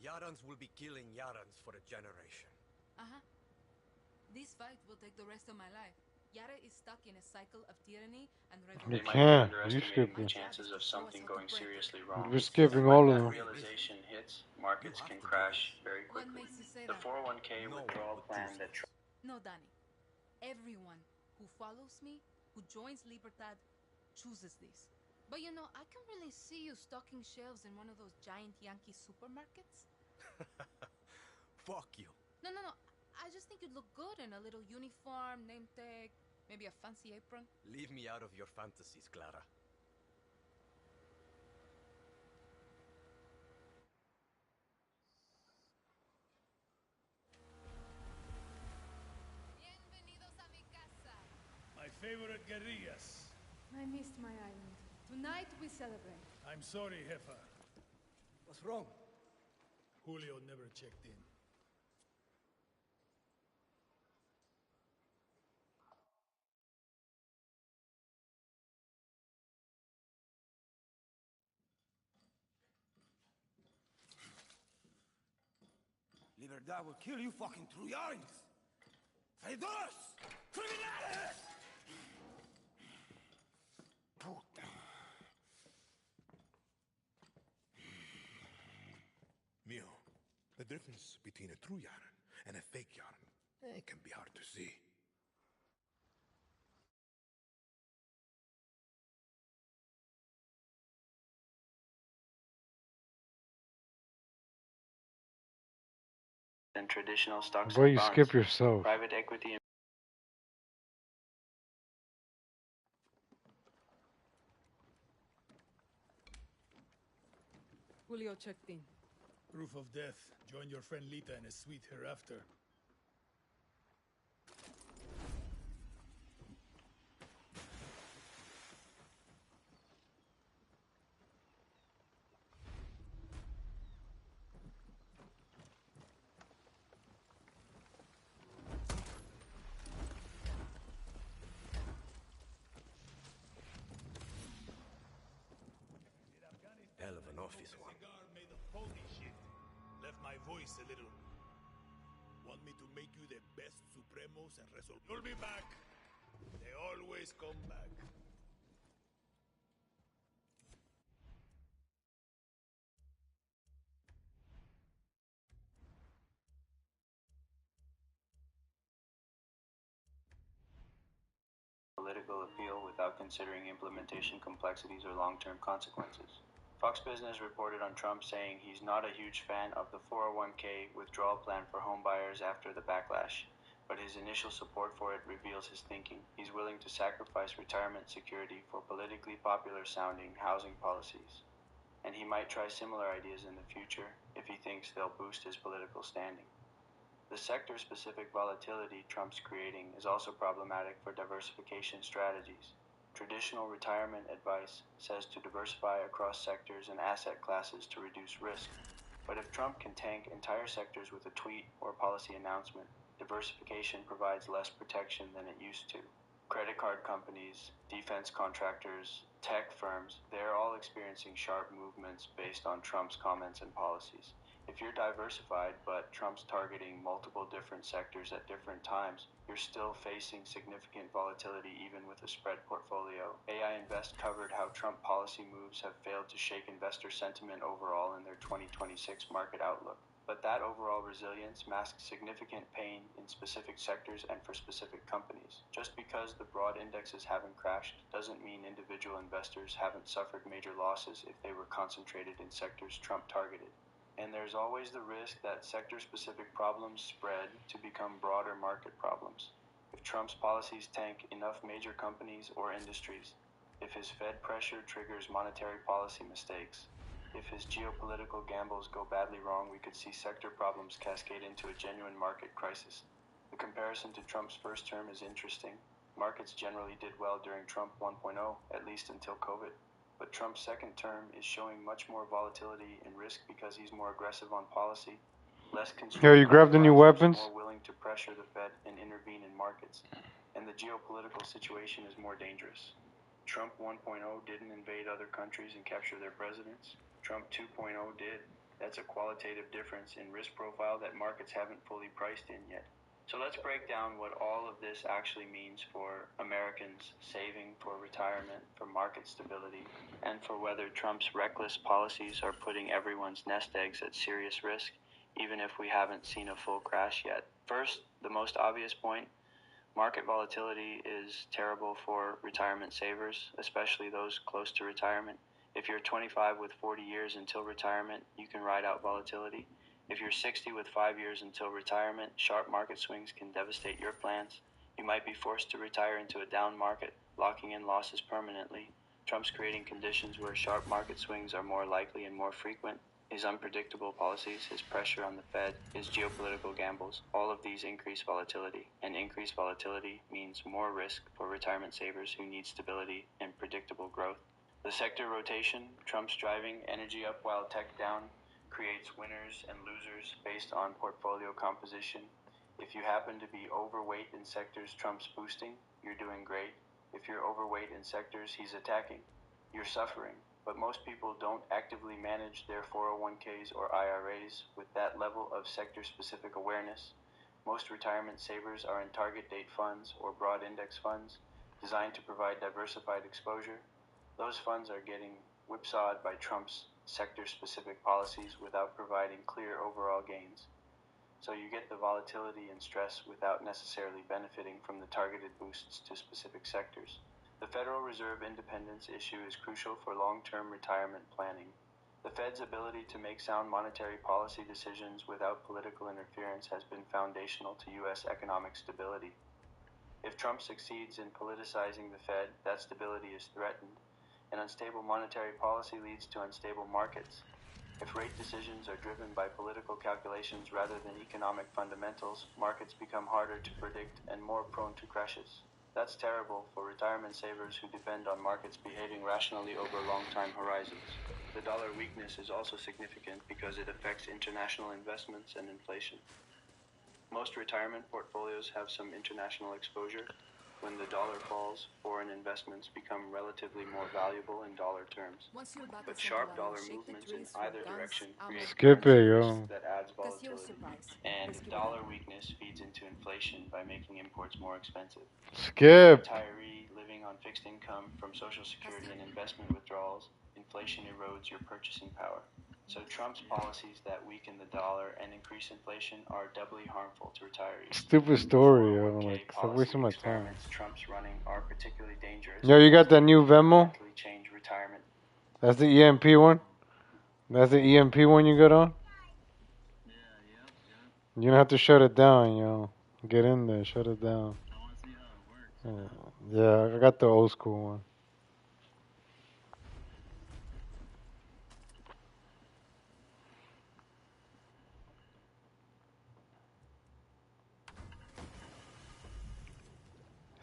Yarans will be killing Yarans for a generation. Uh-huh. This fight will take the rest of my life. Yara is stuck in a cycle of tyranny and You revolution. can't. You skip The it. chances of something going seriously wrong. We're skipping all of them. Realization hits, markets can crash very What quickly. makes you say The that? 401k withdrawal plan that No, Danny. Everyone who follows me, who joins Libertad, chooses this. But you know, I can really see you stocking shelves in one of those giant Yankee supermarkets. Fuck you. No. I just think you'd look good in a little uniform, name tag, maybe a fancy apron. Leave me out of your fantasies, Clara. Bienvenidos a mi casa. My favorite guerrillas. I missed my island. Tonight we celebrate. I'm sorry, Jefa. What's wrong? Julio never checked in. Libertad will kill you fucking Trujans! Traidores! Criminales! Puta. Mio, the difference between a true yarn and a fake yarn, it can be hard to see. than traditional stocks Boy, and you bonds. skip yourself. Private equity. Julio checked in. Proof of death. Join your friend Lita in a suite hereafter. Hell of an office one. Cigar made of pony shit. Left my voice a little. Want me to make you the best Supremos and resolve? You'll be back. They always come back. Political appeal without considering implementation complexities or long-term consequences. Fox Business reported on Trump saying he's not a huge fan of the 401k withdrawal plan for homebuyers after the backlash, but his initial support for it reveals his thinking. He's willing to sacrifice retirement security for politically popular-sounding housing policies, and he might try similar ideas in the future if he thinks they'll boost his political standing. The sector-specific volatility Trump's creating is also problematic for diversification strategies. Traditional retirement advice says to diversify across sectors and asset classes to reduce risk. But if Trump can tank entire sectors with a tweet or policy announcement, diversification provides less protection than it used to. Credit card companies, defense contractors, tech firms, they're all experiencing sharp movements based on Trump's comments and policies. If you're diversified, but Trump's targeting multiple different sectors at different times, you're still facing significant volatility even with a spread portfolio. AI Invest covered how Trump policy moves have failed to shake investor sentiment overall in their 2026 market outlook. But that overall resilience masks significant pain in specific sectors and for specific companies. Just because the broad indexes haven't crashed doesn't mean individual investors haven't suffered major losses if they were concentrated in sectors Trump targeted. And there's always the risk that sector-specific problems spread to become broader market problems. If Trump's policies tank enough major companies or industries, if his Fed pressure triggers monetary policy mistakes, if his geopolitical gambles go badly wrong, we could see sector problems cascade into a genuine market crisis. The comparison to Trump's first term is interesting. Markets generally did well during Trump 1.0, at least until COVID. But Trump's second term is showing much more volatility and risk because he's more aggressive on policy, less Yo, you grabbed the new weapons? more willing to pressure the Fed and intervene in markets, and the geopolitical situation is more dangerous. Trump 1.0 didn't invade other countries and capture their presidents. Trump 2.0 did. That's a qualitative difference in risk profile that markets haven't fully priced in yet. So let's break down what all of this actually means for Americans saving for retirement, for market stability, and for whether Trump's reckless policies are putting everyone's nest eggs at serious risk, even if we haven't seen a full crash yet. First, the most obvious point, market volatility is terrible for retirement savers, especially those close to retirement. If you're 25 with 40 years until retirement, you can ride out volatility. If you're 60 with 5 years until retirement, sharp market swings can devastate your plans. You might be forced to retire into a down market, locking in losses permanently. Trump's creating conditions where sharp market swings are more likely and more frequent. His unpredictable policies, his pressure on the Fed, his geopolitical gambles, all of these increase volatility. And increased volatility means more risk for retirement savers who need stability and predictable growth. The sector rotation, Trump's driving energy up while tech down, creates winners and losers based on portfolio composition. If you happen to be overweight in sectors Trump's boosting, you're doing great. If you're overweight in sectors he's attacking, you're suffering. But most people don't actively manage their 401ks or IRAs with that level of sector-specific awareness. Most retirement savers are in target date funds or broad index funds designed to provide diversified exposure. Those funds are getting whipsawed by Trump's sector-specific policies without providing clear overall gains. So you get the volatility and stress without necessarily benefiting from the targeted boosts to specific sectors. The Federal Reserve independence issue is crucial for long-term retirement planning. The Fed's ability to make sound monetary policy decisions without political interference has been foundational to U.S. economic stability. If Trump succeeds in politicizing the Fed, that stability is threatened. And unstable monetary policy leads to unstable markets. If rate decisions are driven by political calculations rather than economic fundamentals, markets become harder to predict and more prone to crashes. That's terrible for retirement savers who depend on markets behaving rationally over long time horizons. The dollar weakness is also significant because it affects international investments and inflation. Most retirement portfolios have some international exposure. When the dollar falls, foreign investments become relatively more valuable in dollar terms. But sharp dollar movements in either direction create Skip it, currency risk yo. that adds volatility. And dollar weakness feeds into inflation by making imports more expensive. Skip. Retiree living on fixed income from Social Security and investment withdrawals, inflation erodes your purchasing power. So Trump's policies that weaken the dollar and increase inflation are doubly harmful to retirees. Stupid story, yo. Like, stop wasting my time. Trump's running are particularly dangerous. Yo, you got that new Venmo? Change retirement. That's the EMP one? That's the EMP one you got on? You don't have to shut it down, yo. Get in there, shut it down. Yeah, I got the old school one.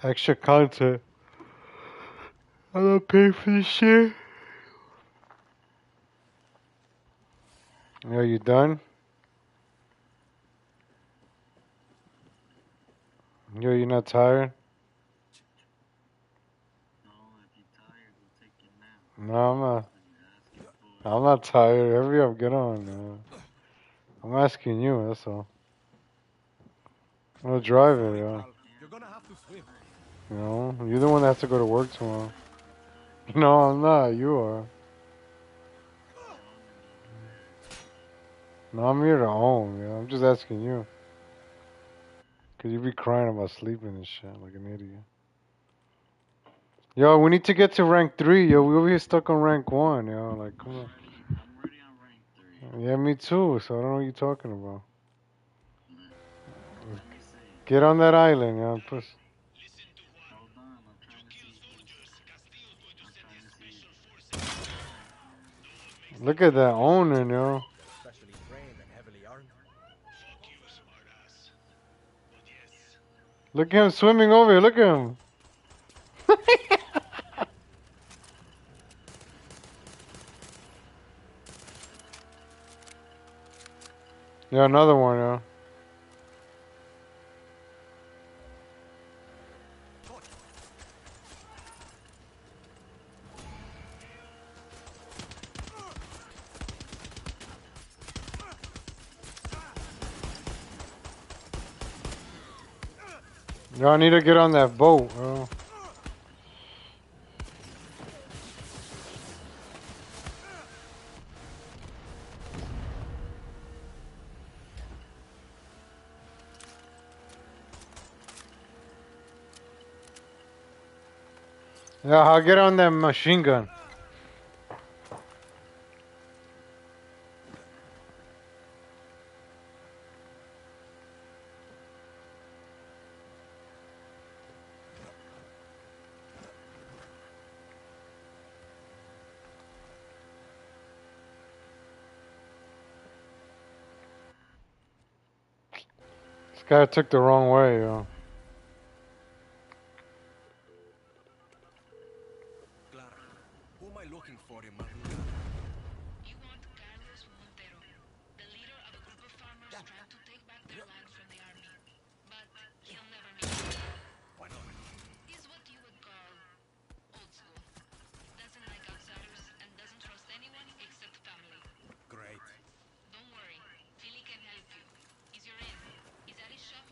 Extra content. I don't pay for this shit. Yo, you done? Yo, you not tired? No, I'm not. I'm not tired. Hurry up, get on, man. I'm asking you, that's all. I'm gonna drive it, yo. You're gonna have to swim. You know, you're the one that has to go to work tomorrow. No, I'm not. You are. No, I'm here to own, yo. I'm just asking you. Cause you be crying about sleeping and shit like an idiot. Yo, we need to get to rank 3, yo. We over here stuck on rank 1, yo. Like, come on. Yeah, me too. So I don't know what you're talking about. Get on that island, yo. Look at that owner, yo. Especially trained and heavily armed. Look at him swimming over here. Look at him. Yeah, another one, yo. Yo, I need to get on that boat, bro. Yeah, I'll get on that machine gun. This guy took the wrong way, yo. Clara, who am I looking for in Madrugada? You want Carlos Montero, the leader of a group of farmers trying to take back their land from the army. But he'll never meet you. Why not? He's what you would call old school. Doesn't like outsiders and doesn't trust anyone except family. Great. Don't worry, Philly can help you. He's your in. He's at his shop.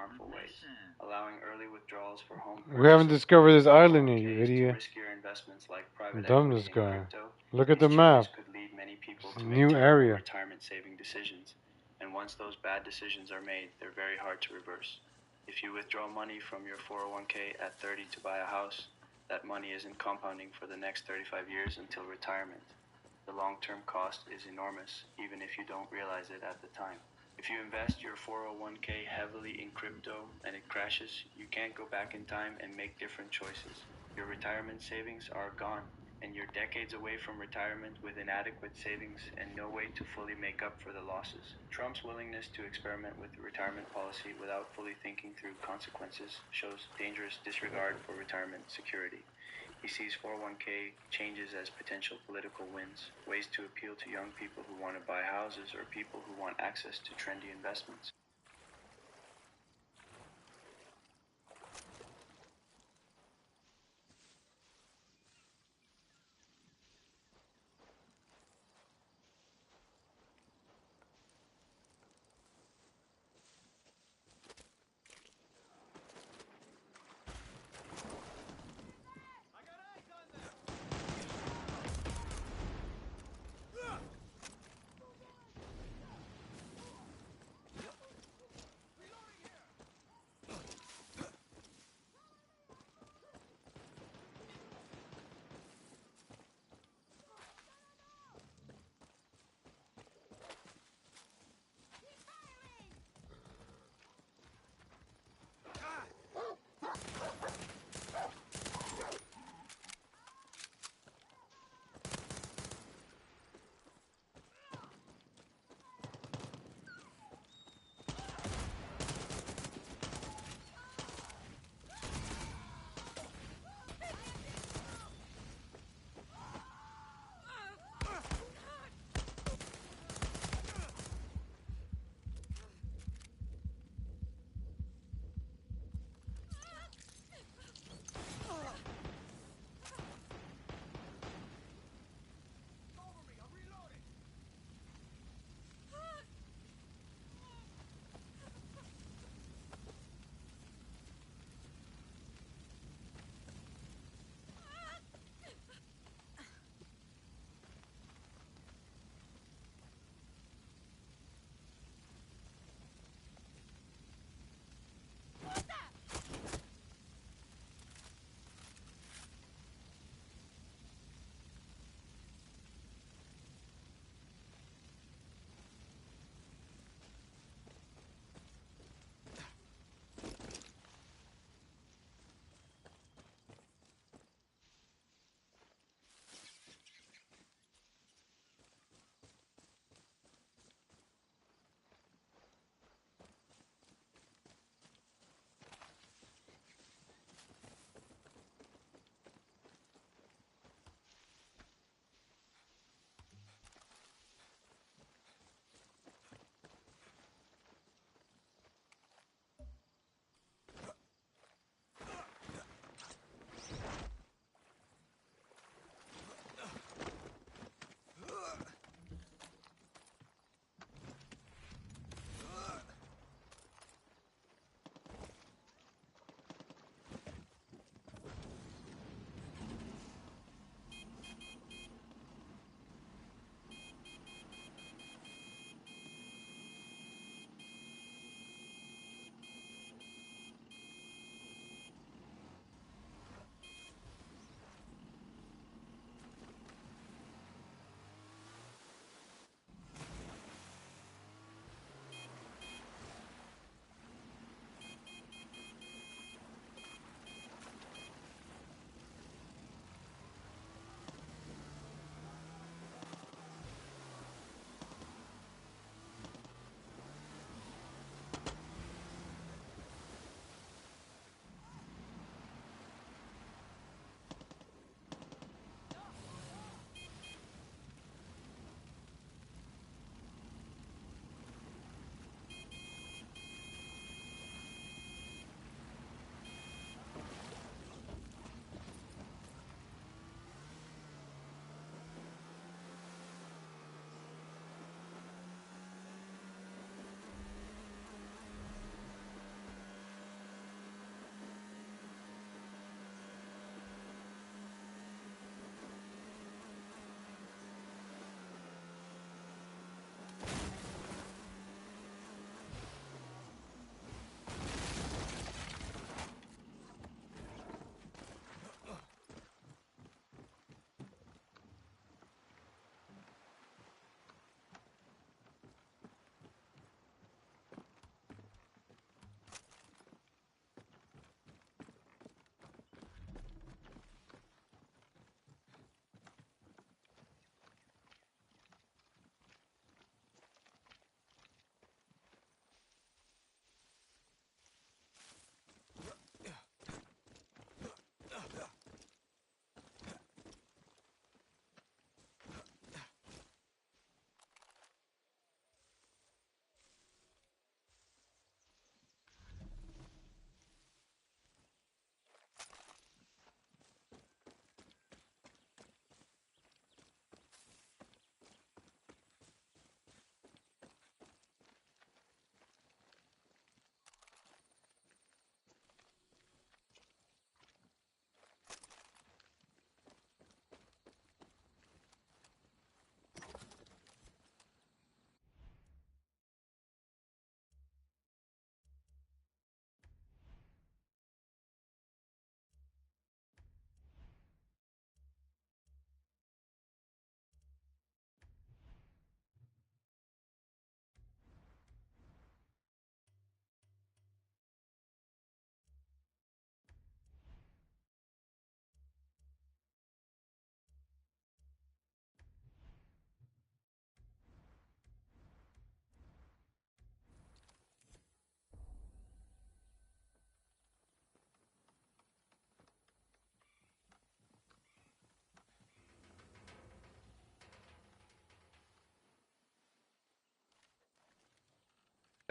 harmful ways, allowing early withdrawals for home We haven't purchases, discovered this island yet, you 401ks to idiot. riskier investments like private Dumb equity this and guy. crypto. Look at the These map. choices could lead many people to make New terrible area. retirement saving decisions, and once those bad decisions are made, they're very hard to reverse. If you withdraw money from your 401k at 30 to buy a house, that money isn't compounding for the next 35 years until retirement. The long-term cost is enormous, even if you don't realize it at the time. If you invest your 401k heavily in crypto and it crashes, you can't go back in time and make different choices. Your retirement savings are gone, and you're decades away from retirement with inadequate savings and no way to fully make up for the losses. Trump's willingness to experiment with retirement policy without fully thinking through consequences shows dangerous disregard for retirement security. He sees 401k changes as potential political wins, ways to appeal to young people who want to buy houses or people who want access to trendy investments.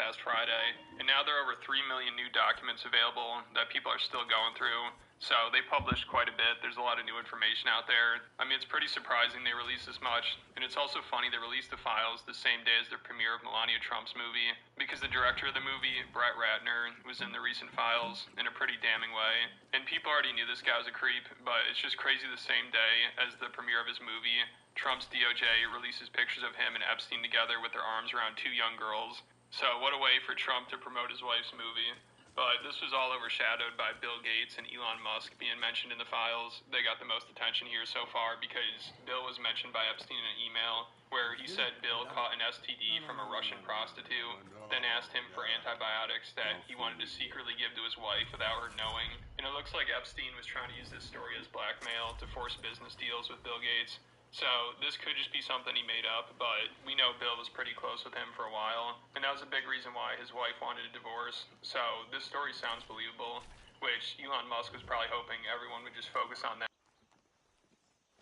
past Friday, and now there are over 3 million new documents available that people are still going through. So they published quite a bit. There's a lot of new information out there. I mean, it's pretty surprising they released this much, and it's also funny they released the files the same day as the premiere of Melania Trump's movie, because the director of the movie, Brett Ratner, was in the recent files in a pretty damning way. And people already knew this guy was a creep, but it's just crazy the same day as the premiere of his movie, Trump's DOJ releases pictures of him and Epstein together with their arms around 2 young girls. So what a way for Trump to promote his wife's movie. But this was all overshadowed by Bill Gates and Elon Musk being mentioned in the files. They got the most attention here so far because Bill was mentioned by Epstein in an email where he said Bill caught an STD from a Russian prostitute, then asked him for antibiotics that he wanted to secretly give to his wife without her knowing. And it looks like Epstein was trying to use this story as blackmail to force business deals with Bill Gates. So this could just be something he made up, but we know Bill was pretty close with him for a while, and that was a big reason why his wife wanted a divorce. So this story sounds believable, which Elon Musk was probably hoping everyone would just focus on that.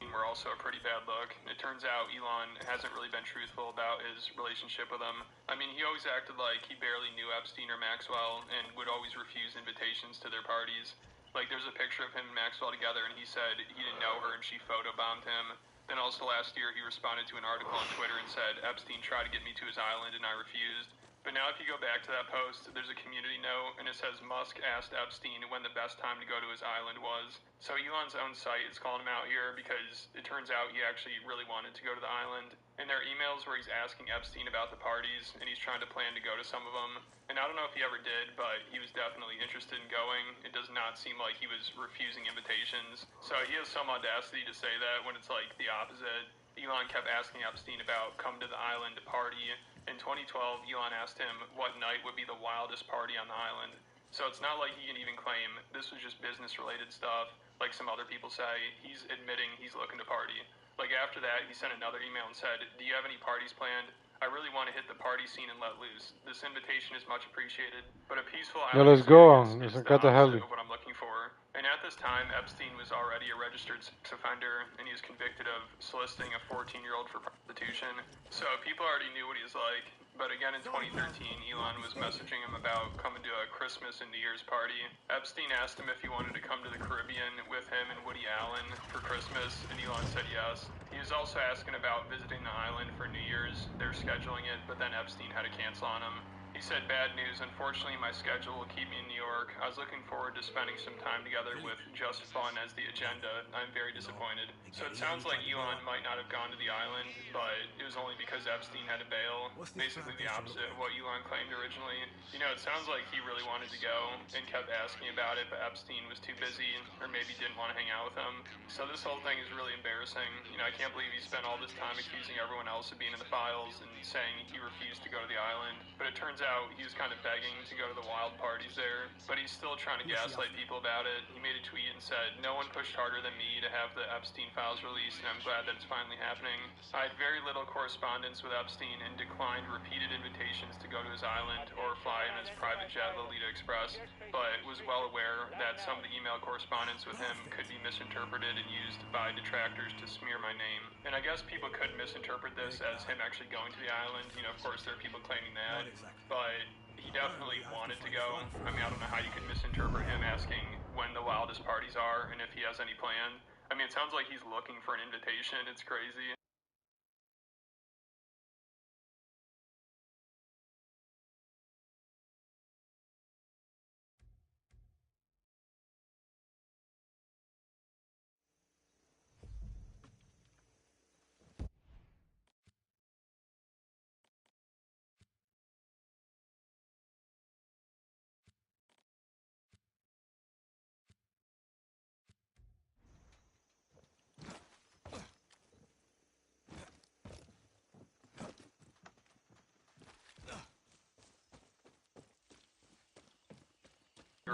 Were also a pretty bad look. It turns out Elon hasn't really been truthful about his relationship with him. I mean, he always acted like he barely knew Epstein or Maxwell and would always refuse invitations to their parties. Like, there's a picture of him and Maxwell together, and he said he didn't know her and she photobombed him. Then also last year, he responded to an article on Twitter and said, Epstein tried to get me to his island and I refused. But now if you go back to that post, there's a community note, and it says Musk asked Epstein when the best time to go to his island was. So Elon's own site is calling him out here because it turns out he actually really wanted to go to the island. And there are emails where he's asking Epstein about the parties, and he's trying to plan to go to some of them. And I don't know if he ever did, but he was definitely interested in going. It does not seem like he was refusing invitations. So he has some audacity to say that when it's like the opposite. Elon kept asking Epstein about come to the island to party. In 2012, Elon asked him what night would be the wildest party on the island. So it's not like he can even claim this was just business-related stuff, like some other people say. He's admitting he's looking to party. Like after that, he sent another email and said, do you have any parties planned? I really want to hit the party scene and let loose. This invitation is much appreciated, but a peaceful Yo, island let's go. experience is the Got the heli. opposite of what I'm looking for. And at this time, Epstein was already a registered sex offender, and he was convicted of soliciting a 14-year-old for prostitution. So people already knew what he was like. But again, in 2013, Elon was messaging him about coming to a Christmas and New Year's party. Epstein asked him if he wanted to come to the Caribbean with him and Woody Allen for Christmas, and Elon said yes. He was also asking about visiting the island for New Year's. They're scheduling it, but then Epstein had to cancel on him. He said, bad news, unfortunately my schedule will keep me in New York. I was looking forward to spending some time together with just fun as the agenda. I'm very disappointed. So it sounds like Elon might not have gone to the island, but it was only because Epstein had to bail. Basically the opposite of what Elon claimed originally. You know, it sounds like he really wanted to go and kept asking about it, but Epstein was too busy or maybe didn't want to hang out with him. So this whole thing is really embarrassing. You know, I can't believe he spent all this time accusing everyone else of being in the files and saying he refused to go to the island. But it turns out he was kind of begging to go to the wild parties there, but he's still trying to gaslight people about it. He made a tweet and said, no one pushed harder than me to have the Epstein files released, and I'm glad that it's finally happening. I had very little correspondence with Epstein and declined repeated invitations to go to his island or fly in his private jet Lolita Express, but was well aware that some of the email correspondence with him could be misinterpreted and used by detractors to smear my name. And I guess people could misinterpret this as him actually going to the island. You know, of course there are people claiming that, but he definitely wanted to go. I mean, I don't know how you could misinterpret him asking when the wildest parties are and if he has any plan. I mean, it sounds like he's looking for an invitation. It's crazy.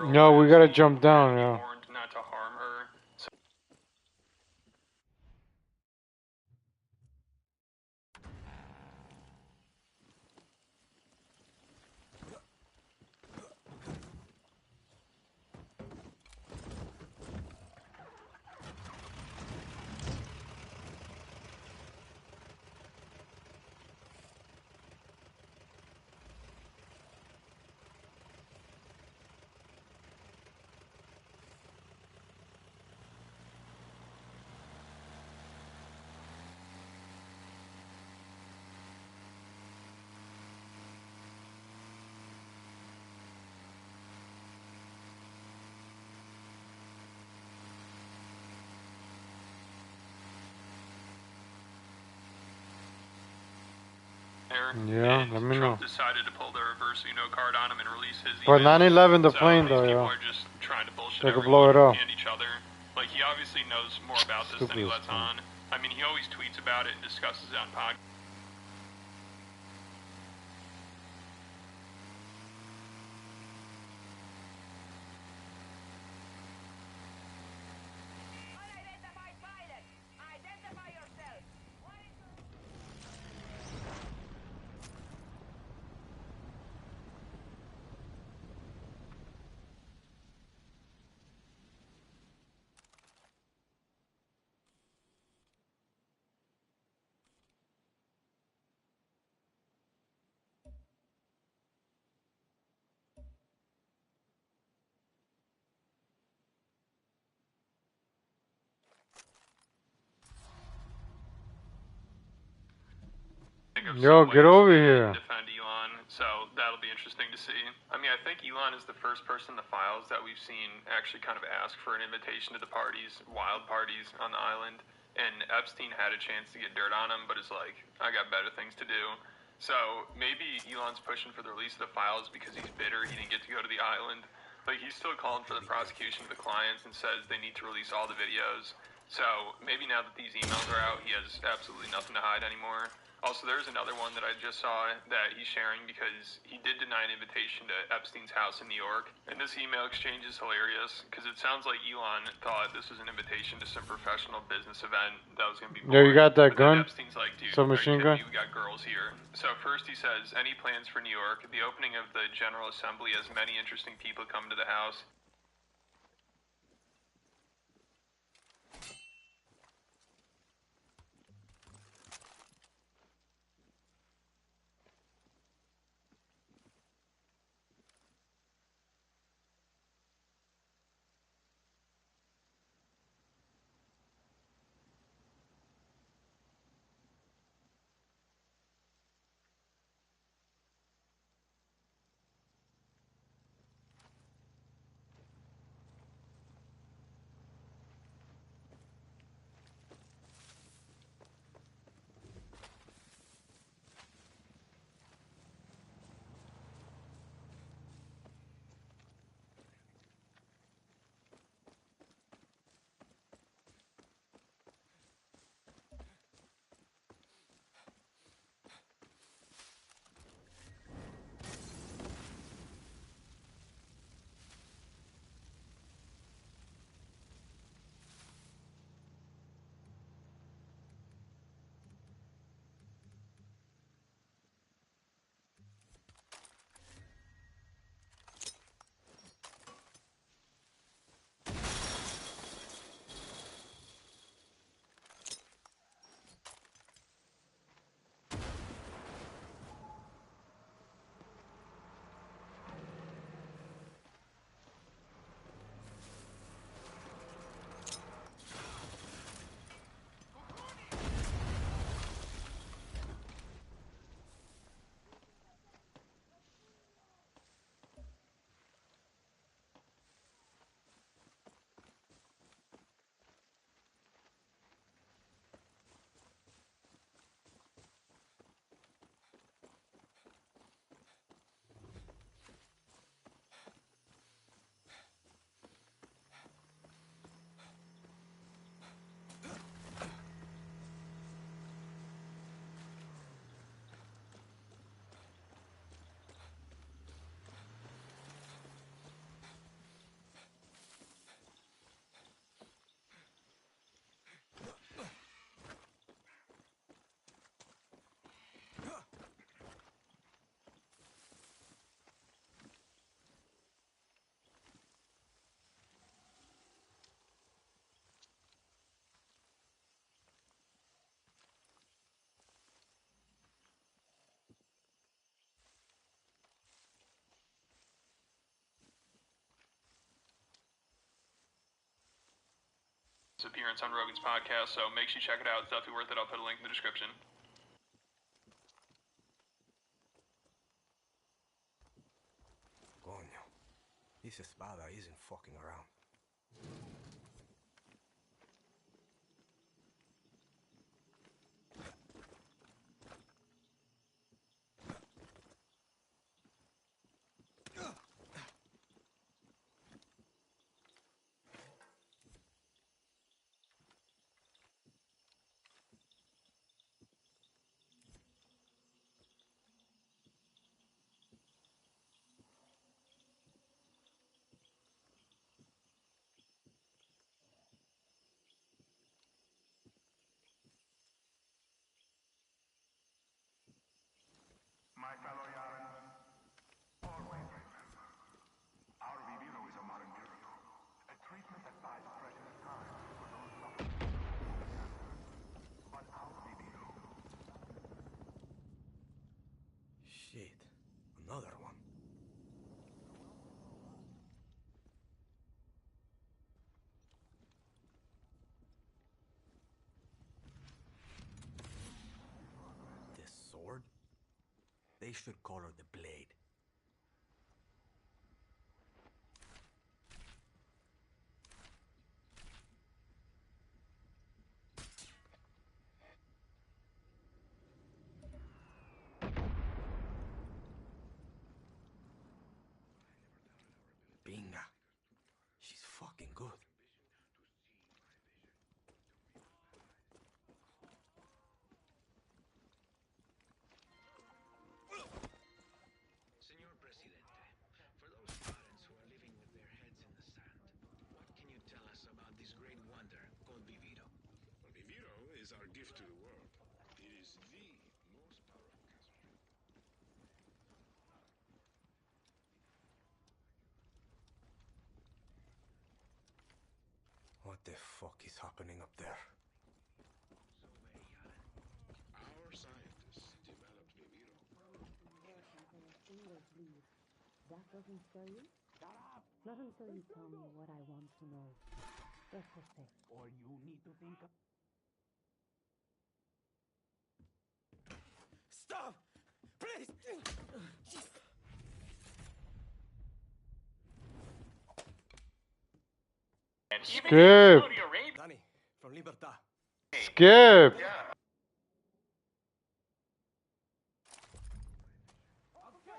No, we gotta jump down, yeah. Warned not to harm her. So Yeah, let me know. Trump decided to pull the reverse Uno card on him and release his For emails. 9/11, the So plane these though, people yeah. are just trying to bullshit They could blow everyone it up. and each other. Like, he obviously knows more about this than he Stupid as lets fuck. on. I mean, he always tweets about it and discusses it on podcasts. Yo, get over here. Defend Elon, so that'll be interesting to see. I mean, I think Elon is the first person in the files that we've seen actually kind of ask for an invitation to the parties, wild parties on the island. And Epstein had a chance to get dirt on him, but is like, I got better things to do. So maybe Elon's pushing for the release of the files because he's bitter he didn't get to go to the island. But he's still calling for the prosecution of the clients and says they need to release all the videos. So maybe now that these emails are out, he has absolutely nothing to hide anymore. Also, there's another one that I just saw that he's sharing because he did deny an invitation to Epstein's house in New York. And this email exchange is hilarious because it sounds like Elon thought this was an invitation to some professional business event that was going to be Yo, you got that but then gun? Epstein's like, dude, Submachine gun? we got girls here. So first he says, any plans for New York? The opening of the General Assembly has many interesting people come to the house. Appearance on Rogan's podcast, so make sure you check it out. It's definitely worth it. I'll put a link in the description. Coño, this espada isn't fucking around. They should call her the Blade. Binga. She's fucking good. Señor Presidente, for those parents who are living with their heads in the sand, what can you tell us about this great wonder called Viviro? Well, Viviro is our gift to the world. It is the most powerful castle. What the fuck is happening up there? Our scientists developed Viviro. That doesn't scare you? Not until you tell me what I want to know. Just a sec. Or you need to think of... Stop! Please! Skip! Danny, from Libertad. Skip!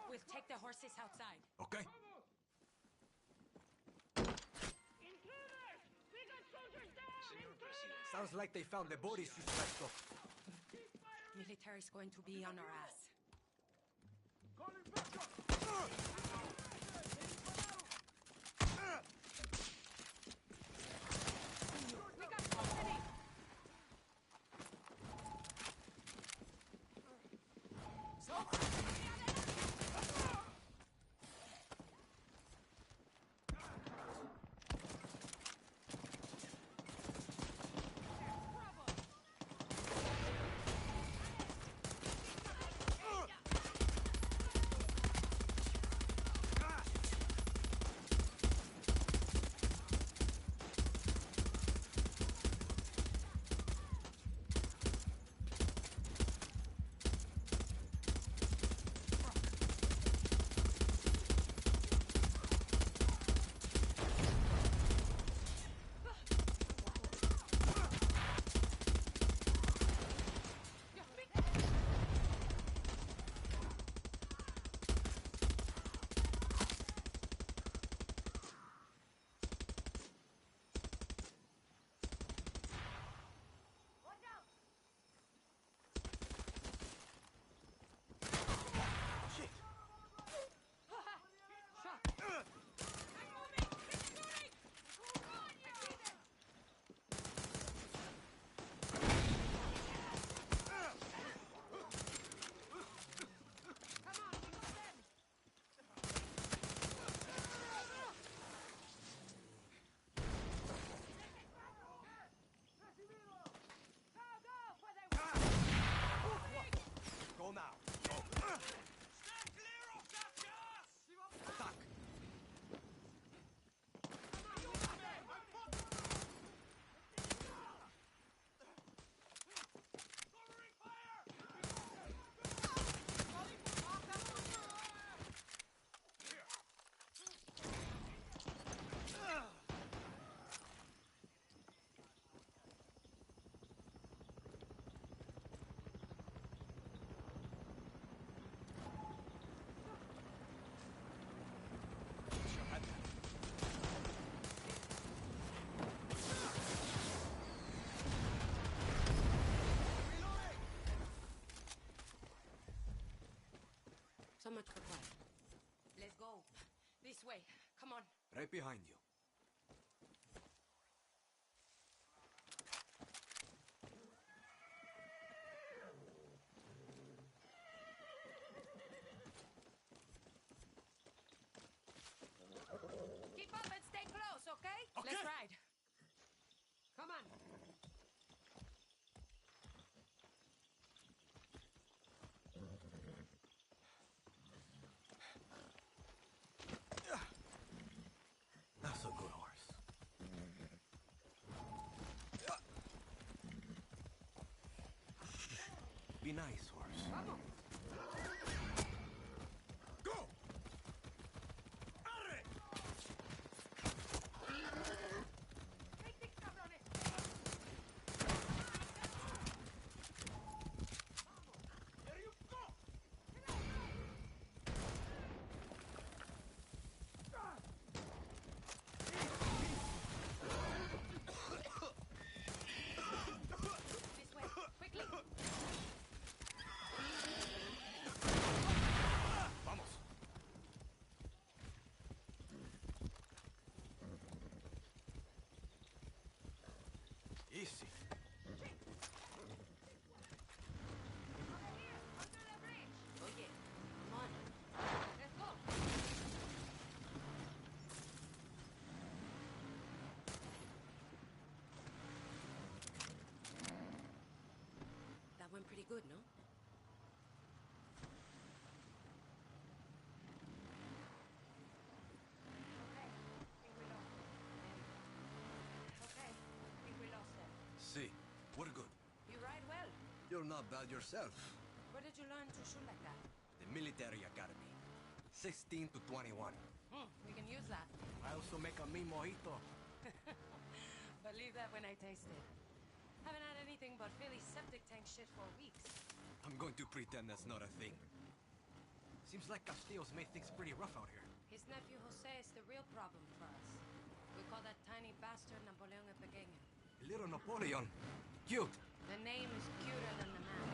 We'll take the horses outside. Okay. Sounds like they found the bodies you smashed up. Military's going to be on our ass. Go now. Go. Stand clear of that gas! Attack. So much for quiet. Let's go. This way. Come on. Right behind you. Keep up and stay close, okay? Let's ride. Come on. That's a good horse. Be nice, horse. went pretty good, no? See, we're good. You ride well. You're not bad yourself. Where did you learn to shoot like that? The military academy. 16 to 21. We can use that. I also make a mean mojito. Believe that when I taste it. Haven't had anything but Philly septic tank shit for weeks. I'm going to pretend that's not a thing. Seems like Castillo's made things pretty rough out here. His nephew Jose is the real problem for us. We call that tiny bastard Napoleon el Pequeño. Little Napoleon. Cute. The name is cuter than the man.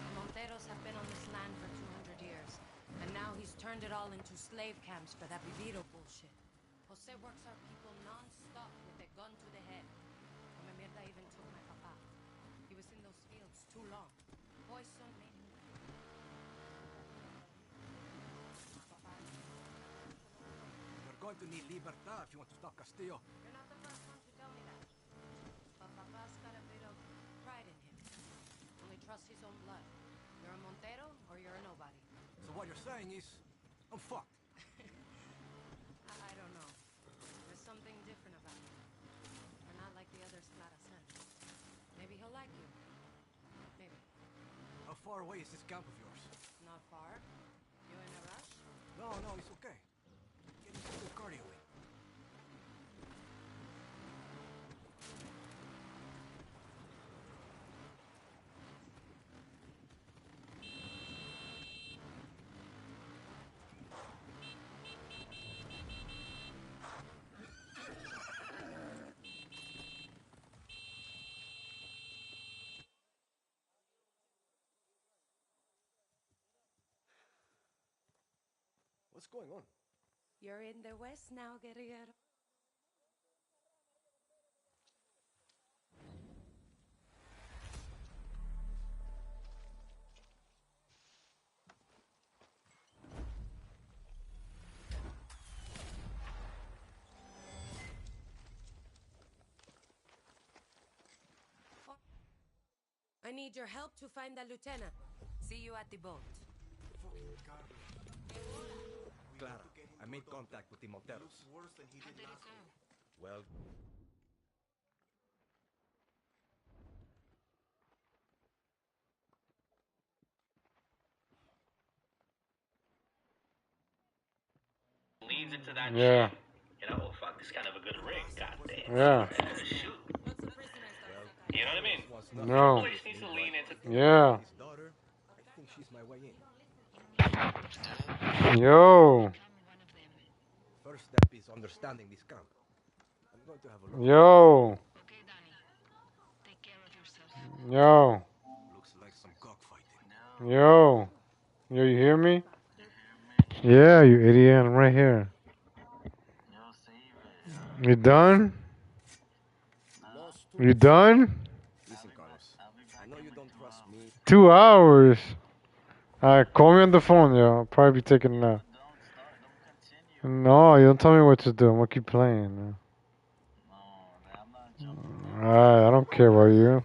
The Monteros have been on this land for 200 years, and now he's turned it all into slave camps for that vivido bullshit. Jose works our people non-stop with a gun to the head. Come mierda even took my papa. He was in those fields too long. Poison me. You're going to need libertad if you want to stop Castillo. You're not the first one to tell me that. But papa's got a bit of pride in him. Only trusts his own blood. You're a Montero or you're a nobody. So what you're saying is, I'm fucked. I don't know. There's something different about him. You're not like the others Clara sent. Maybe he'll like you. Maybe. How far away is this camp of yours? Not far. You in a rush? No, it's okay. Getting some good cardio in. What's going on? You're in the West now, guerrillero. I need your help to find the lieutenant. See you at the boat. Clara, I made contact with the Monteros. Well, leads into that Yeah. shit. You know, well, fuck, this kind of a good ring. Goddamn. Yeah. Shoot. You know what I mean? No. The place needs to lean into. Yeah. his daughter, I think she's my way in. Yo. First step is understanding this camp. I'm going to have a look. Yo. Yo. Looks like some cockfighting. Yo. Yo, you hear me? Yeah, you idiot. I'm right here. You done? You done? Listen, Carlos, I know you don't trust me. 2 hours. Alright, call me on the phone, yo. I'll probably be taking a nap. No, you don't tell me what to do. I'm gonna keep playing. Alright, I don't care about you.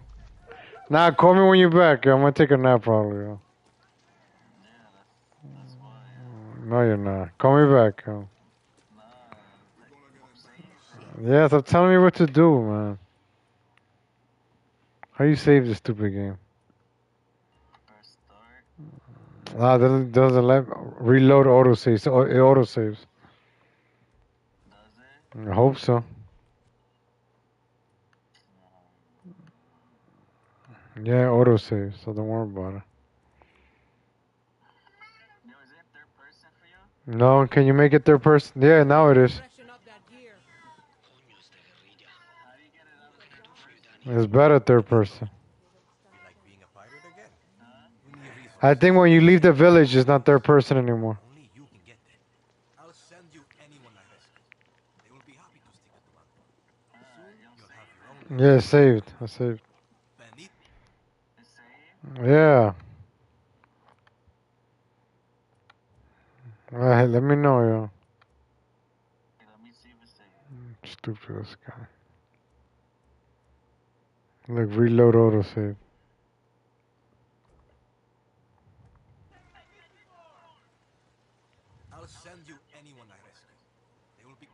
Nah, call me when you're back, yo. I'm gonna take a nap probably, yo. No, you're not. Call me back, yo. Yeah, stop telling me what to do, man. How you save this stupid game? Ah, doesn't let reload autosave. So it autosaves. I hope so. Yeah, autosave. So don't worry about it. No, can you make it third person? Yeah, now it is. It's better third person. Like being a pirate again? We need resources. I think when you leave the village, it's not third person anymore. Only you can get there. I'll send you anyone I rescue. They will be happy to stick at the bank. Soon you'll have your own. Yeah, saved. I saved. Yeah. Alright, let me know, yo. Stupid this guy. Look, reload autosave. I'll send you anyone I rescue. They will be...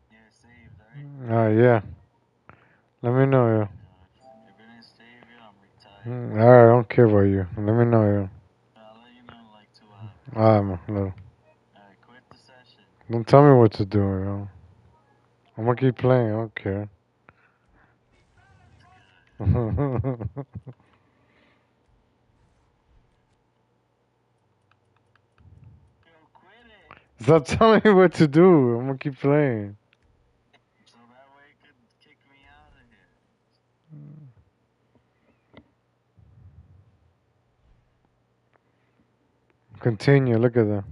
You're saved, alright? Yeah. Let me know, yeah. If it didn't save you, I'm retired. Alright, I don't care about you. Let me know, yeah. I'll let you know in like 2 hours. Alright, man. No. Alright, quit the session. Don't tell me what to do, yo. I'm gonna keep playing. I don't care. Stop telling me what to do. I'm gonna keep playing. So that way you could kick me out of here. Continue. Look at that.